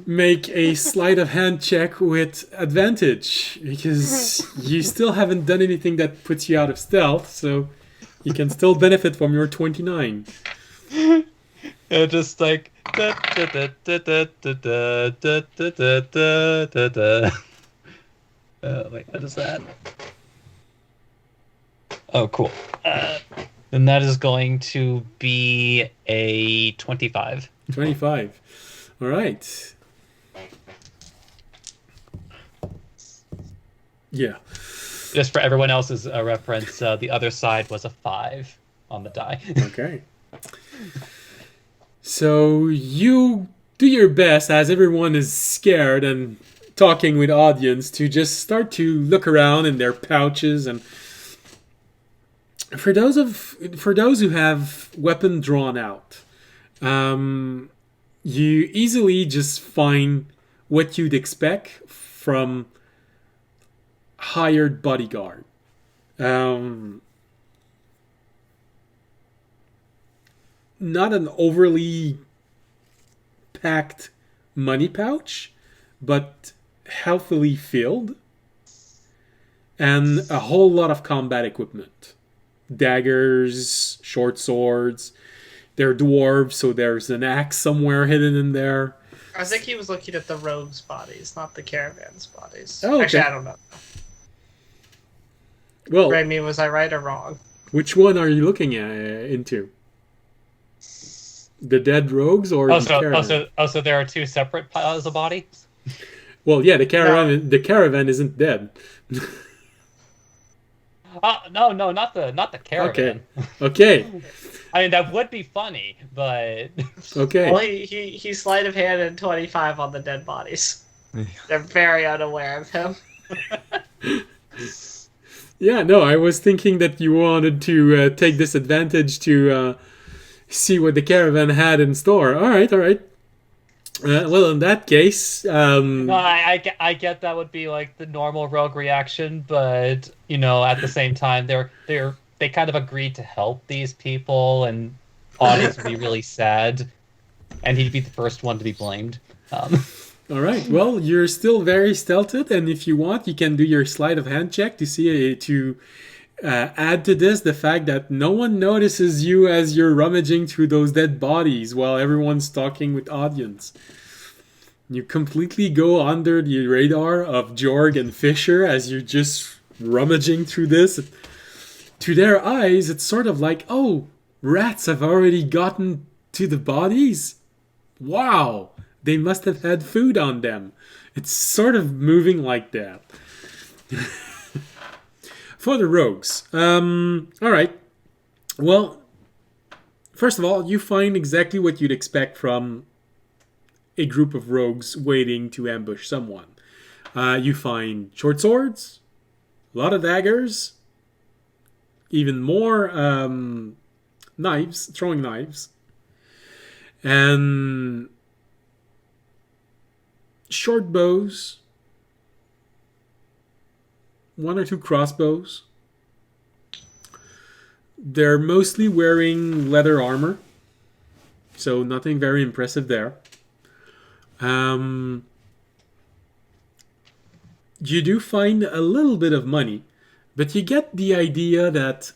make a sleight of hand check with advantage, because you still haven't done anything that puts you out of stealth, so you can still benefit from your 29. Just like... Wait, what is that? Oh, cool. Then that is going to be a 25. 25. All right. Yeah. Just for everyone else's reference, the other side was a 5 on the die. Okay. So you do your best, as everyone is scared and talking with audience, to just start to look around in their pouches. And for those who have weapon drawn out, you easily just find what you'd expect from hired bodyguard. Not an overly packed money pouch, but healthily filled, and a whole lot of combat equipment. Daggers, short swords. They're dwarves, so there's an axe somewhere hidden in there. I think he was looking at the rogues' bodies, not the caravan's bodies. Oh, okay. Actually, I don't know. Well, Remy, was I right or wrong? which one are you looking into? The dead rogues or the caravan? So there are two separate piles of bodies? Well, yeah, the caravan isn't dead. No, not the caravan. Okay. I mean, that would be funny, but Okay. Well, he sleight of hand and 25 on the dead bodies. They're very unaware of him. Yeah, no, I was thinking that you wanted to take this advantage to see what the caravan had in store. All right. Well, in that case, no, I get that would be like the normal rogue reaction, but at the same time, they kind of agreed to help these people, and audience would be really sad, and he'd be the first one to be blamed. all right. Well, you're still very stealthed, and if you want, you can do your sleight of hand check to see to add to this the fact that no one notices you as you're rummaging through those dead bodies while everyone's talking with audience. You completely go under the radar of Jorg and Fisher as you're just rummaging through this. To their eyes, it's sort of like, oh, rats have already gotten to the bodies? Wow, they must have had food on them. It's sort of moving like that. For the rogues. All right. Well, first of all, you find exactly what you'd expect from a group of rogues waiting to ambush someone. You find short swords, a lot of daggers, even more throwing knives, and short bows, one or two crossbows. They're mostly wearing leather armor, so nothing very impressive there. You do find a little bit of money, but you get the idea that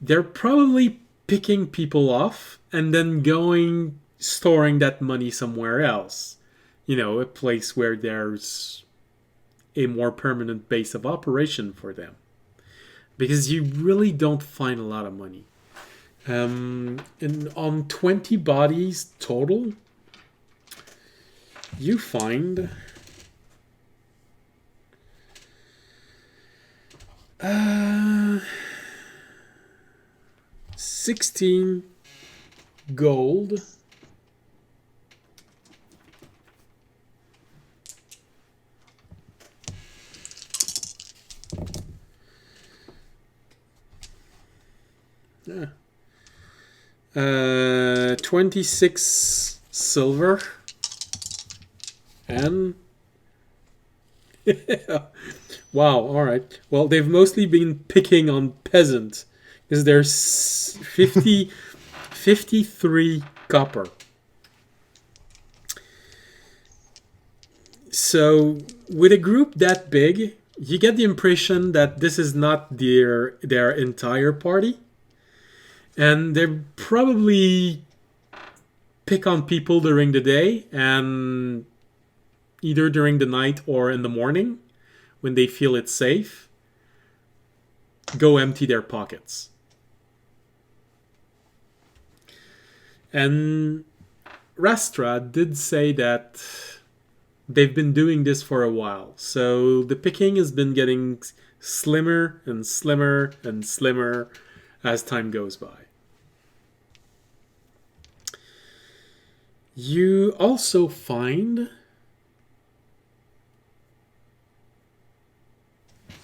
they're probably picking people off and then storing that money somewhere else. A place where there's a more permanent base of operation for them. Because you really don't find a lot of money. And on 20 bodies total, you find 16 gold. Yeah. 26 silver. And wow, all right. Well, they've mostly been picking on peasants because there's 53 copper. So, with a group that big, you get the impression that this is not their entire party. And they probably pick on people during the day and either during the night or in the morning when they feel it's safe, go empty their pockets. And Rastra did say that they've been doing this for a while. So the picking has been getting slimmer and slimmer and slimmer as time goes by. You also find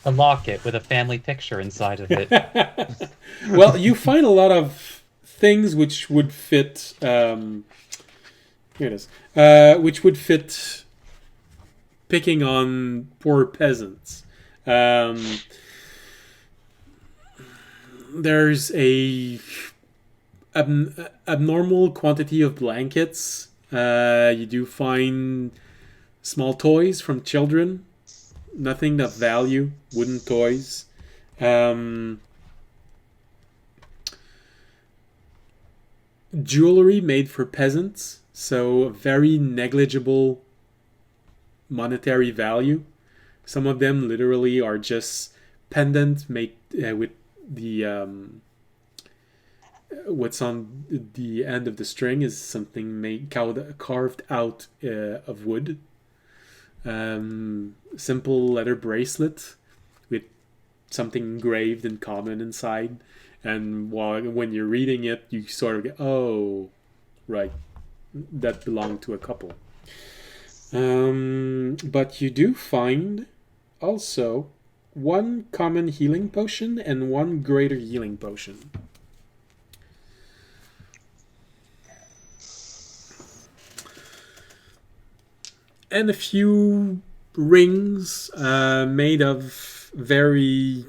A locket with a family picture inside of it. well, you find a lot of things which would fit. Here it is. Which would fit picking on poor peasants. There's a abnormal quantity of blankets. You do find small toys from children. Nothing of value. Wooden toys. Jewelry made for peasants. So very negligible monetary value. Some of them literally are just pendant made with the what's on the end of the string is something made carved out of wood. Simple leather bracelet with something engraved in common inside, and when you're reading it, you sort of go, "Oh, right, that belonged to a couple." But you do find also one common healing potion and one greater healing potion. And a few rings made of very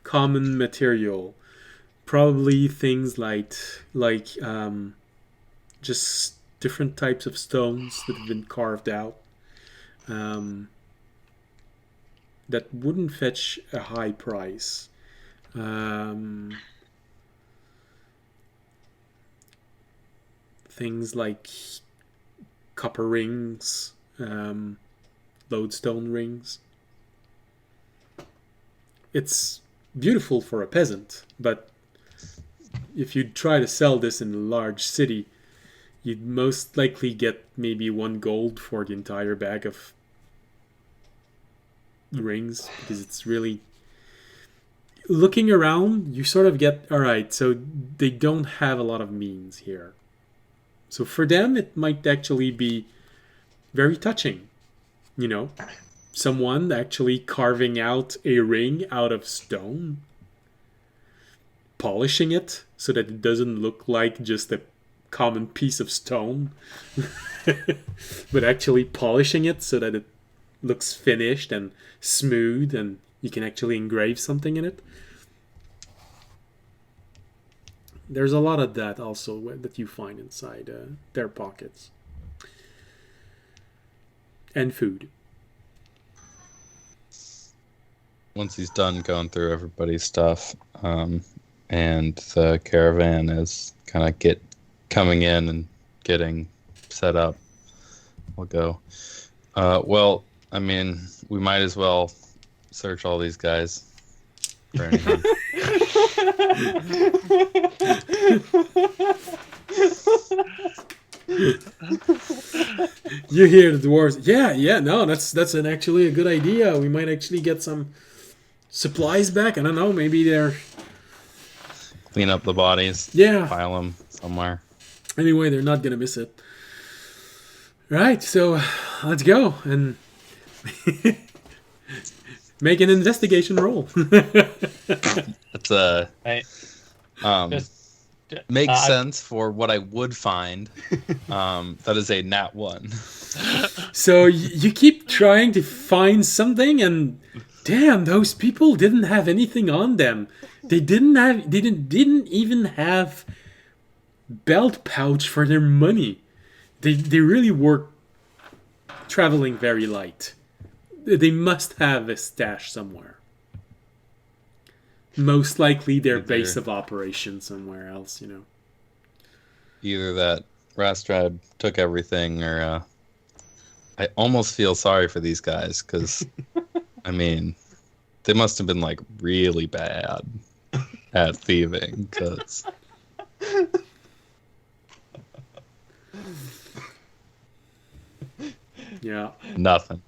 common material. Probably things like just different types of stones that have been carved out. That wouldn't fetch a high price. Things like copper rings, lodestone rings. It's beautiful for a peasant, but if you try to sell this in a large city, you'd most likely get maybe 1 gold for the entire bag of rings, because it's really, looking around, you sort of get, all right, so they don't have a lot of means here. So for them, it might actually be very touching. You know, someone actually carving out a ring out of stone, polishing it so that it doesn't look like just a common piece of stone, but actually polishing it so that it looks finished and smooth and you can actually engrave something in it. There's a lot of that also that you find inside their pockets. And food. Once he's done going through everybody's stuff, and the caravan is kind of coming in and getting set up, we'll go. Well, I mean, we might as well search all these guys for anything. You hear the dwarves? Yeah, no, that's actually a good idea. We might actually get some supplies back. I don't know, maybe they're Clean up the bodies. Yeah. Pile them somewhere. Anyway, they're not gonna miss it. Right, so let's go and make an investigation roll. It's Right. makes sense for what I would find. That is a nat 1. So you keep trying to find something, and damn, those people didn't have anything on them. They didn't even have belt pouch for their money. They really were traveling very light. They must have a stash somewhere. Most likely their base of operations somewhere else, you know. Either that Rastrad took everything, or I almost feel sorry for these guys, because, I mean, they must have been, like, really bad at thieving, because... Yeah. Nothing.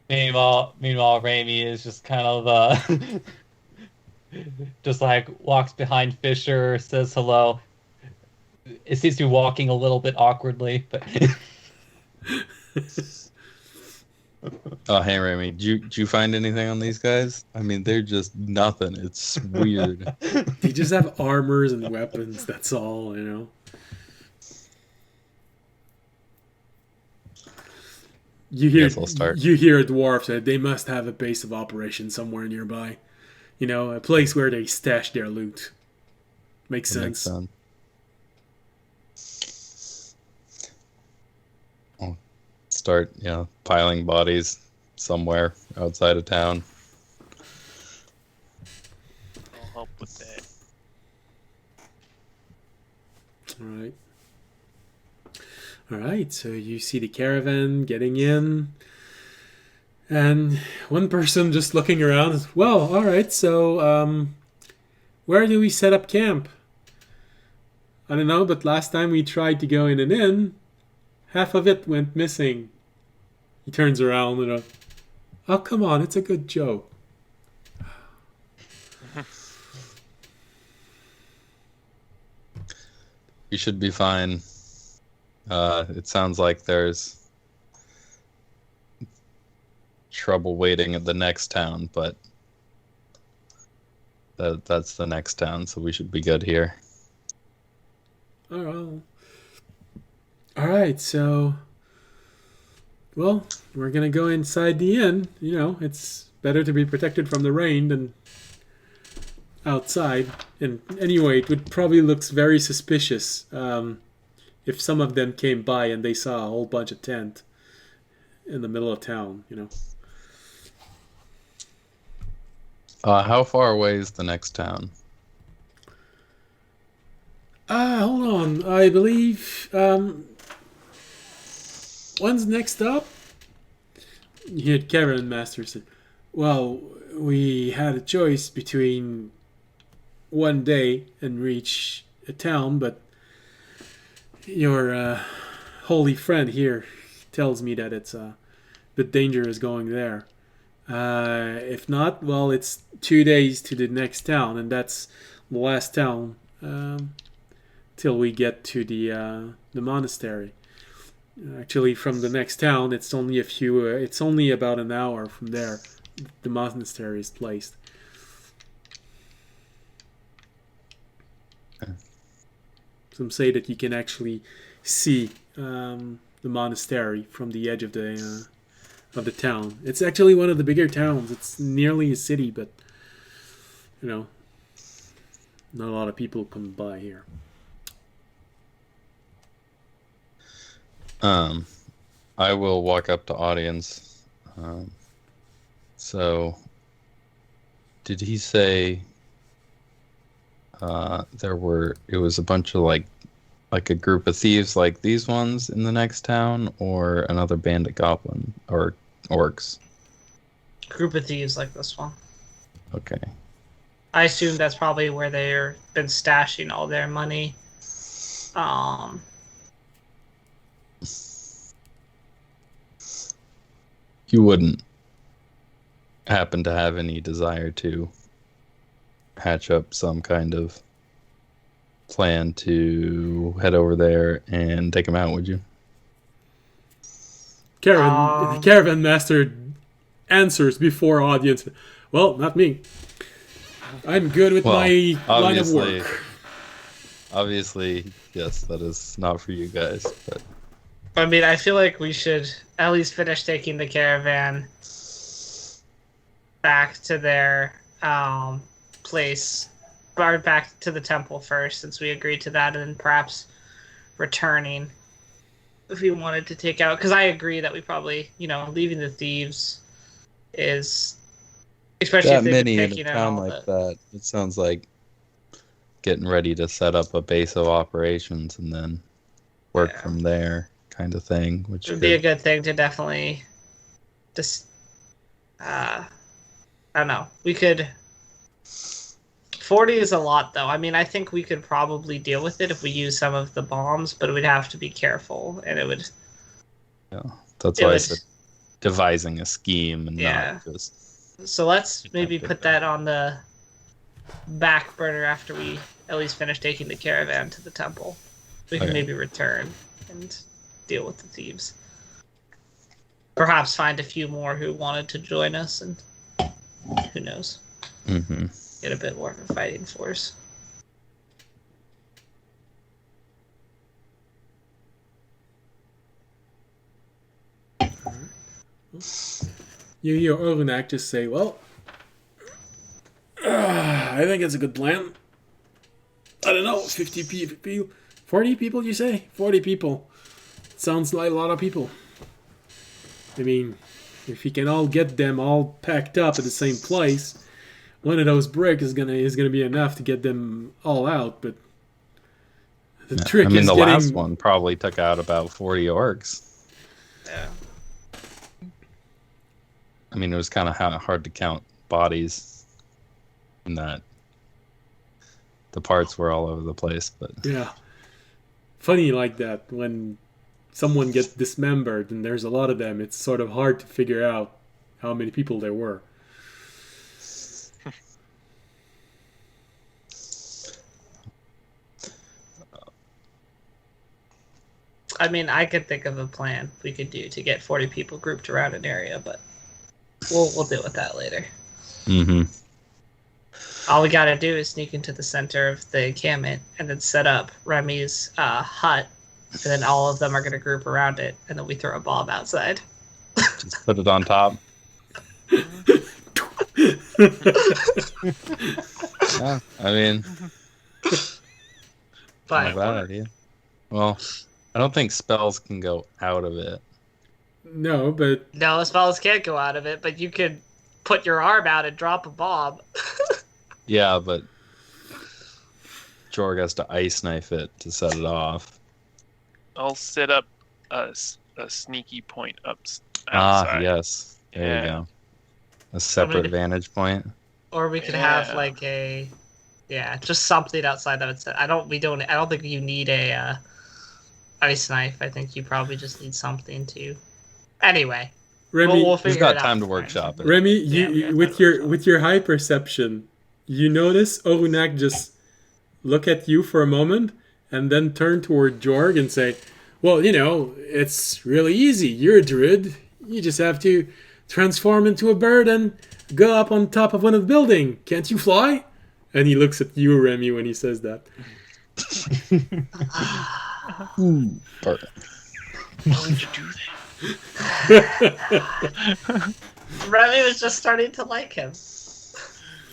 Meanwhile, Raimi is just kind of just like walks behind Fisher, says hello. It seems to be walking a little bit awkwardly, but Oh, hey, Remy, did you find anything on these guys? I mean, they're just nothing. It's weird. They just have armors and weapons. That's all, you know. Guess I'll start. You hear a dwarf say they must have a base of operations somewhere nearby. You know, a place where they stash their loot. Makes That sense. sense. I'll start, piling bodies somewhere outside of town. I'll help with that. All right, so you see the caravan getting in, and one person just looking around. Well, all right, so where do we set up camp? I don't know, but last time we tried to go in an inn, half of it went missing. He turns around and, oh, come on, it's a good joke. You should be fine. It sounds like there's trouble waiting at the next town, but that's the next town, so we should be good here. All right, so, well, we're going to go inside the inn. You know, it's better to be protected from the rain than outside. And anyway, it would probably looks very suspicious if some of them came by and they saw a whole bunch of tent in the middle of town, you know. How far away is the next town? Hold on. I believe one's next up. You heard Karen Master say, well, we had a choice between one day and reach a town, but your holy friend here tells me that it's a bit dangerous going there. If not, well, it's 2 days to the next town, and that's the last town till we get to the monastery. Actually, from the next town, it's only it's only about an hour from there. The monastery is placed. Some say that you can actually see the monastery from the edge of the town. It's actually one of the bigger towns. It's nearly a city, but not a lot of people come by here. I will walk up to audience. So, did he say it was a bunch of like a group of thieves like these ones in the next town, or another bandit goblin or orcs? Group of thieves like this one. Okay. I assume that's probably where they've been stashing all their money. You wouldn't happen to have any desire to hatch up some kind of plan to head over there and take them out, would you? The caravan master answers before audience. Well, not me. I'm good with my line of work. Obviously, yes, that is not for you guys. But I mean, I feel like we should at least finish taking the caravan back to their place, or back to the temple first, since we agreed to that, and then perhaps returning if we wanted to take out. Because I agree that we probably, leaving the thieves is, especially that if they've many been in taking a out town all like that, it sounds like getting ready to set up a base of operations and then work from there, kind of thing. Which would be a good thing to definitely just. I don't know. We could. 40 is a lot, though. I mean, I think we could probably deal with it if we use some of the bombs, but we'd have to be careful, and it would. Yeah, that's why I said devising a scheme and not just. So let's maybe put that on the back burner after we at least finish taking the caravan to the temple. We can Okay. maybe return and deal with the thieves. Perhaps find a few more who wanted to join us, and who knows, Mm-hmm. get a bit more of a fighting force. You hear Orunak just say, well, I think it's a good plan. I don't know, 50 people, 40 people you say? 40 people. Sounds like a lot of people. I mean, if you can all get them all packed up at the same place, one of those bricks is gonna be enough to get them all out, but the trick I mean, is the getting... last one probably took out about 40 orcs. Yeah. I mean, it was kind of hard to count bodies in that the parts were all over the place. But Yeah. Funny like that, when someone gets dismembered and there's a lot of them, it's sort of hard to figure out how many people there were. I mean, I could think of a plan we could do to get 40 people grouped around an area, but we'll deal with that later. mm-hmm. All we gotta do is sneak into the center of the encampment and then set up Remy's hut, and then all of them are gonna group around it, and then we throw a bomb outside. Just put it on top. Yeah, I mean, But not a bad idea. Well, I don't think spells can go out of it. No, but no, spells can't go out of it, but you could put your arm out and drop a bomb. Yeah, but Jorg has to ice knife it to set it off. I'll set up a sneaky point outside. Yes. There Yeah. you go. A separate mean- vantage point. Or we could have Yeah. like just something outside that would set. I don't think you need a ice knife. I think you probably just need something to. Anyway, Remy, we'll He's figure got it out time to for time. workshop it. Remy, Yeah, we have with to your work with your high perception, you notice Orunak just look at you for a moment and then turn toward Jorg and say, "Well, it's really easy. You're a druid. You just have to transform into a bird and go up on top of one of the building. Can't you fly?" And he looks at you, Remy, when he says that. Perfect. Why would you do that? Remy was just starting to like him.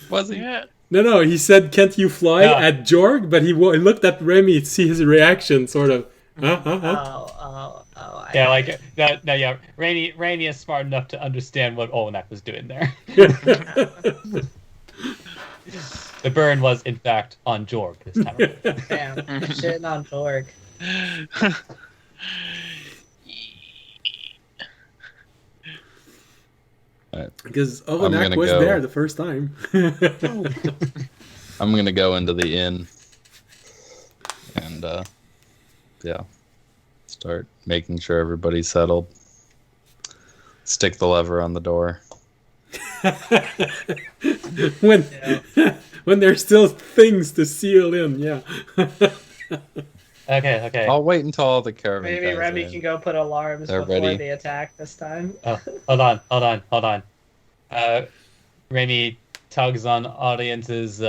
Was he? Yeah. No, he said, "Can't you fly?" Yeah. at Jorg, but he looked at Remy to see his reaction, sort of. Huh? Oh. Yeah, like that. No, yeah. Rainy is smart enough to understand what Olenek was doing there. The burn was, in fact, on Jorg this time. Damn, shitting on Borg. Because I'm Orunak gonna was go. there the first time. I'm gonna go into the inn and start making sure everybody's settled. Stick the lever on the door. when when there's still things to seal in, yeah. Okay. I'll wait until all the caravan Maybe guys are Remy in. can go put alarms They're before ready. they attack this time. Oh, hold on. Rainy tugs on audience's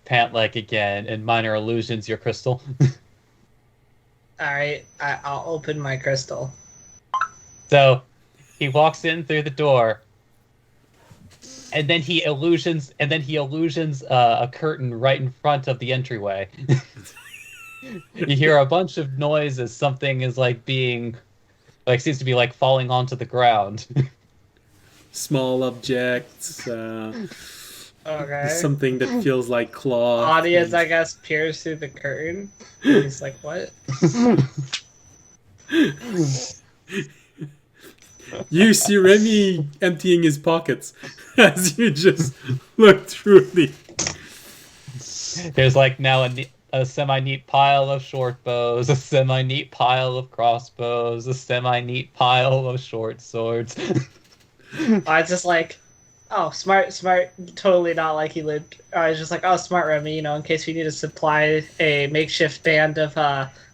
pant leg again and minor illusions your crystal. Alright, I'll open my crystal. So he walks in through the door, and then he illusions a curtain right in front of the entryway. You hear a bunch of noise as something is seems to be like falling onto the ground. Small objects, Okay. something that feels like cloth. Audience, I guess, peers through the curtain. He's like, what? You see Remy emptying his pockets as you just look through the... There's like now a semi-neat pile of short bows, a semi-neat pile of crossbows, a semi-neat pile of short swords. I just like, Oh, smart, totally not like he lived. I was just like, oh, smart, Remy, in case we need to supply a makeshift band of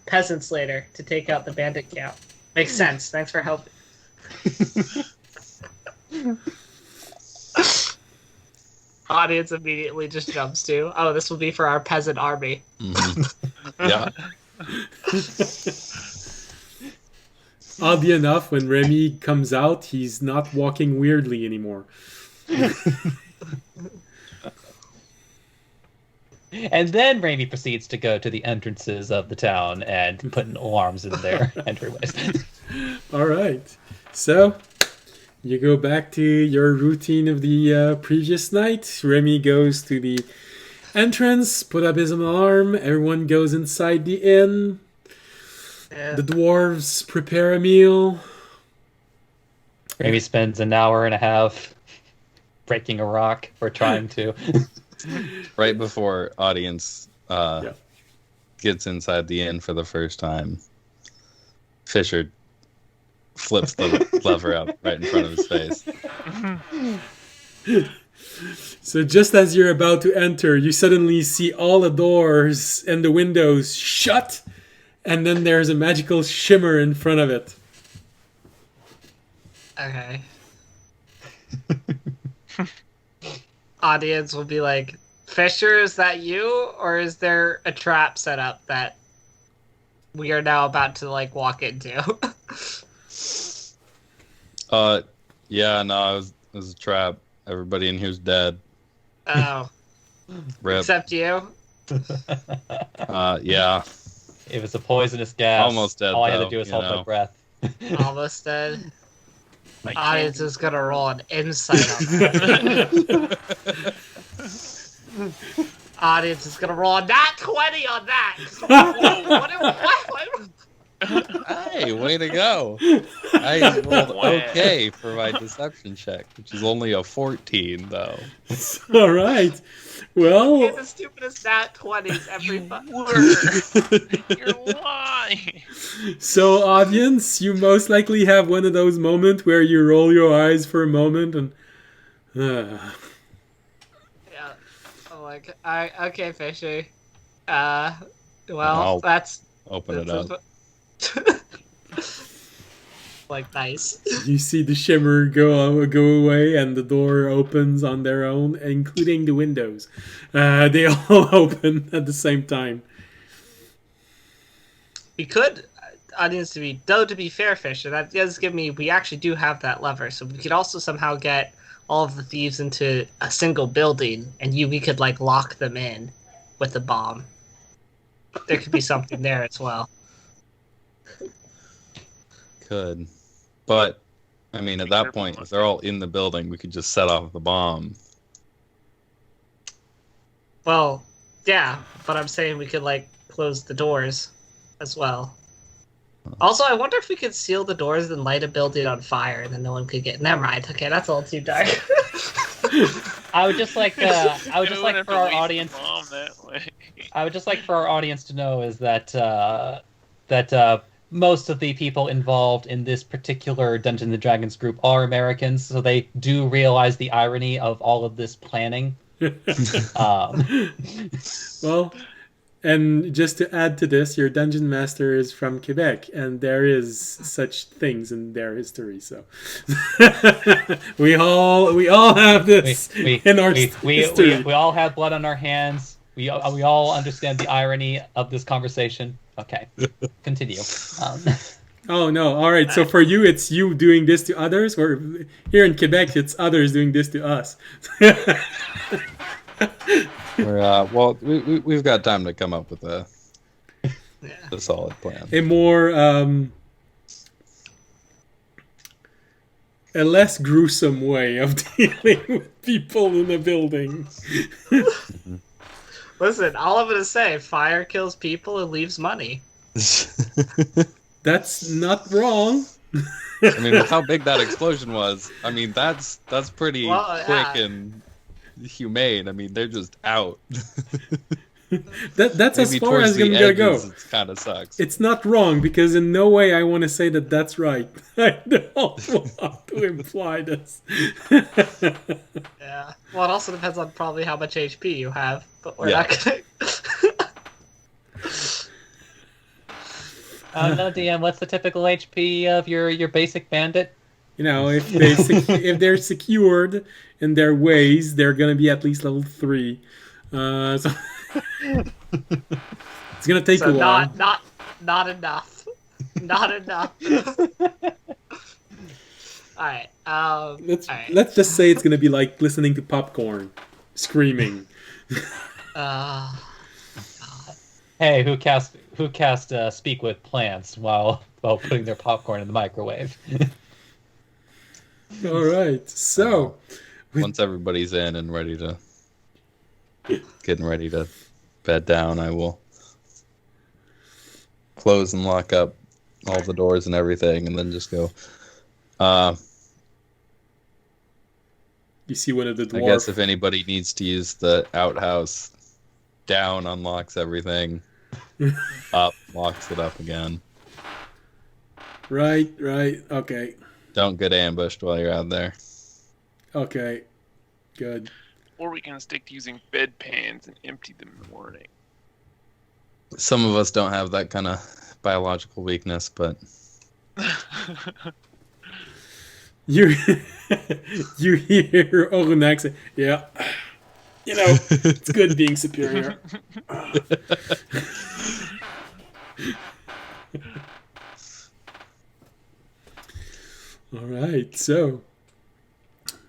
peasants later to take out the bandit camp. Makes sense. Thanks for helping. Audience immediately just jumps to, oh, this will be for our peasant army. Mm-hmm. Yeah. Oddly enough, when Remy comes out, he's not walking weirdly anymore. And then Raimi proceeds to go to the entrances of the town and put alarms in their entryways. All right. So, you go back to your routine of the previous night. Remy goes to the entrance, put up his alarm. Everyone goes inside the inn. Yeah. The dwarves prepare a meal. Raimi spends an hour and a half breaking a rock or trying to. Right before audience gets inside the inn for the first time, Fisher flips the lever out right in front of his face. So just as you're about to enter, you suddenly see all the doors and the windows shut, and then there's a magical shimmer in front of it. Okay. Audience will be like, Fisher, is that you? Or is there a trap set up that we are now about to, walk into? Yeah, no, it was a trap. Everybody in here's dead. Oh. Rip. Except you? Yeah. It was a poisonous gas. Almost dead, All I had to though, do was you hold my know. breath. Almost dead. I Audience can't- is gonna roll an insight on that. Audience is gonna roll a nat 20 on that. What? Hey, way to go. I rolled okay for my deception check, which is only a 14, though. All right. Well, Get the stupidest nat 20s every You're lying. so audience, you most likely have one of those moments where you roll your eyes for a moment and... Yeah. I'm like, alright, okay, Fishy. Well, I'll that's... Open it up. nice. You see the shimmer go away, and the door opens on their own, including the windows. They all open at the same time. We could, audience, to be fair, Fisher, that does give me, we actually do have that lever, so we could also somehow get all of the thieves into a single building, and we could, lock them in with a bomb. There could be something there as well. Could. But, I mean, at that point, if they're all in the building, we could just set off the bomb. Well, yeah, but I'm saying we could, close the doors as well. Also, I wonder if we could seal the doors and light a building on fire, and then no one could get... Never mind. Okay, that's a little too dark. I would just like for our audience. That I would just like for our audience to know is that most of the people involved in this particular Dungeons and Dragons group are Americans, so they do realize the irony of all of this planning. Well, and just to add to this, your dungeon master is from Quebec, and there is such things in their history. So we all have this in our history. We all have blood on our hands. We all understand the irony of this conversation. Okay, continue. Oh no! All right. So for you, it's you doing this to others, or here in Quebec, it's others doing this to us. Well, we've got time to come up with a solid plan. A more a less gruesome way of dealing with people in a building. Listen, all I'm gonna say, fire kills people and leaves money. That's not wrong. I mean, with how big that explosion was, I mean, that's pretty Well, quick and humane. I mean, they're just out. That's as Maybe far towards as the I'm gonna go. edges, it kind of sucks. It's not wrong because in no way I want to say that that's right. I don't want to imply this. Yeah. Well, it also depends on probably how much HP you have, but we're Yeah. not gonna. No, DM, what's the typical HP of your basic bandit? You know, if they're secured in their ways, they're gonna be at least level 3. So it's gonna take So a while. not enough. Not enough. All right. Let's just say it's gonna be like listening to popcorn, screaming. God. Hey, who cast speak with plants while putting their popcorn in the microwave? All right, so Once everybody's in and getting ready to bed down, I will close and lock up all the doors and everything, and then just go. you see one of the I dwarves. guess if anybody needs to use the outhouse, down unlocks everything, up locks it up again. Right. Okay. Don't get ambushed while you're out there. Okay. Good. Or we can stick to using bedpans and empty them in the morning. Some of us don't have that kind of biological weakness, but You you hear Oronak say, "Yeah, you know, it's good being superior." All right, so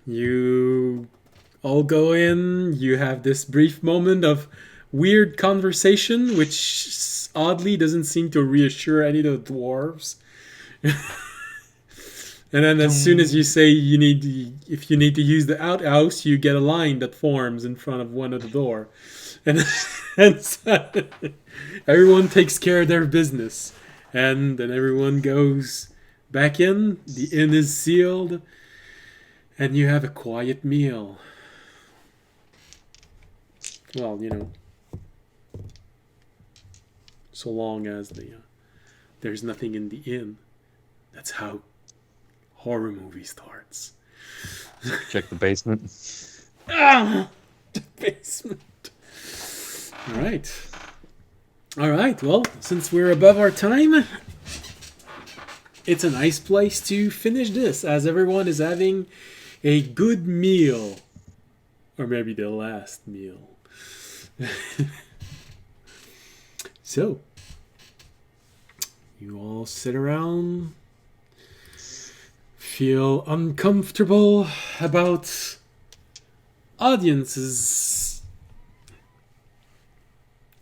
you all go in. You have this brief moment of weird conversation, which oddly doesn't seem to reassure any of the dwarves. And then as soon as you say if you need to use the outhouse, you get a line that forms in front of one of the door. And so everyone takes care of their business. And then everyone goes back in. The inn is sealed. And you have a quiet meal. Well, you know, so long as there's nothing in the inn. That's how horror movie starts. check the basement. The basement. All right. Well, since we're above our time, it's a nice place to finish this, as everyone is having a good meal, or maybe the last meal. So, you all sit around, feel uncomfortable about audience's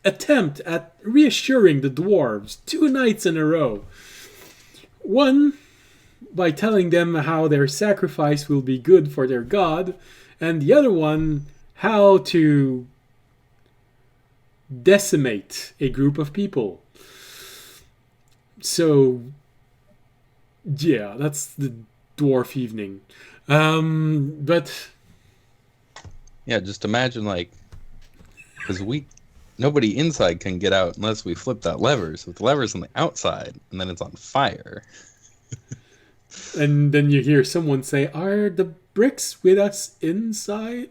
attempt at reassuring the dwarves 2 nights in a row. One, by telling them how their sacrifice will be good for their god, and the other one, how to decimate a group of people. So, yeah, that's the dwarf evening. But Yeah, just imagine because nobody inside can get out unless we flip that lever. So the lever's on the outside, and then it's on fire. and then you hear someone say, "Are the bricks with us inside?"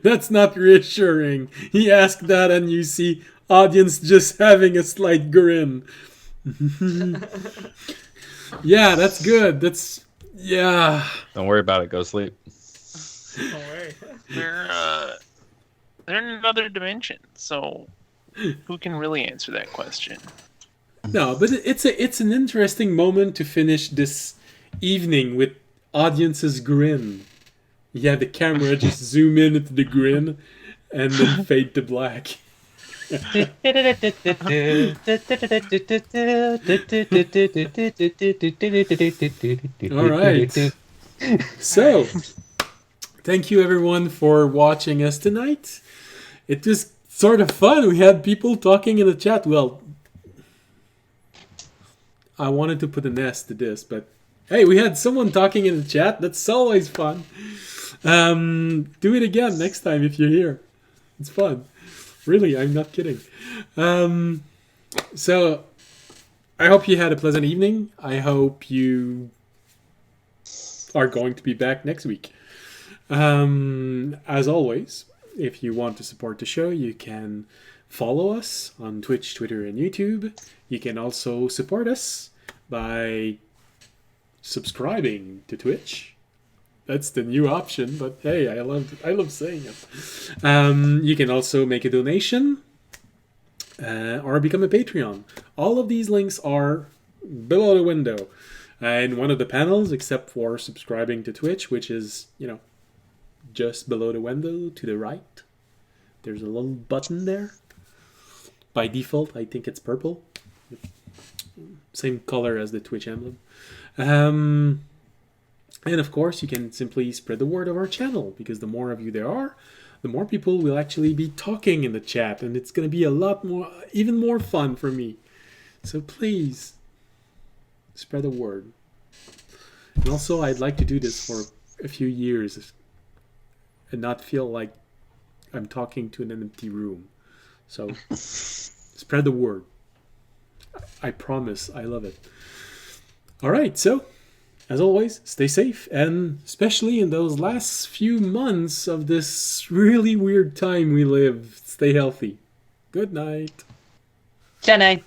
That's not reassuring. He asked that, and you see audience just having a slight grin. Yeah, that's good. Yeah. Don't worry about it. Go sleep. Don't worry. They're in another dimension, so who can really answer that question? No, but it's an interesting moment to finish this evening with audience's grin. Yeah, the camera just zoom in at the grin and then fade to black. All right. So, thank you everyone for watching us tonight. It was sort of fun. We had people talking in the chat. Well, I wanted to put an S to this, but hey, we had someone talking in the chat. That's always fun. Do it again next time if you're here. It's fun. Really, I'm not kidding. So, I hope you had a pleasant evening. I hope you are going to be back next week. As always, if you want to support the show, you can follow us on Twitch, Twitter, and YouTube. You can also support us by subscribing to Twitch. That's the new option, but hey, I love saying it. You can also make a donation or become a Patreon. All of these links are below the window in one of the panels, except for subscribing to Twitch, which is, just below the window to the right. There's a little button there. By default, I think it's purple. Same color as the Twitch emblem. And of course, you can simply spread the word of our channel, because the more of you there are, the more people will actually be talking in the chat, and it's going to be even more fun for me. So please, spread the word. And also, I'd like to do this for a few years and not feel like I'm talking to an empty room. So, spread the word. I promise, I love it. All right, so, as always, stay safe, and especially in those last few months of this really weird time we live, stay healthy. Good night. Good night.